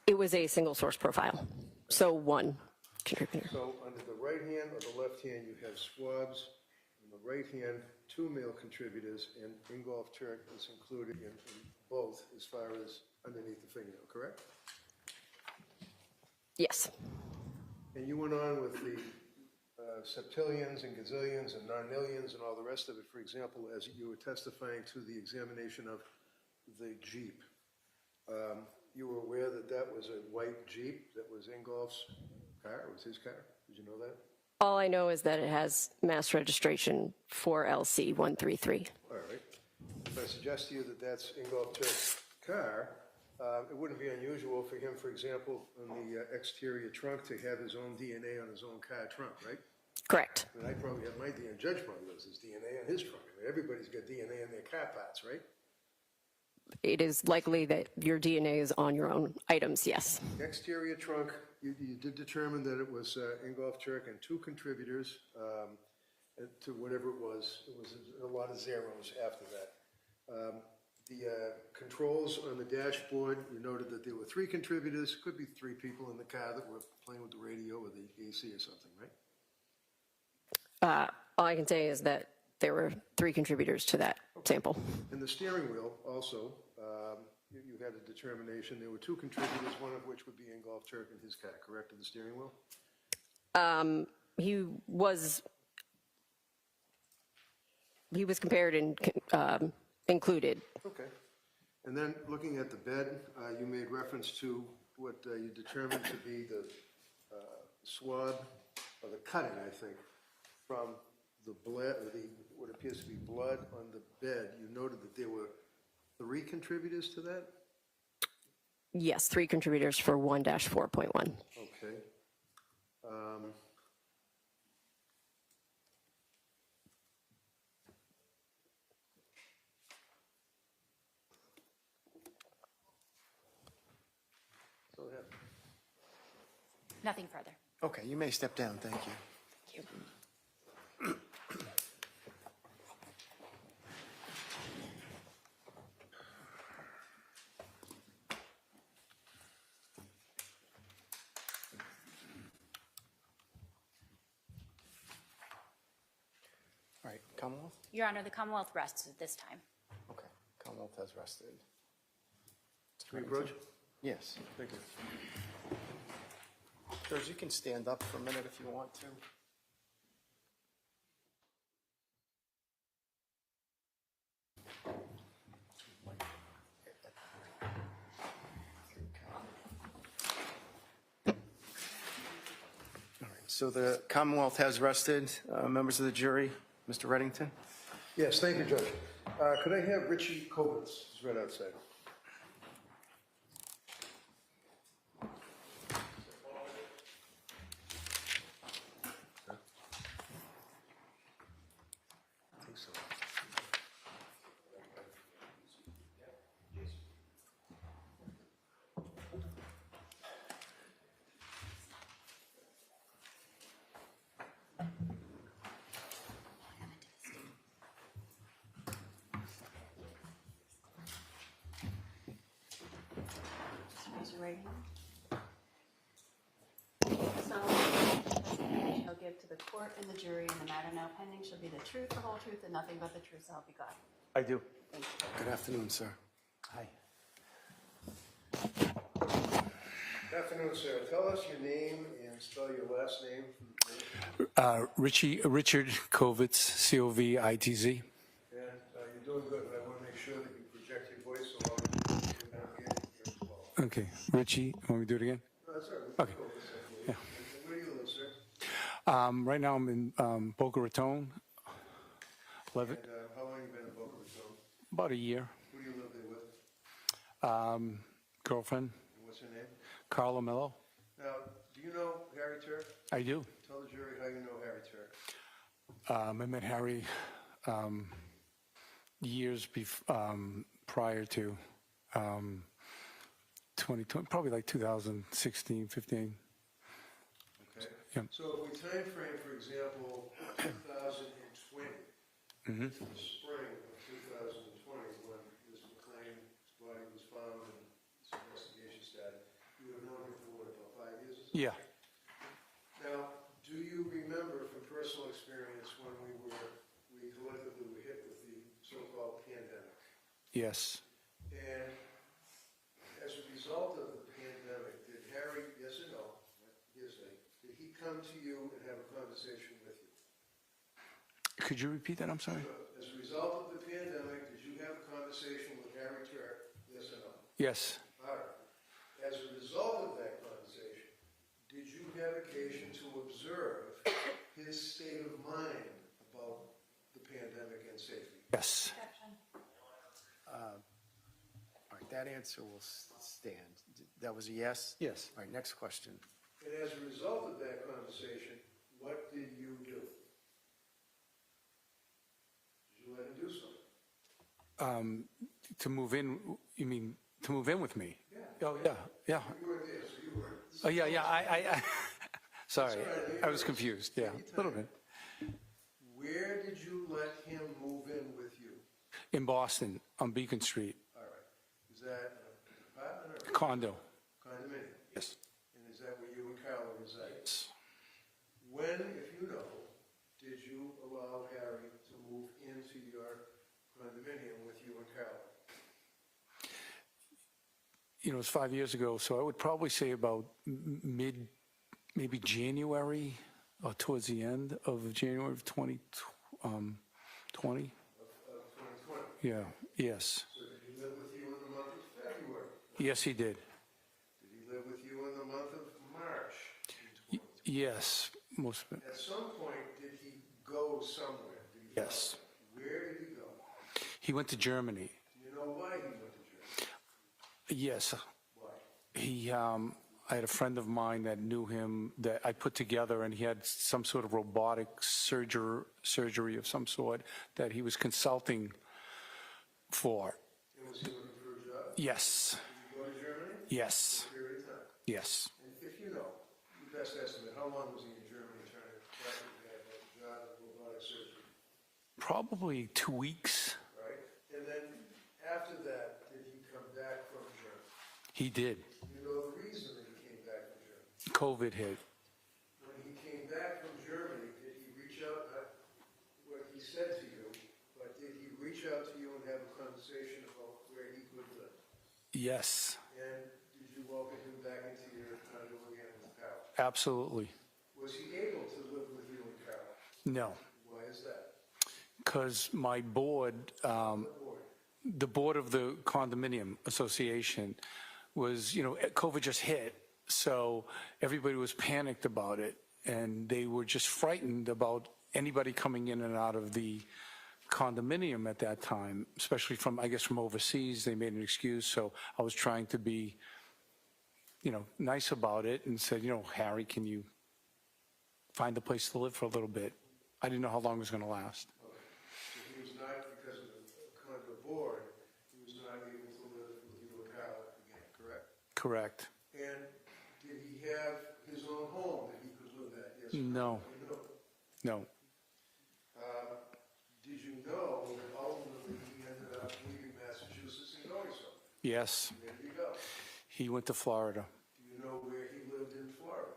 It was a single source profile, so 1 contributor. So under the right hand or the left hand, you have swabs. On the right hand, 2 male contributors, and Ingolf Tuerk is included in both as far as underneath the fingernail, correct? Yes, And you went on with the septillions and gazillions and nonillions and all the rest of it. For example, as you were testifying to the examination of the Jeep, you were aware that that was a white Jeep that was Ingolf's car, it was his car? Did you know that? all I know is that it has mass registration 4LC133. All right. If I suggest to you that that's Ingolf Tuerk's car, it wouldn't be unusual for him, for example, on the exterior trunk to have his own DNA on his own car trunk, right? Correct. And I probably have my DNA, Judge probably has his DNA on his trunk. I mean, everybody's got DNA in their car parts, right? It is likely that your DNA is on your own items, yes. Exterior trunk, you did determine that it was Ingolf Tuerk and 2 contributors to whatever it was. It was a lot of zeros after that. The controls on the dashboard, you noted that there were 3 contributors, could be 3 people in the car that were playing with the radio or the AC or something, right? All I can say is that there were 3 contributors to that sample. And the steering wheel also, you had a determination, there were 2 contributors, one of which would be Ingolf Tuerk and his car, correct, to the steering wheel? He was compared and included. Okay. And then looking at the bed, you made reference to what you determined to be the swab, or the cutting, I think, from the blood, what appears to be blood on the bed. You noted that there were 3 contributors to that? Yes, 3 contributors for 1-4.1. Okay. Go ahead. Nothing further. Okay, you may step down, thank you. Thank you. All right, Commonwealth? Your Honor, the Commonwealth rests at this time. Okay, Commonwealth has rested. Can we approach? Yes. Thank you. George, you can stand up for a minute if you want to. So the Commonwealth has rested. Members of the jury, Mr. Reddington? Yes, thank you, Judge. Could I have Richie Kovitz? He's right outside. I think so. Raise your right hand. Solemnly swear that the testimony you shall give to the court and the jury in the matter now pending shall be the truth, the whole truth, and nothing but the truth, so help you God. I do. Thank you. Good afternoon, sir. Hi. Good afternoon, sir. Tell us your name and spell your last name. Richard Kovitz, C-O-V-I-T-Z. And you're doing good, but I want to make sure that you project your voice so loud you can hear as well. Okay, Richie, want me to do it again? No, that's all right. Okay. Yeah. Where do you live, sir? Right now I'm in Boca Raton. 11, And how long have you been in Boca Raton? about a year. Who do you live there with? Girlfriend, And what's her name? Carla Mello. Now, do you know Harry Tuerk? I do. Tell the jury how you know Harry Tuerk. I met Harry years prior to 2020, probably like 2016, 15. Okay. Yeah. So if we time frame, for example, 2020 to the spring of 2020, when Ms. McLean's body was found and this investigation started, you have known her for what, about 5 years? Or so? Yeah. Now, do you remember from personal experience when we collectively were hit with the so-called pandemic? Yes. And as a result of the pandemic, did Harry, yes or no, hearsay, did he come to you and have a conversation with you? Could you repeat that? I'm sorry. As a result of the pandemic, did you have a conversation with Harry Tuerk, yes or no? Yes. All right. As a result of that conversation, did you have occasion to observe his state of mind about the pandemic and safety? Yes. All right, that answer will stand. That was a yes? Yes. All right, next question. And as a result of that conversation, what did you do? Did you let him do something? To move in, you mean to move in with me? Yeah. Oh, yeah, yeah. You weren't there, so you weren't. Oh, yeah, yeah, I sorry, That's all right. I was confused, yeah, a little bit. Where did you let him move in with you? In Boston, on Beacon Street, All right. Is that an apartment or condo. condominium? Yes. And is that where you and Carla reside? When, if you know, did you allow Harry to move into your condominium with you and Carla? You know, it was 5 years ago, so I would probably say about maybe January, or towards the end of January of 2020. Of 2020? Yeah, yes. So did he live with you in the month of February? Yes, he did. Did he live with you in the month of March? Yes, most of it. At some point, did he go somewhere? Did he Yes. Where did he go? He went to Germany. Do you know why he went to Germany? Yes. Why? He, I had a friend of mine that knew him that I put together, and he had some sort of robotic surgery of some sort that he was consulting for. And was he looking for a job? Yes. Did he go to Germany? Yes. For a period of time? Yes. And if you know, your best estimate, how long was he in Germany trying to have a job in robotic surgery? Probably 2 weeks. Right? And then after that, did he come back from Germany? He did. You know the reason that he came back from Germany? COVID hit. When he came back from Germany, did he reach out, not what he said to you, but did he reach out to you and have a conversation about where he could live? Yes. And did you welcome him back into your condo again with Carol? Absolutely. Was he able to live with you and Carol? No. Why is that? Because my board, the board of the condominium association was, you know, COVID just hit, so everybody was panicked about it. and they were just frightened about anybody coming in and out of the condominium at that time, especially from, I guess, from overseas. They made an excuse, so I was trying to be, nice about it and said, Harry, can you find a place to live for a little bit? I didn't know how long it was going to last. So he was not, because of the condo board, he was not able to live with you and Carla again, correct? Correct. And did he have his own home that he could live at? Yes. No. No. Did you know that ultimately he ended up leaving Massachusetts and going somewhere? Yes. Where did he go? He went to Florida. Do you know where he lived in Florida?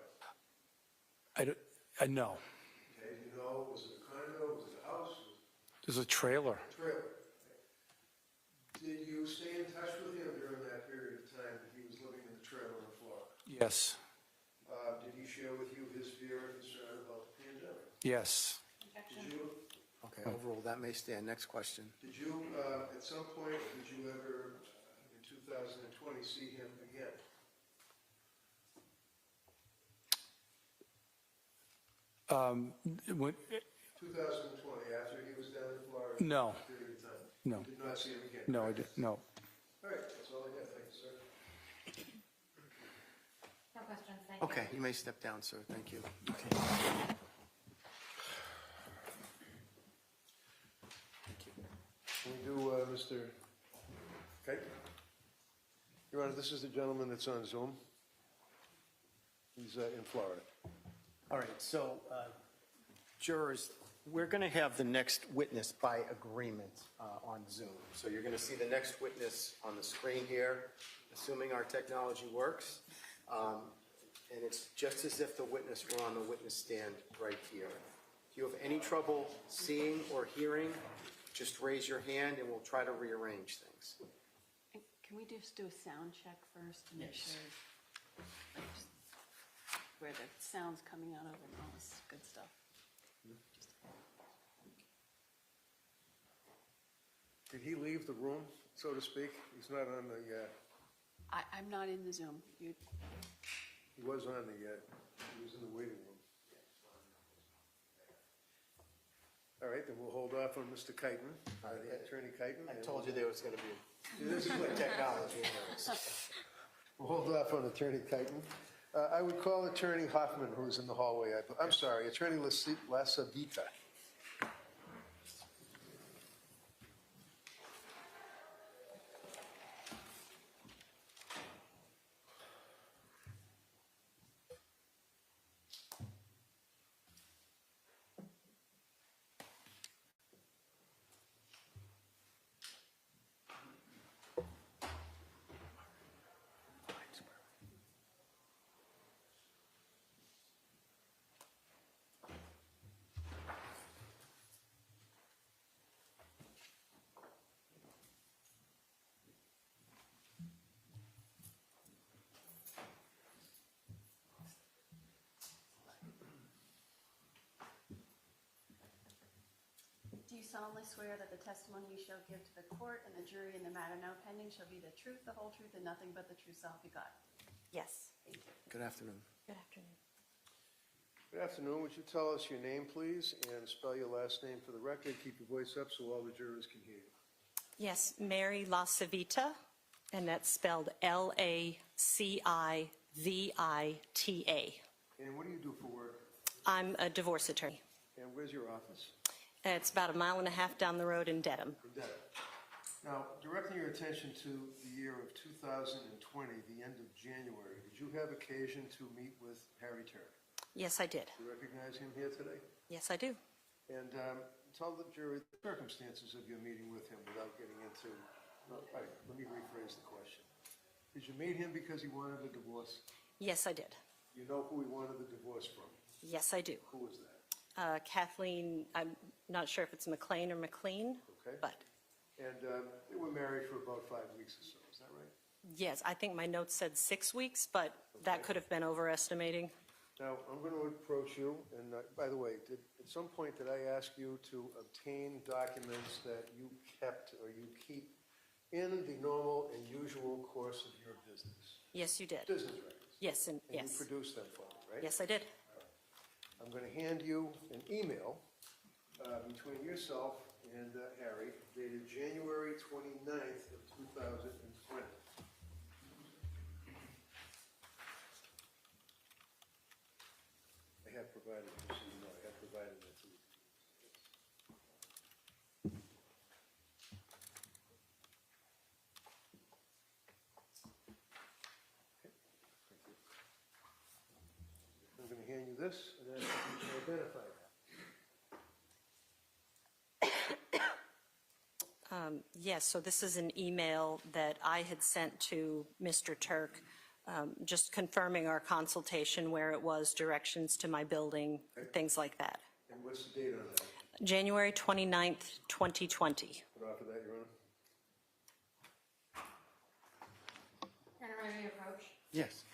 No. Okay, do you know, was it a condo, was it a house? There's a trailer. Trailer. Did you stay in touch with him during that period of time that he was living in the trailer in Florida? Yes. Did he share with you his fear and concern about the pandemic? Yes. Did you, Okay, overall, that may stand. Next question. did you, at some point, did you ever, in 2020, see him again? When, 2020, after he was down in Florida? No. For a period of time? No. You did not see him again? No, I did, no. All right, that's all I got. Thank you, sir. No questions, thank you. Okay, you may step down, sir. Thank you. Can we do Mr. Okay? Your Honor, this is the gentleman that's on Zoom. He's in Florida. All right, so jurors, we're going to have the next witness by agreement on Zoom. So you're going to see the next witness on the screen here, assuming our technology works. And it's just as if the witness were on the witness stand right here. If you have any trouble seeing or hearing, just raise your hand and we'll try to rearrange things. Can we just do a sound check first to make sure like, just where the sound's coming out of and all this good stuff? Did he leave the room, so to speak? He's not on the, I'm not in the Zoom. he was on the, he was in the waiting room. All right, then we'll hold off on Mr. Keighton, Attorney Keighton. I told you there was going to be this is good technology. We'll hold off on Attorney Keighton. I would call Attorney Hoffman, who's in the hallway. I'm sorry, Attorney Lasavita. Do you solemnly swear that the testimony you shall give to the court and the jury in the matter now pending shall be the truth, the whole truth, and nothing but the true self you got? Yes. Good afternoon. Good afternoon. Good afternoon. Would you tell us your name, please, and spell your last name for the record? Keep your voice up so all the jurors can hear you. Yes, Mary Lasavita, and that's spelled Lascivita. And what do you do for work? I'm a divorce attorney. And where's your office? It's about a mile and a half down the road in Dedham. In Dedham. Now, directing your attention to the year of 2020, the end of January, did you have occasion to meet with Harry Tuerk? Yes, I did. Do you recognize him here today? Yes, I do. And tell the jury the circumstances of your meeting with him without getting into, no, all right, let me rephrase the question. Did you meet him because he wanted a divorce? Yes, I did. You know who he wanted the divorce from? Yes, I do. Who was that? Kathleen, I'm not sure if it's McLean or McLean, Okay. but And they were married for about 5 weeks or so, is that right? yes, I think my notes said 6 weeks, but that could have been overestimating. Now, I'm going to approach you, and by the way, at some point did I ask you to obtain documents that you kept or you keep in the normal and usual course of your business? Yes, you did. Business records? Yes, and And yes. you produced them for me, right? Yes, I did. I'm going to hand you an email between yourself and Harry dated January 29th of 2020. I have provided, just so you know, I have provided that to you. I'm going to hand you this, and then you can identify that. Yes, so this is an email that I had sent to Mr. Tuerk, just confirming our consultation, where it was, directions to my building, things like that. And what's the date on that? January 29th, 2020. Put off of that, Your Honor. You're ready to approach? Yes.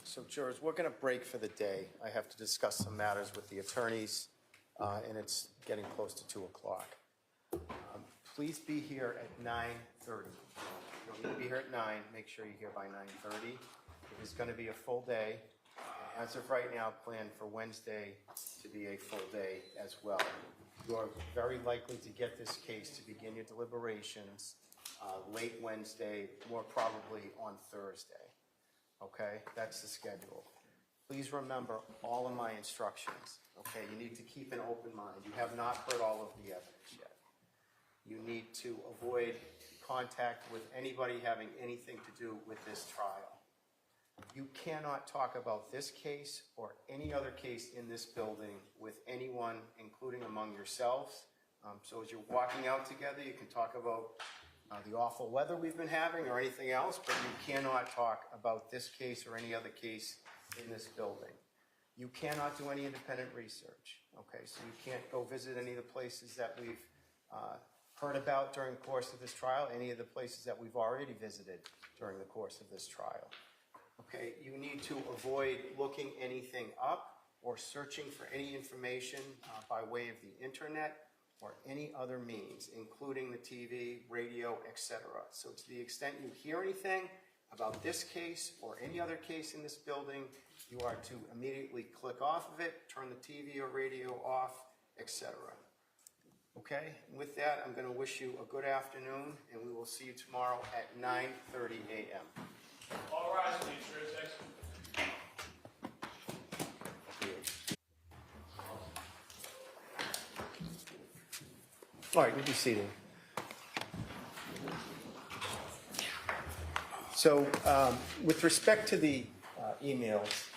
So jurors, we're going to break for the day. I have to discuss some matters with the attorneys, and it's getting close to 2 o'clock. Please be here at 9:30. You'll need to be here at 9. Make sure you're here by 9:30. It is going to be a full day. As of right now, plan for Wednesday to be a full day as well. You are very likely to get this case to begin your deliberations late Wednesday, more probably on Thursday. Okay, that's the schedule. Please remember all of my instructions. Okay, you need to keep an open mind. You have not heard all of the evidence yet. You need to avoid contact with anybody having anything to do with this trial. You cannot talk about this case or any other case in this building with anyone, including among yourselves. So as you're walking out together, you can talk about the awful weather we've been having or anything else, but you cannot talk about this case or any other case in this building. You cannot do any independent research, okay? So you can't go visit any of the places that we've heard about during the course of this trial, any of the places that we've already visited during the course of this trial. Okay, you need to avoid looking anything up or searching for any information by way of the internet or any other means, including the TV, radio, etc. So to the extent you hear anything about this case or any other case in this building, you are to immediately click off of it, turn the TV or radio off, etc. Okay, with that, I'm going to wish you a good afternoon, and we will see you tomorrow at 9:30 a.m. All rise, please, Jurors. All right, you be seated. So with respect to the emails,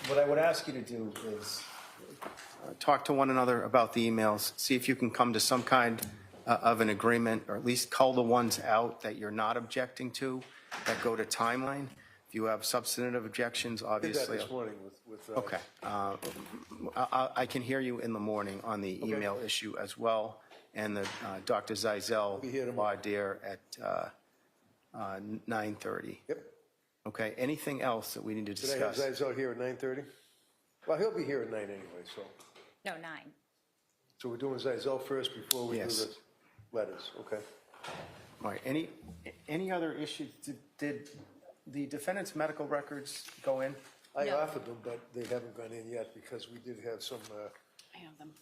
what I would ask you to do is talk to one another about the emails, see if you can come to some kind of an agreement, or at least cull the ones out that you're not objecting to, that go to timeline. If you have substantive objections, obviously. I did that this morning with Okay. I can hear you in the morning on the email issue as well, and the Dr. Zeisel law dare at 9:30. Yep. Okay, anything else that we need to Did I have discuss? Zeisel here at 9:30? Well, he'll be here at 9 anyway, so. No, 9. So we're doing Zeisel first before we do Yes. the letters, okay? All right, any other issues? Did the defendant's medical records go in? I No. offered them, but they haven't gone in yet because we did have some, I have them.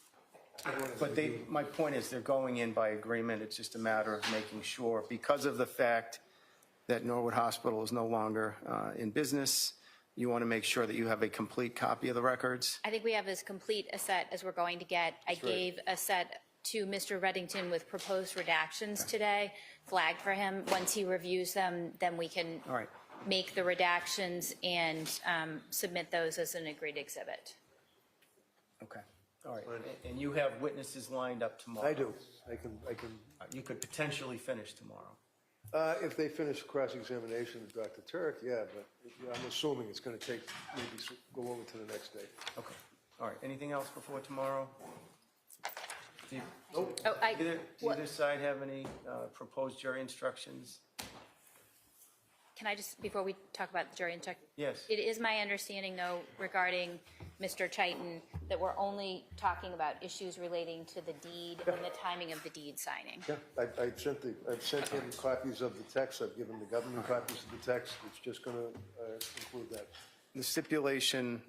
But my point is, they're going in by agreement. It's just a matter of making sure, because of the fact that Norwood Hospital is no longer in business, you want to make sure that you have a complete copy of the records. I think we have as complete a set as we're going to get. I gave a set to Mr. Reddington with proposed redactions today, flagged for him. Once he reviews them, then we can All right. make the redactions and submit those as an agreed exhibit. Okay. All right. And you have witnesses lined up tomorrow? I do. I can. You could potentially finish tomorrow. If they finish cross-examination of Dr. Tuerk, yeah, but I'm assuming it's going to take, maybe go over to the next day. Okay. All right. Anything else before tomorrow? Do Oh, either side have any proposed jury instructions? can I just, before we talk about the jury and check? Yes. It is my understanding, though, regarding Mr. Chiton, that we're only talking about issues relating to the deed and the timing of the deed signing. Yeah, I've sent him copies of the text. I've given the government copies of the text. It's just going to include that. The stipulation,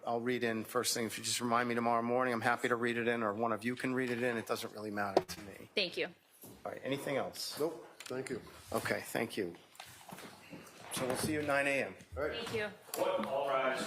I'll read in first thing. If you just remind me tomorrow morning, I'm happy to read it in, or one of you can read it in. It doesn't really matter to me. Thank you. All right, anything else? Nope, thank you. Okay, thank you. So we'll see you at 9 a.m. All right. Thank you. All rise.